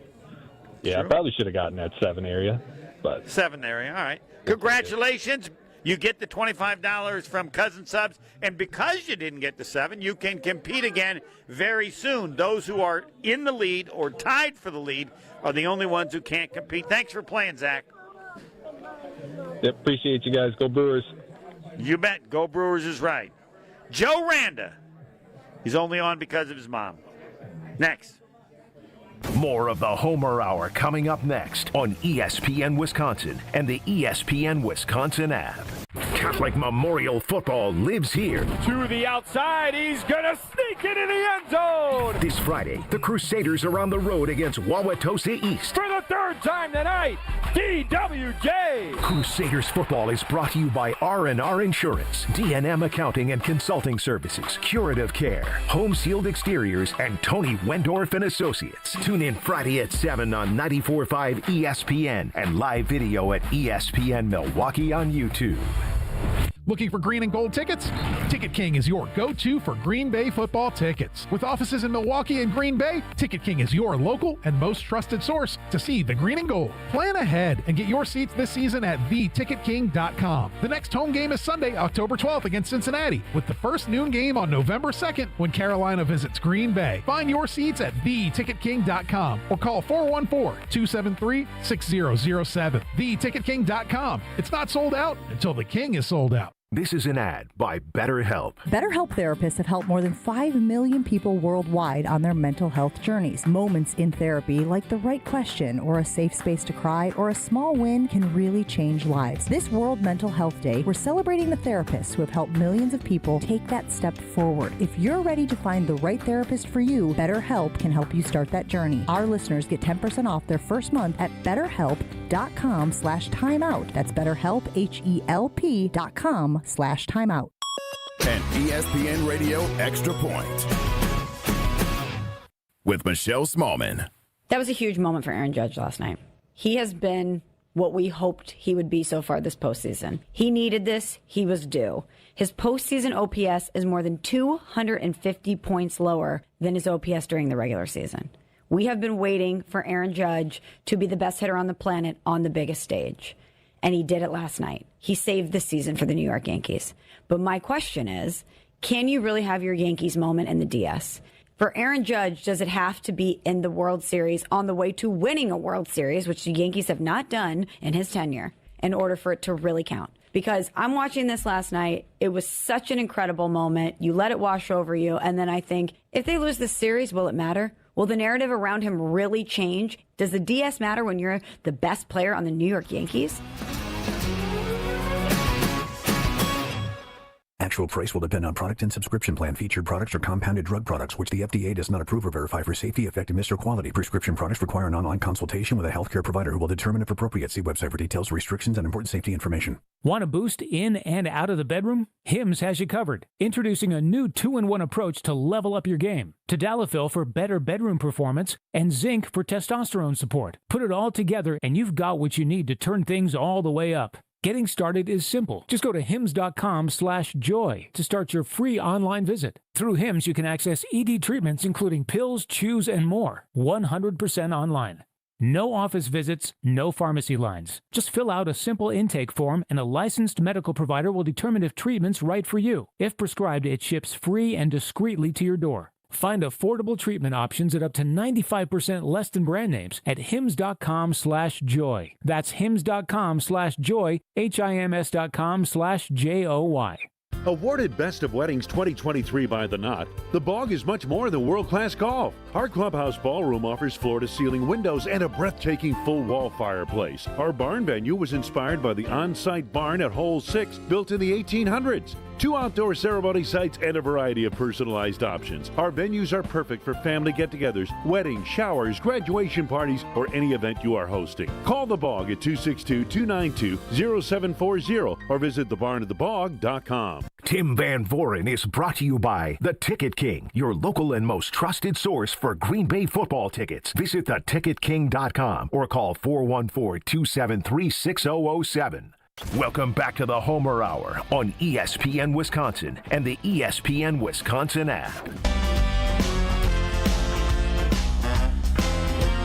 probably should have gotten that 7 area. But 7 area, all right. Congratulations. You get the $25 from Cousin Subs, and because you didn't get the 7, you can compete again very soon. Those who are in the lead or tied for the lead are the only ones who can't compete. Thanks for playing, Zach. Yep, appreciate you guys. Go Brewers. You bet. Go Brewers is right. Joe Randa. He's only on because of his mom. Next. More of the Homer Hour coming up next on ESPN Wisconsin and the ESPN Wisconsin app. Catholic Memorial Football lives here. To the outside, he's gonna sneak it in the end zone! This Friday, the Crusaders are on the road against Wauwatosa East. For the 3rd time tonight, DWJ! Crusaders football is brought to you by R&R Insurance, D&M Accounting and Consulting Services, Curative Care, Home Sealed Exteriors, and Tony Wendorf and Associates. Tune in Friday at 7 on 94.5 ESPN and live video at ESPN Milwaukee on YouTube. Looking for green and gold tickets? Ticket King is your go-to for Green Bay football tickets. With offices in Milwaukee and Green Bay, Ticket King is your local and most trusted source to see the green and gold. Plan ahead and get your seats this season at theticketking.com. The next home game is Sunday, October 12th against Cincinnati, with the first noon game on November 2nd when Carolina visits Green Bay. Find your seats at theticketking.com or call 414-273-6007. Theticketking.com. It's not sold out until the King is sold out. This is an ad by BetterHelp. BetterHelp therapists have helped more than 5 million people worldwide on their mental health journeys. Moments in therapy, like the right question or a safe space to cry or a small win, can really change lives. This World Mental Health Day, we're celebrating the therapists who have helped millions of people take that step forward. If you're ready to find the right therapist for you, BetterHelp can help you start that journey. Our listeners get 10% off their first month at BetterHelp.com/timeout. That's BetterHelp, HELP.com/timeout. An ESPN Radio Extra Point with Michelle Smallman. That was a huge moment for Aaron Judge last night. He has been what we hoped he would be so far this postseason. He needed this. He was due. His postseason OPS is more than 250 points lower than his OPS during the regular season. We have been waiting for Aaron Judge to be the best hitter on the planet on the biggest stage. And he did it last night. He saved the season for the New York Yankees. But my question is, can you really have your Yankees moment in the DS? For Aaron Judge, does it have to be in the World Series on the way to winning a World Series, which the Yankees have not done in his tenure, in order for it to really count? Because I'm watching this last night. It was such an incredible moment. You let it wash over you. And then I think, if they lose this series, will it matter? Will the narrative around him really change? Does the DS matter when you're the best player on the New York Yankees? At Actual price will depend on product and subscription plan. Featured products are compounded drug products, which the FDA does not approve or verify for safety, effectiveness, or quality. Prescription products require an online consultation with a healthcare provider who will determine if appropriate. See website for details, restrictions, and important safety information. Want to boost in and out of the bedroom? Hims has you covered. Introducing a new 2-in-1 approach to level up your game. Tadalafil for better bedroom performance and zinc for testosterone support. Put it all together and you've got what you need to turn things all the way up. Getting started is simple. Just go to hims.com/joy to start your free online visit. Through Hims, you can access ED treatments including pills, chews, and more. 100% online. No office visits, no pharmacy lines. Just fill out a simple intake form and a licensed medical provider will determine if treatment's right for you. If prescribed, it ships free and discreetly to your door. Find affordable treatment options at up to 95% less than brand names at hims.com/joy. That's hims.com/joy, hims.com/joy. Awarded Best of Weddings 2023 by The Knot, The Bog is much more than world-class golf. Our clubhouse ballroom offers floor-to-ceiling windows and a breathtaking full-wall fireplace. Our barn venue was inspired by the on-site barn at Hole 6, built in the 1800s. 2 outdoor ceremony sites and a variety of personalized options. Our venues are perfect for family get-togethers, weddings, showers, graduation parties, or any event you are hosting. Call The Bog at 262-292-0740 or visit thebarnatthebog.com. Tim Van Voren is brought to you by The Ticket King, your local and most trusted source for Green Bay football tickets. Visit theticketking.com or call 414-273-6007. Welcome back to the Homer Hour on ESPN Wisconsin and the ESPN Wisconsin app.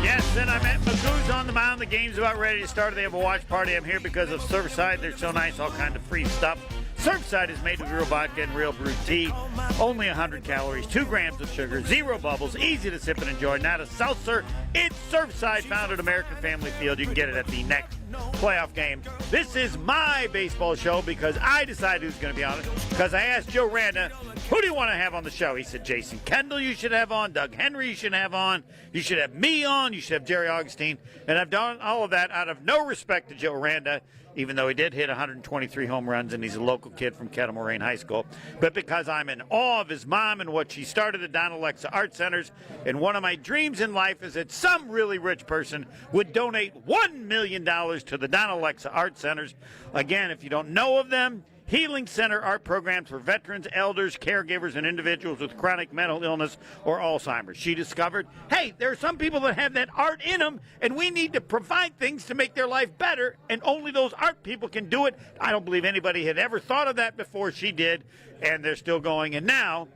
Yes, and I'm at Magoo's on the mound. The game's about ready to start. They have a watch party. I'm here because of Surfside. They're so nice, all kind of free stuff. Surfside is made with real vodka and real brewed tea. Only 100 calories, 2 grams of sugar, 0 bubbles, easy to sip and enjoy. Not a seltzer. It's Surfside, found at American Family Field. You can get it at the next playoff game. This is my baseball show because I decided who's going to be on it. Because I asked Joe Randa, who do you want to have on the show? He said, Jason Kendall you should have on, Doug Henry you should have on, you should have me on, you should have Jerry Augustine. And I've done all of that out of no respect to Joe Randa, even though he did hit 123 home runs and he's a local kid from Kettle Moraine High School, but because I'm in awe of his mom and what she started at Donna Alexa Art Centers. And one of my dreams in life is that some really rich person would donate $1 million to the Donna Alexa Art Centers. Again, if you don't know of them, Healing Center art programs for veterans, elders, caregivers, and individuals with chronic mental illness or Alzheimer's. She discovered, hey, there are some people that have that art in them, and we need to provide things to make their life better, and only those art people can do it. I don't believe anybody had ever thought of that before she did, and they're still going. And now,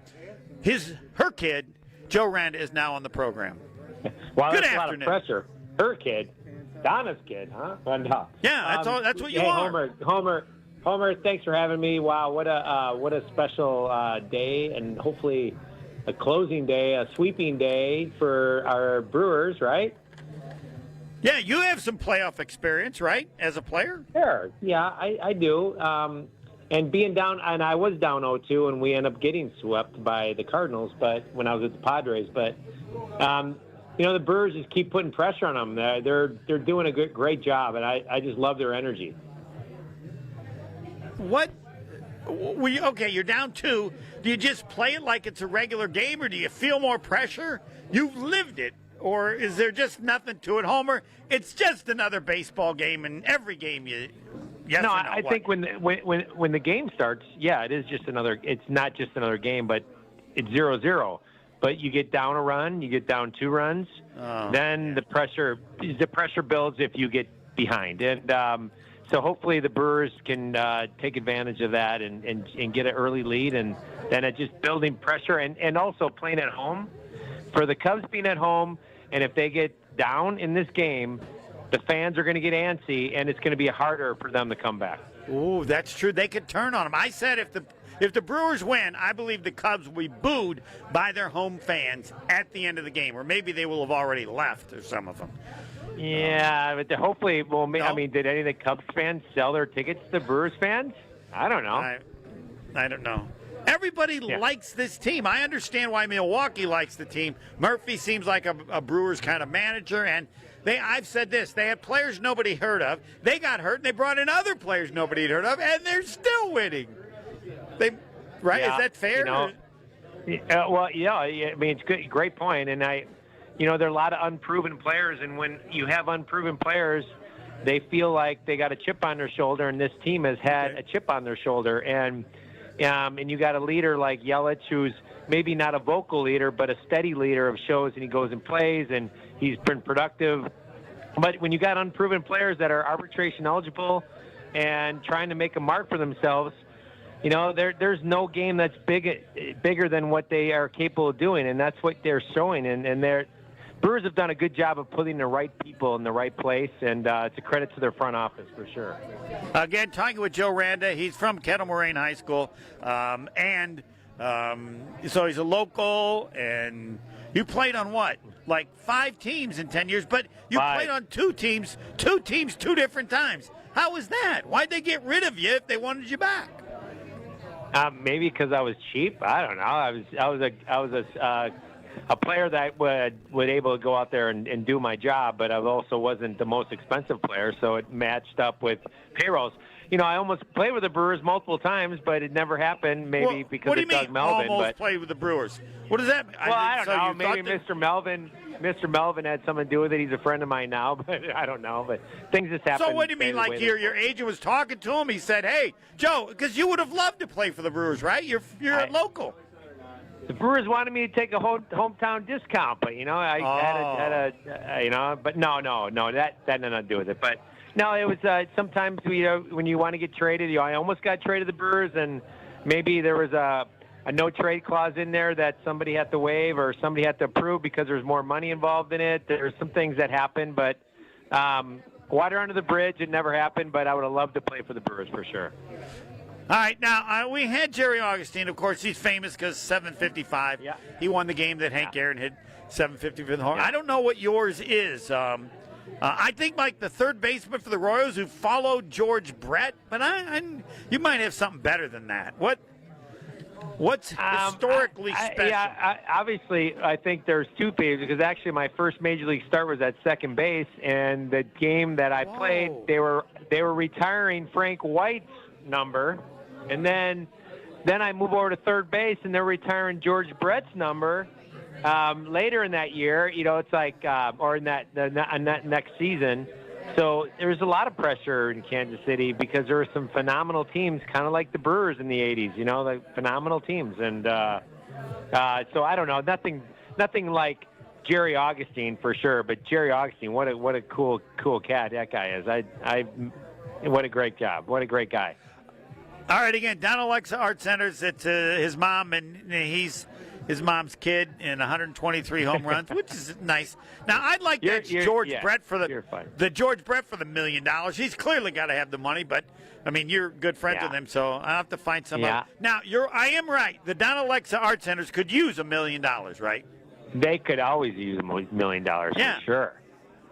her kid, Joe Randa, is now on the program. Wow, Good that's afternoon. A lot of pressure. Her kid, Donna's kid, huh? Yeah, that's what you are. Homer, thanks for having me. Wow, what a special day, and hopefully a closing day, a sweeping day for our Brewers, right? Yeah, you have some playoff experience, right, as a player? Sure. Yeah, I do. And being down, and I was down 0-2, and we ended up getting swept by the Cardinals. But when I was with the Padres, the Brewers just keep putting pressure on them. They're doing a great job, and I just love their energy. Okay, you're down 2. Do you just play it like it's a regular game, or do you feel more pressure? You've lived it, or is there just nothing to it, Homer? It's just another baseball game, and every game you. Yes no, or no, I think when the game starts, yeah, it is just another. It's not just another game, but it's 0-0. But you get down a run, you get down 2 runs, then the pressure builds if you get behind, and. So hopefully the Brewers can take advantage of that and get an early lead, and then it's just building pressure and also playing at home. For the Cubs being at home, and if they get down in this game, the fans are going to get antsy, and it's going to be harder for them to come back. Ooh, that's true. They could turn on them. I said if the Brewers win, I believe the Cubs will be booed by their home fans at the end of the game, or maybe they will have already left, or some of them. Yeah, but hopefully, well, I mean, did any of the Cubs fans sell their tickets to Brewers fans? I don't know. I don't know. Everybody likes this team. I understand why Milwaukee likes the team. Murphy seems like a Brewers kind of manager, and I've said this, they had players nobody heard of. They got hurt, and they brought in other players nobody had heard of, and they're still winning. right? Yeah, Is that fair? Well, yeah. I mean, it's good, great point. And there are a lot of unproven players, and when you have unproven players, they feel like they got a chip on their shoulder, and this team has had a chip on their shoulder. And you got a leader like Yelich, who's maybe not a vocal leader, but a steady leader of shows, and he goes and plays, and he's been productive. But when you got unproven players that are arbitration eligible and trying to make a mark for themselves, there's no game that's bigger than what they are capable of doing, and that's what they're showing. And Brewers have done a good job of putting the right people in the right place, and it's a credit to their front office for sure. Again, talking with Joe Randa. He's from Kettle Moraine High School, so he's a local, and you played on what? Like 5 teams in 10 years, but you played on 2 teams, 2 different times. How was that? Why'd they get rid of you if they wanted you back? Maybe because I was cheap. I don't know. I was a player that would able to go out there and do my job, but I also wasn't the most expensive player, so it matched up with payrolls. I almost played with the Brewers multiple times, but it never happened. Maybe because of Doug Melvin. Almost played with the Brewers. What does that mean? Well, I don't know. Maybe Mr. Melvin had something to do with it. He's a friend of mine now, but I don't know. But things just happen. So what do you mean? Like your agent was talking to him? He said, "Hey, Joe, because you would have loved to play for the Brewers, right? You're a local." The Brewers wanted me to take a hometown discount, but I had a but no, that had nothing to do with it. But no, it was sometimes when you want to get traded, I almost got traded to the Brewers, and maybe there was a no trade clause in there that somebody had to waive or somebody had to approve because there's more money involved in it. There's some things that happened, but water under the bridge, it never happened. But I would have loved to play for the Brewers for sure. All right, now we had Jerry Augustine. Of course, he's famous because 755. Yeah. He won the game that Hank Aaron hit 750 for the home. I don't know what yours is. I think like the third baseman for the Royals who followed George Brett, but you might have something better than that. What's historically special? Obviously, I think there's 2 phases because actually my first major league start was at second base, and the game that I played, they were retiring Frank White's number, and then I move over to third base, and they're retiring George Brett's number. Later in that year, it's like, or in that next season. So there's a lot of pressure in Kansas City because there were some phenomenal teams, kind of like the Brewers in the 80s, like phenomenal teams. And so I don't know, nothing like Jerry Augustine for sure, but Jerry Augustine, what a cool cat that guy is. What a great job. What a great guy. All right, again, Don Alexa Art Centers. It's his mom, and he's his mom's kid in 123 home runs, which is nice. Now, I'd like that George Brett for the George Brett for the $1 million. He's clearly got to have the money, but I mean, you're good friends with him, so I'll have to find some. Now, I am right. The Don Alexa Art Centers could use $1 million, right? They could always use $1 million for sure.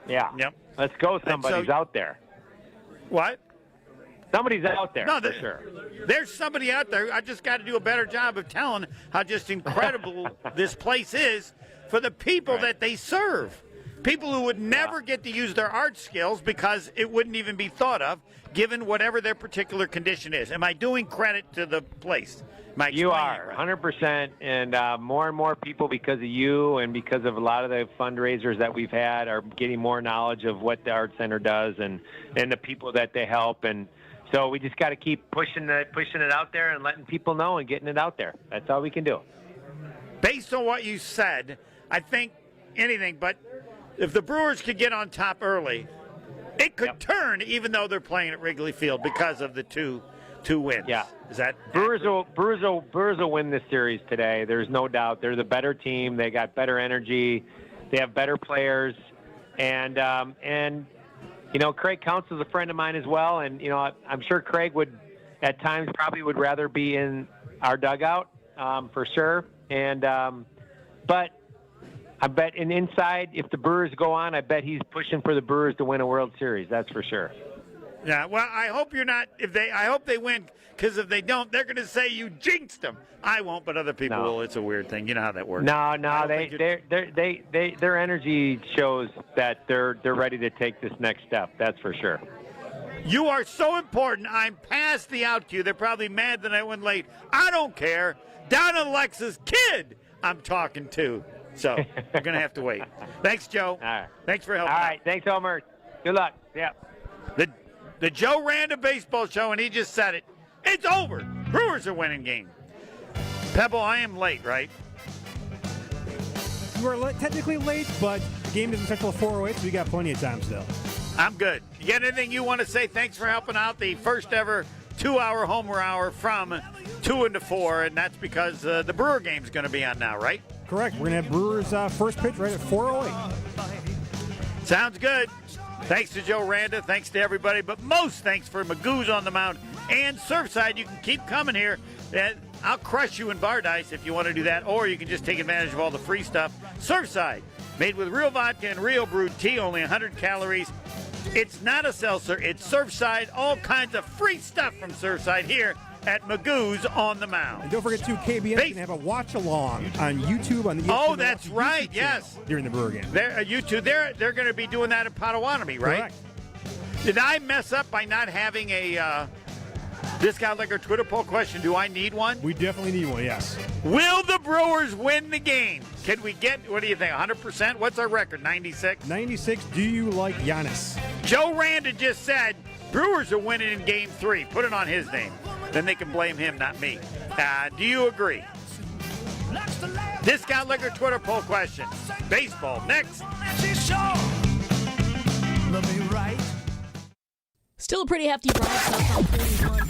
Yeah. Yep. Let's go. Somebody's out there. What? Somebody's out there, for sure. There's somebody out there. I just got to do a better job of telling how just incredible this place is for the people that they serve. People who would never get to use their art skills because it wouldn't even be thought of, given whatever their particular condition is. Am I doing credit to the place? You are, 100%, and more people because of you and because of a lot of the fundraisers that we've had are getting more knowledge of what the Art Center does and the people that they help. And so we just got to keep pushing it out there and letting people know and getting it out there. That's all we can do. Based on what you said, I think anything, but if the Brewers could get on top early, it could turn even though they're playing at Wrigley Field because of the two wins. Yeah. Is that Brewers will win this series today. There's no doubt. They're the better team. They got better energy. They have better players. And Craig Counts is a friend of mine as well. And, I'm sure Craig would at times probably would rather be in our dugout for sure. And but I bet inside, if the Brewers go on, I bet he's pushing for the Brewers to win a World Series. That's for sure. Yeah, well, I hope you're not. I hope they win, because if they don't, they're going to say you jinxed them. I won't, but other people will. It's a weird thing. You know how that works. No, their energy shows that they're ready to take this next step. That's for sure. You are so important. I'm past the out cue. They're probably mad that I went late. I don't care. Down in Lexus, kid, I'm talking to. So you're going to have to wait. Thanks, Joe. All right. Thanks for helping. All right. Thanks, Homer. Good luck. Yeah. The Joe Randa Baseball Show, and he just said it. It's over. Brewers are winning game. Pebble, I am late, right? You are technically late, but the game doesn't start till 4:08, so we got plenty of time still. I'm good. You got anything you want to say? Thanks for helping out the first ever 2-hour Homer Hour from 2 to 4, and that's because the Brewer game's going to be on now, right? Correct. We're going to have Brewers first pitch right at 4:08. Sounds good. Thanks to Joe Randa. Thanks to everybody. But most thanks for Magoo's on the Mound and Surfside. You can keep coming here. I'll crush you in bar dice if you want to do that, or you can just take advantage of all the free stuff. Surfside, made with real vodka and real brewed tea, only 100 calories. It's not a seltzer. It's Surfside. All kinds of free stuff from Surfside here at Magoo's on the Mound. And don't forget, too, KBS is going to have a watch-along on YouTube on the ESPN. Oh, that's right, yes. During the Brewer game. YouTube, they're going to be doing that in Potawatomi, right? Correct. Did I mess up by not having a Discount Liquor Twitter poll question? Do I need one? We definitely need one, yes. Will the Brewers win the game? Can we get, what do you think, 100%? What's our record, 96? 96, do you like Giannis? Joe Randa just said Brewers are winning in Game 3. Put it on his name. Then they can blame him, not me. Do you agree? Discount Liquor Twitter poll question. Baseball next. Still a pretty hefty ride southbound 41.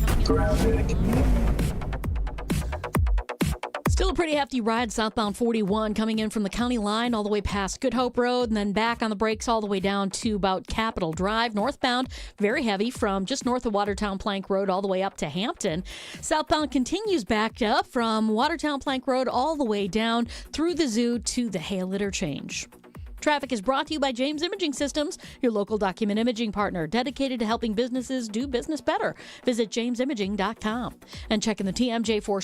Still a pretty hefty ride southbound 41 coming in from the county line all the way past Good Hope Road and then back on the brakes all the way down to about Capitol Drive. Northbound, very heavy from just north of Watertown Plank Road all the way up to Hampton. Southbound continues backed up from Watertown Plank Road all the way down through the zoo to the Hale Interchange. Traffic is brought to you by James Imaging Systems, your local document imaging partner, dedicated to helping businesses do business better. Visit jamesimaging.com. And checking the TMJ4